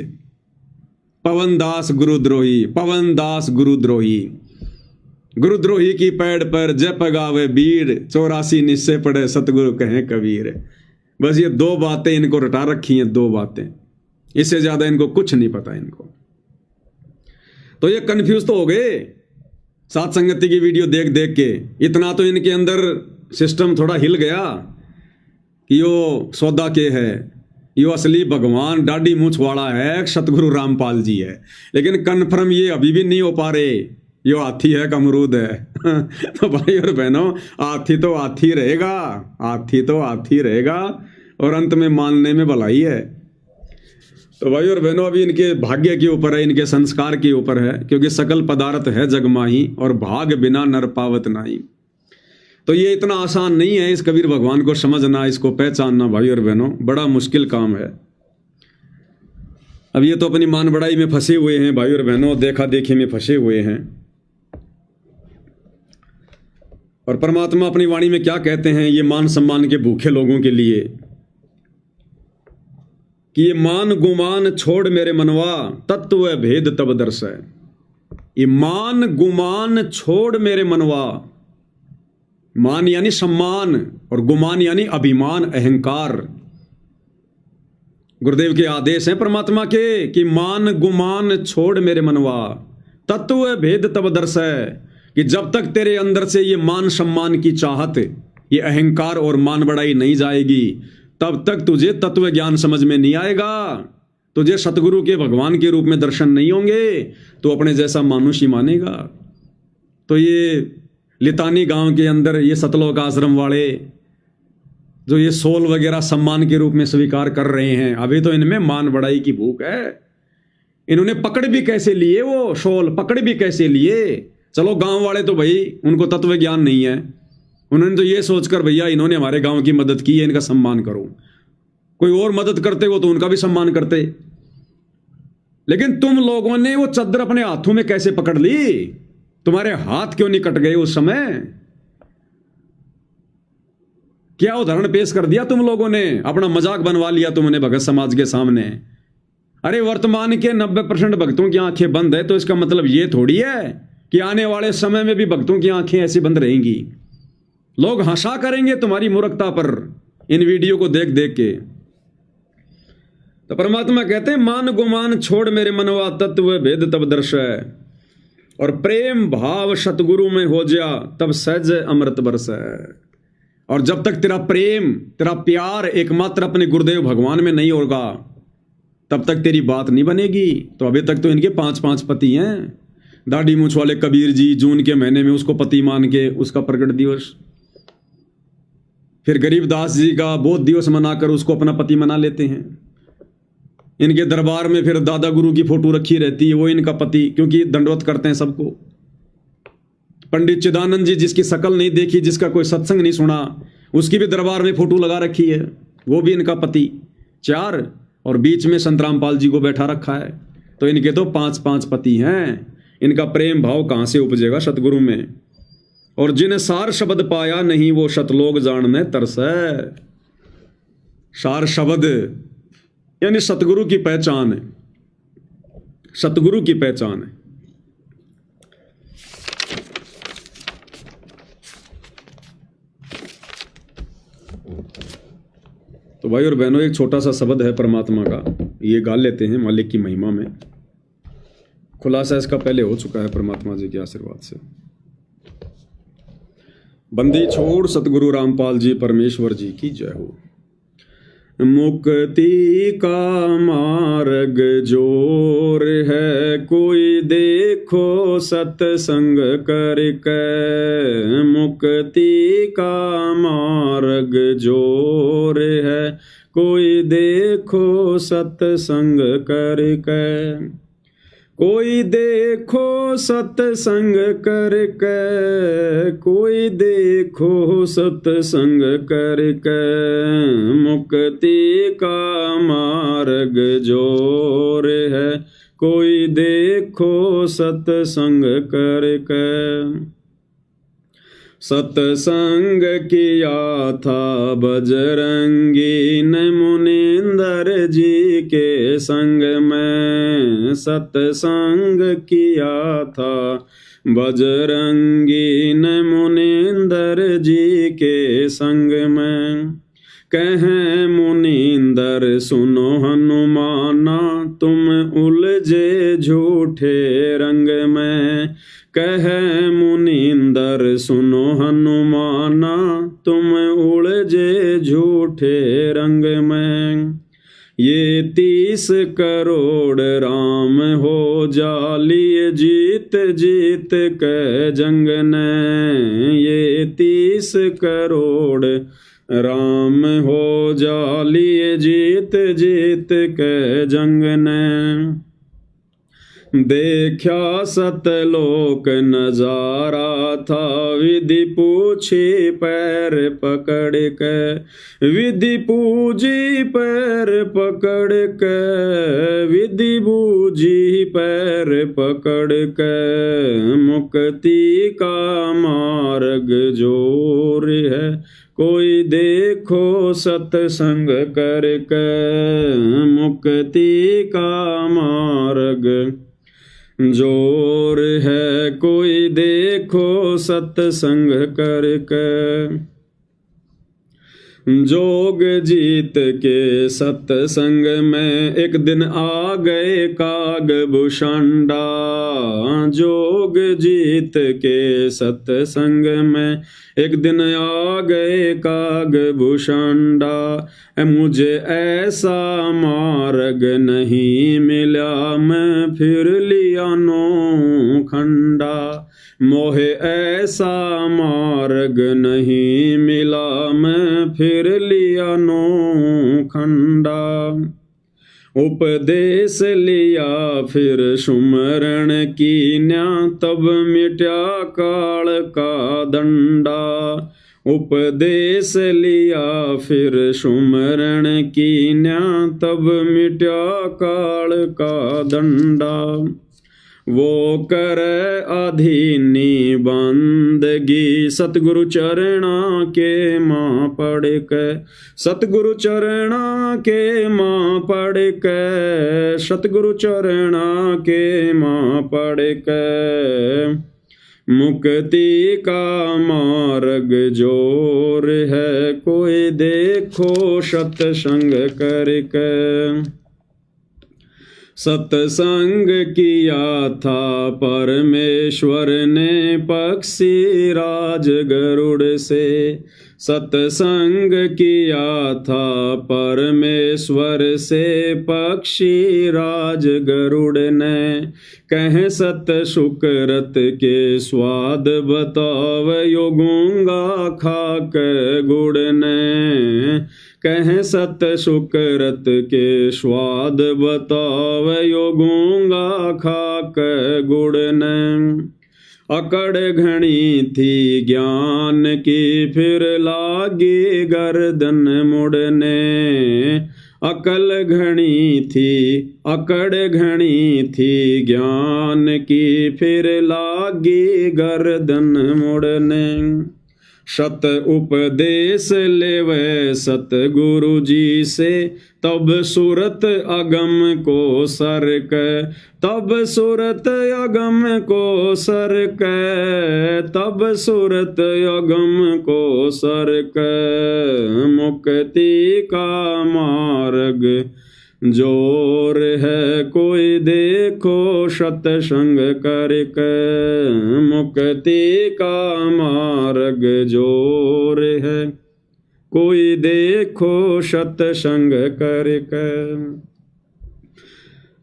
पवनदास गुरुद्रोही, पवनदास गुरुद्रोही। गुरुद्रोही की पैड़ पर जप गावे बीर, 84 निश्चय पढ़े सतगुरु कहें कबीर। बस ये दो बातें इनको रटा रखी हैं, दो बातें, इससे ज्यादा इनको कुछ नहीं पता इनको। तो ये कंफ्यूज तो हो गए सात संगति की वीडियो देख देख के। इतना तो इनके अंदर सिस्टम थोड़ा हिल गया कि यो सौदा के है, यो असली भगवान दाढ़ी मूंछ वाला है, सतगुरु रामपाल जी है। लेकिन कन्फर्म ये अभी भी नहीं हो पा रहे यो हाथी है का अमरूद है तो भाई और बहनों, हाथी तो हाथी रहेगा, हाथी तो हाथी रहेगा, और अंत में मानने में भलाई है। तो भाई और बहनों, अभी इनके भाग्य के ऊपर है, इनके संस्कार के ऊपर है, क्योंकि सकल पदार्थ है जगमाही और भाग बिना नर पावत नाही। तो ये इतना आसान नहीं है इस कबीर भगवान को समझना, इसको पहचानना। भाई और बहनों, बड़ा मुश्किल काम है। अब ये तो अपनी मान बड़ाई में फंसे हुए हैं भाई और बहनों, देखा देखी में फंसे हुए हैं। और परमात्मा अपनी वाणी में क्या कहते हैं ये मान सम्मान के भूखे लोगों के लिए, कि ये मान गुमान छोड़ मेरे मनवा, तत्व भेद तब दर्श है। ये मान गुमान छोड़ मेरे मनवा, मान यानी सम्मान और गुमान यानी अभिमान, अहंकार। गुरुदेव के आदेश हैं परमात्मा के कि मान गुमान छोड़ मेरे मनवा, तत्व भेद तब दर्श है। कि जब तक तेरे अंदर से ये मान सम्मान की चाहत, ये अहंकार और मान बढ़ाई नहीं जाएगी, तब तक तुझे तत्व ज्ञान समझ में नहीं आएगा, तुझे सतगुरु के भगवान के रूप में दर्शन नहीं होंगे, तो अपने जैसा मानुष ही मानेगा। तो ये लितानी गांव के अंदर ये सतलोक आश्रम वाले जो ये सोल वगैरह सम्मान के रूप में स्वीकार कर रहे हैं, अभी तो इनमें मान बढ़ाई की भूख है। इन्होंने पकड़ भी कैसे लिए, वो सोल पकड़ भी कैसे लिए। चलो गांव वाले तो भाई उनको तत्व ज्ञान नहीं है, उन्होंने तो ये सोचकर भैया इन्होंने हमारे गांव की मदद की है, इनका सम्मान करो। कोई और मदद करते हो तो उनका भी सम्मान करते। लेकिन तुम लोगों ने वो चद्दर अपने हाथों में कैसे पकड़ ली? तुम्हारे हाथ क्यों नहीं कट गए उस समय? क्या उदाहरण पेश कर दिया तुम लोगों ने, अपना मजाक बनवा लिया तुमने भगत समाज के सामने। अरे वर्तमान के 90% भक्तों की आंखें बंद है, तो इसका मतलब ये थोड़ी है कि आने वाले समय में भी भक्तों की आंखें ऐसी बंद रहेंगी। लोग हंसा करेंगे तुम्हारी मूर्खता पर इन वीडियो को देख देख के। तो परमात्मा कहते हैं मान गुमान छोड़ मेरे मनवा, तत्व भेद तब दर्श है। और प्रेम भाव सतगुरु में हो जा, तब सहज अमृत बरस है। और जब तक तेरा प्रेम, तेरा प्यार एकमात्र अपने गुरुदेव भगवान में नहीं होगा, तब तक तेरी बात नहीं बनेगी। तो अभी तक तो इनके 5-5 पति हैं। दाढ़ी मूंछ वाले कबीर जी जून के महीने में उसको पति मान के उसका प्रकट दिवस, फिर गरीबदास जी का बोध दिवस मनाकर उसको अपना पति मना लेते हैं। इनके दरबार में फिर दादा गुरु की फोटो रखी रहती है, वो इनका पति, क्योंकि दंडवत करते हैं सबको। पंडित चिदानंद जी जिसकी शकल नहीं देखी, जिसका कोई सत्संग नहीं सुना, उसकी भी दरबार में फोटो लगा रखी है, वो भी इनका पति। 4 और बीच में संत रामपाल जी को बैठा रखा है। तो इनके तो 5 पति हैं। इनका प्रेम भाव कहां से उपजेगा सतगुरु में। और जिन्हें सार शब्द पाया नहीं वो शतलोक जानने तरस है। सार शब्द यानी सतगुरु की पहचान है, सतगुरु की पहचान है। तो भाई और बहनों, एक छोटा सा शब्द है परमात्मा का, ये गा लेते हैं मालिक की महिमा में। खुलासा इसका पहले हो चुका है परमात्मा जी के आशीर्वाद से। बंदी छोड़ सतगुरु रामपाल जी परमेश्वर जी की जय हो। मुक्ति का मार्ग जोर है, कोई देखो सत्संग करके। मुक्ति का मार्ग जोर है, कोई देखो सत्संग करके। कोई देखो सत्संग करके, कोई देखो सत्संग करके। मुक्ति का मार्ग जोर है, कोई देखो सत्संग करके। सत्संग किया था बजरंगी ने मुनिंदर जी के संग में। सत्संग किया था बजरंगी ने मुनिंदर जी के संग में। कहें मुनिंदर सुनो हनुमाना, तुम उलझे झूठे रंग में। कहे मुनिंदर सुनो हनुमाना, तुम उलझे झूठे रंग में। ये 30 करोड़ राम हो जालिए जीत जीत के जंग ने। ये 30 करोड़ राम हो जालिए जीत जीत के जंग ने। देखा सतलोक नजारा था, विधि पूछी पैर पकड़ के। विधि पूजी पैर पकड़ के, विधि बूझी पैर पकड़ के। मुक्ति का मार्ग जोर है, कोई देखो सत्संग करके। मुक्ति का मार्ग जोर है, कोई देखो सत्संग करके। जोग जीत के सत्संग में एक दिन आ गए कागभूषंडा। जोग जीत के सत्संग में एक दिन आ गए कागभूषंडा। मुझे ऐसा मार्ग नहीं मिला, मैं फिर लिया नौखंडा। मोहे ऐसा मार्ग नहीं मिला, मैं फिर लिया नौखंडा। उपदेश लिया फिर सुमरण कीन्या, तब मिट्या काल का दंडा। उपदेश लिया फिर सुमरण कीन्या, तब मिट्या काल का दंडा। वो कर अधीनी बंदगी सतगुरु चरणा के मां पढ़ के। सतगुरु चरणा के मां पढ़ के, सतगुरु चरणा के मां पढ़ के। मुक्ति का मार्ग जोर है, कोई देखो सत्संग करके। सत्संग किया था परमेश्वर ने पक्षी राज गरुड़ से। सत्संग किया था परमेश्वर से पक्षी राज गरुड़ ने। कह सत शुक्रत के स्वाद बताव यो गूंगा खाक गुड़ ने। कह सत शुक्रत के स्वाद बताव यो गूंगा खाक गुड़ ने। अकड़ घनी थी ज्ञान की, फिर लागी गर्दन मुड़ने। अकल घनी थी, अकड़ घनी थी ज्ञान की, फिर लागी गर्दन मुड़ने। शत उपदेश लेवे सतगुरु जी से, तब सूरत अगम को सरक, तब सूरत अगम को सरक, तब सूरत अगम को सरक। मुक्ति का मार्ग जोर है, कोई देखो सत्संग करके। मुक्ति का मार्ग जोर है, कोई देखो सत्संग करके।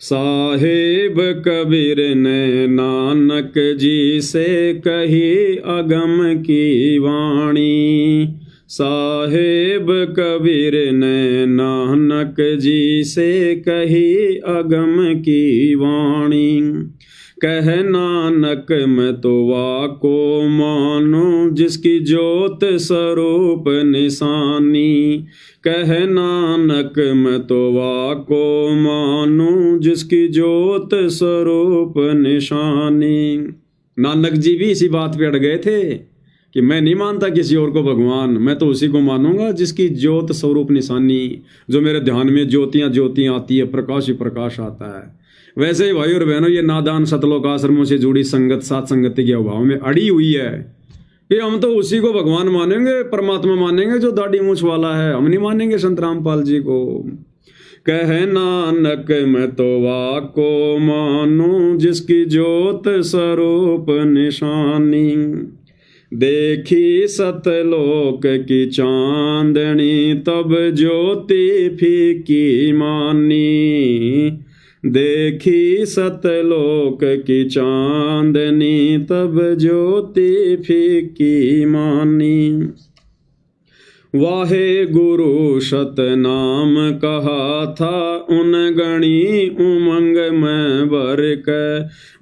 साहिब कबीर ने नानक जी से कही अगम की वाणी। साहिब कबीर ने नानक जी से कही अगम की वाणी। कह नानक मैं तो वाको मानो, जिसकी ज्योत स्वरूप निशानी। कह नानक मैं तो वाको मानो, जिसकी ज्योत स्वरूप निशानी। नानक जी भी इसी बात पे अड़ गए थे कि मैं नहीं मानता किसी और को भगवान, मैं तो उसी को मानूंगा जिसकी ज्योत स्वरूप निशानी, जो मेरे ध्यान में ज्योतियां ज्योतियां आती है, प्रकाश ही प्रकाश आता है। वैसे ही भाई और बहनों, ये नादान सतलोक आश्रमों से जुड़ी संगत सात संगति के अभाव में अड़ी हुई है कि हम तो उसी को भगवान मानेंगे, परमात्मा मानेंगे जो दाढ़ी मूछ वाला है, हम नहीं मानेंगे संत रामपाल जी को। कह नानक मैं तो वाको मानूं, जिसकी ज्योत स्वरूप निशानी। देखी सतलोक की चांदनी, तब ज्योति फीकी मानी। देखी सतलोक की चांदनी, तब ज्योति फीकी मानी। वाहे गुरु सतनाम कहा था, उन गणी उमंग में भर के।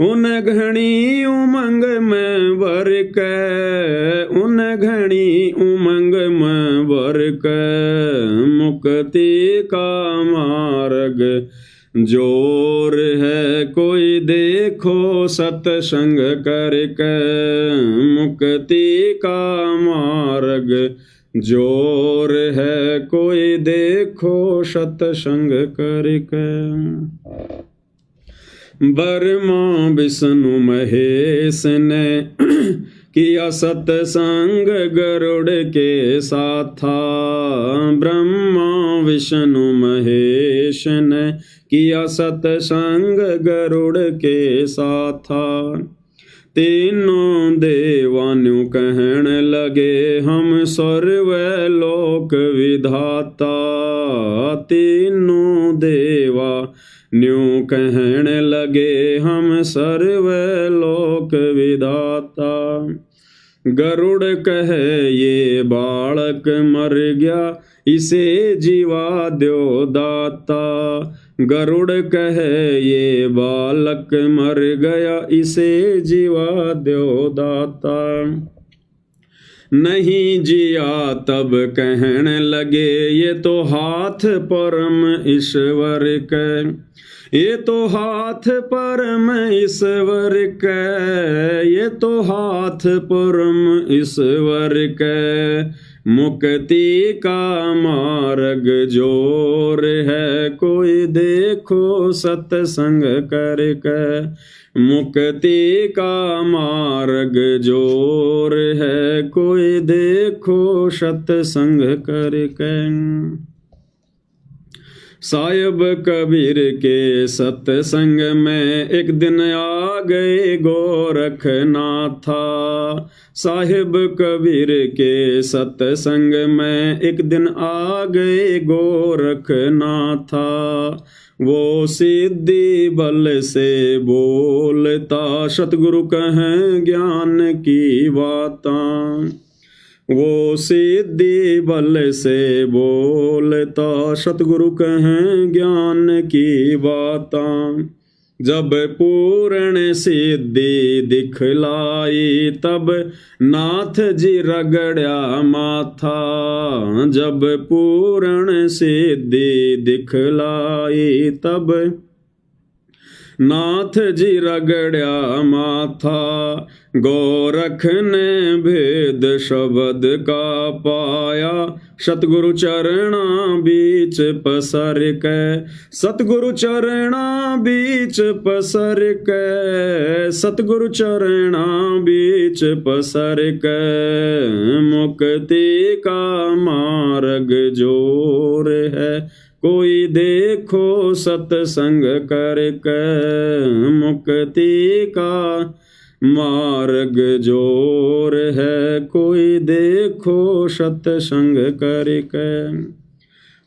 उन घणी उमंग में भर के, उन घणी उमंग में भर के। मुक्ति का मार्ग जोर है, कोई देखो सत्संग करके। मुक्ति का मार्ग जोर है, कोई देखो सत्संग करके। ब्रह्मा विष्णु महेश ने किया सत्संग गरुड़ के साथा। ब्रह्मा विष्णु महेश ने किया सत्संग गरुड़ के साथा। तीनों देवानु कहन लगे, हम सर्वलोक विधाता। तीनों देवा न्यू कहन लगे, हम सर्वलोक विधाता। गरुड़ कहे ये बालक मर गया, इसे जीवा द्यो दाता। गरुड़ कहे ये बालक मर गया, इसे जीवा द्यो दाता। नहीं जिया तब कहन लगे, ये तो हाथ परम ईश्वर के। ये तो हाथ परम ईश्वर के, ये तो हाथ परम ईश्वर के। मुक्ति का मार्ग जोर है, कोई देखो सत्संग करके। मुक्ति का मार्ग जोर है, कोई देखो सत्संग करके। साहिब कबीर के सत्संग में एक दिन आ गए गोरखनाथा। साहिब कबीर के सत्संग में एक दिन आ गए गोरखनाथा। वो सिद्धि बल से बोलता, सतगुरु कहें ज्ञान की बातां। वो सिद्धि बल से बोलता, सतगुरु कहें ज्ञान की बातां। जब पूर्ण सिद्धि दिखलाई तब नाथ जी रगड़या माथा। जब पूर्ण सिद्धि दिखलाई तब नाथ जी रगड़या माथा। गोरख ने भेद शब्द का पाया सतगुरु चरणा बीच पसर के। सतगुरु चरणा बीच पसर के। सतगुरु चरणा बीच पसर के। मुक्ति का मार्ग जोर है कोई देखो सत्संग करके। मुक्ति का मार्ग जोर है कोई देखो सत्संग करके।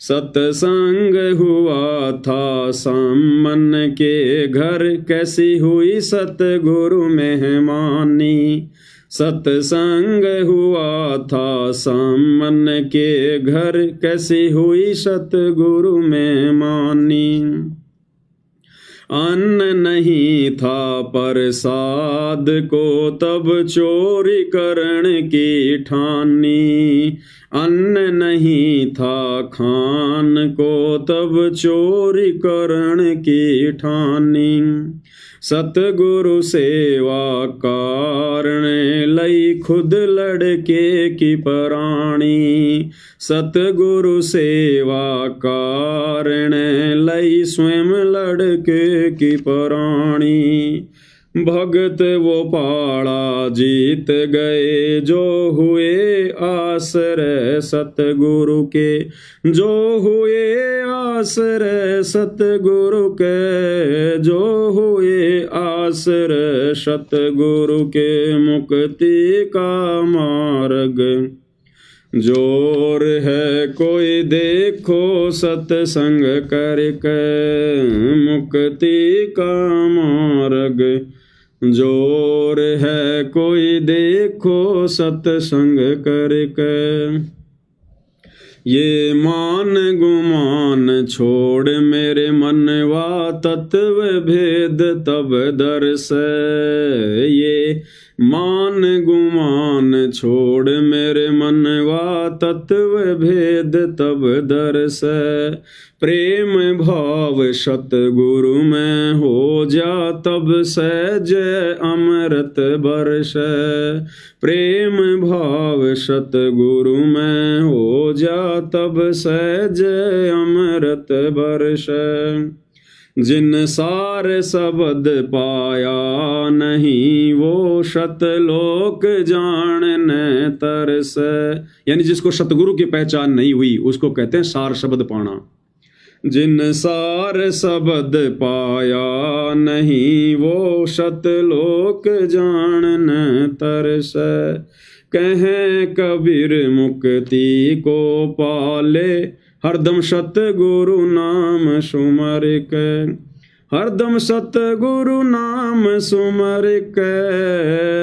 सत्संग हुआ था सामन के घर कैसी हुई सतगुरु मेहमानी। सत्संग हुआ था सामन के घर कैसी हुई सतगुरु मेहमानी। अन्न नहीं था प्रसाद को तब चोरी करण की ठानी। अन्न नहीं था खान को तब चोरी करण की ठानी। सतगुरु सेवा कारण लई खुद लड़के की प्राणी। सतगुरु सेवा कारण लई स्वयं लड़के की प्राणी। भगत वो पाड़ा जीत गए जो हुए आश्रय सतगुरु के। जो हुए आश्रय सतगुरु के। जो हुए आश्रय सतगुरु के। मुक्ति का मार्ग जोर है कोई देखो सत्संग करके। मुक्ति का मार्ग जोर है कोई देखो सत्संग करके। ये मान गुमान छोड़ मेरे मनवा तत्व भेद तब दर्श। ये मान गुमान छोड़ मेरे मनवा तत्व भेद तब दर्श। प्रेम भाव सतगुरु में हो जा तब सहज अमृत बरस। प्रेम भाव सतगुरु में हो जा तब सहज अमृत बरस। जिन सार शब्द पाया नहीं वो सतलोक जानने तरस। यानी जिसको सतगुरु की पहचान नहीं हुई उसको कहते हैं सार शब्द पाना। जिन सार शब्द पाया नहीं वो सतलोक जानने तरस। कहें कबीर मुक्ति को पाले हरदम सतगुरु नाम सुमर के। हरदम सतगुरु नाम सुमर के।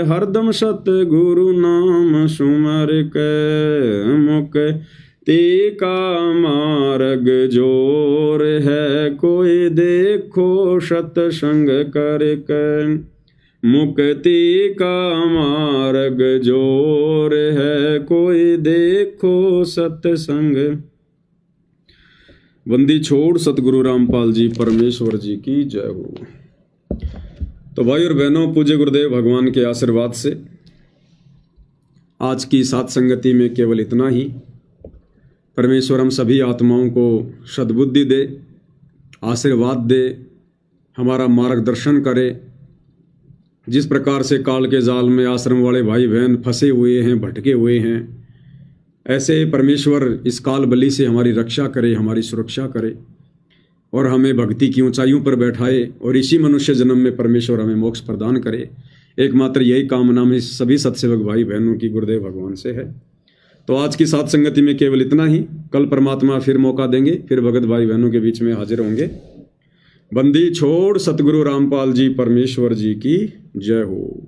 हरदम सतगुरु नाम सुमर के। मुक्ति का मार्ग जोर है कोई देखो सत्संग करके। मुक्ति का मार्ग जोर है कोई देखो सत्संग। बंदी छोड़ सतगुरु रामपाल जी परमेश्वर जी की जय हो। तो भाई और बहनों, पूज्य गुरुदेव भगवान के आशीर्वाद से आज की सात संगति में केवल इतना ही। परमेश्वर हम सभी आत्माओं को सद्बुद्धि दे, आशीर्वाद दे, हमारा मार्गदर्शन करे। जिस प्रकार से काल के जाल में आश्रम वाले भाई बहन फंसे हुए हैं, भटके हुए हैं, ऐसे परमेश्वर इस काल बली से हमारी रक्षा करे, हमारी सुरक्षा करे और हमें भक्ति की ऊंचाइयों पर बैठाए और इसी मनुष्य जन्म में परमेश्वर हमें मोक्ष प्रदान करे। एकमात्र यही कामना में सभी सत्सेवक भाई बहनों की गुरुदेव भगवान से है। तो आज की सात संगति में केवल इतना ही। कल परमात्मा फिर मौका देंगे, फिर भगत भाई बहनों के बीच में हाजिर होंगे। बंदी छोड़ सतगुरु रामपाल जी परमेश्वर जी की जय हो।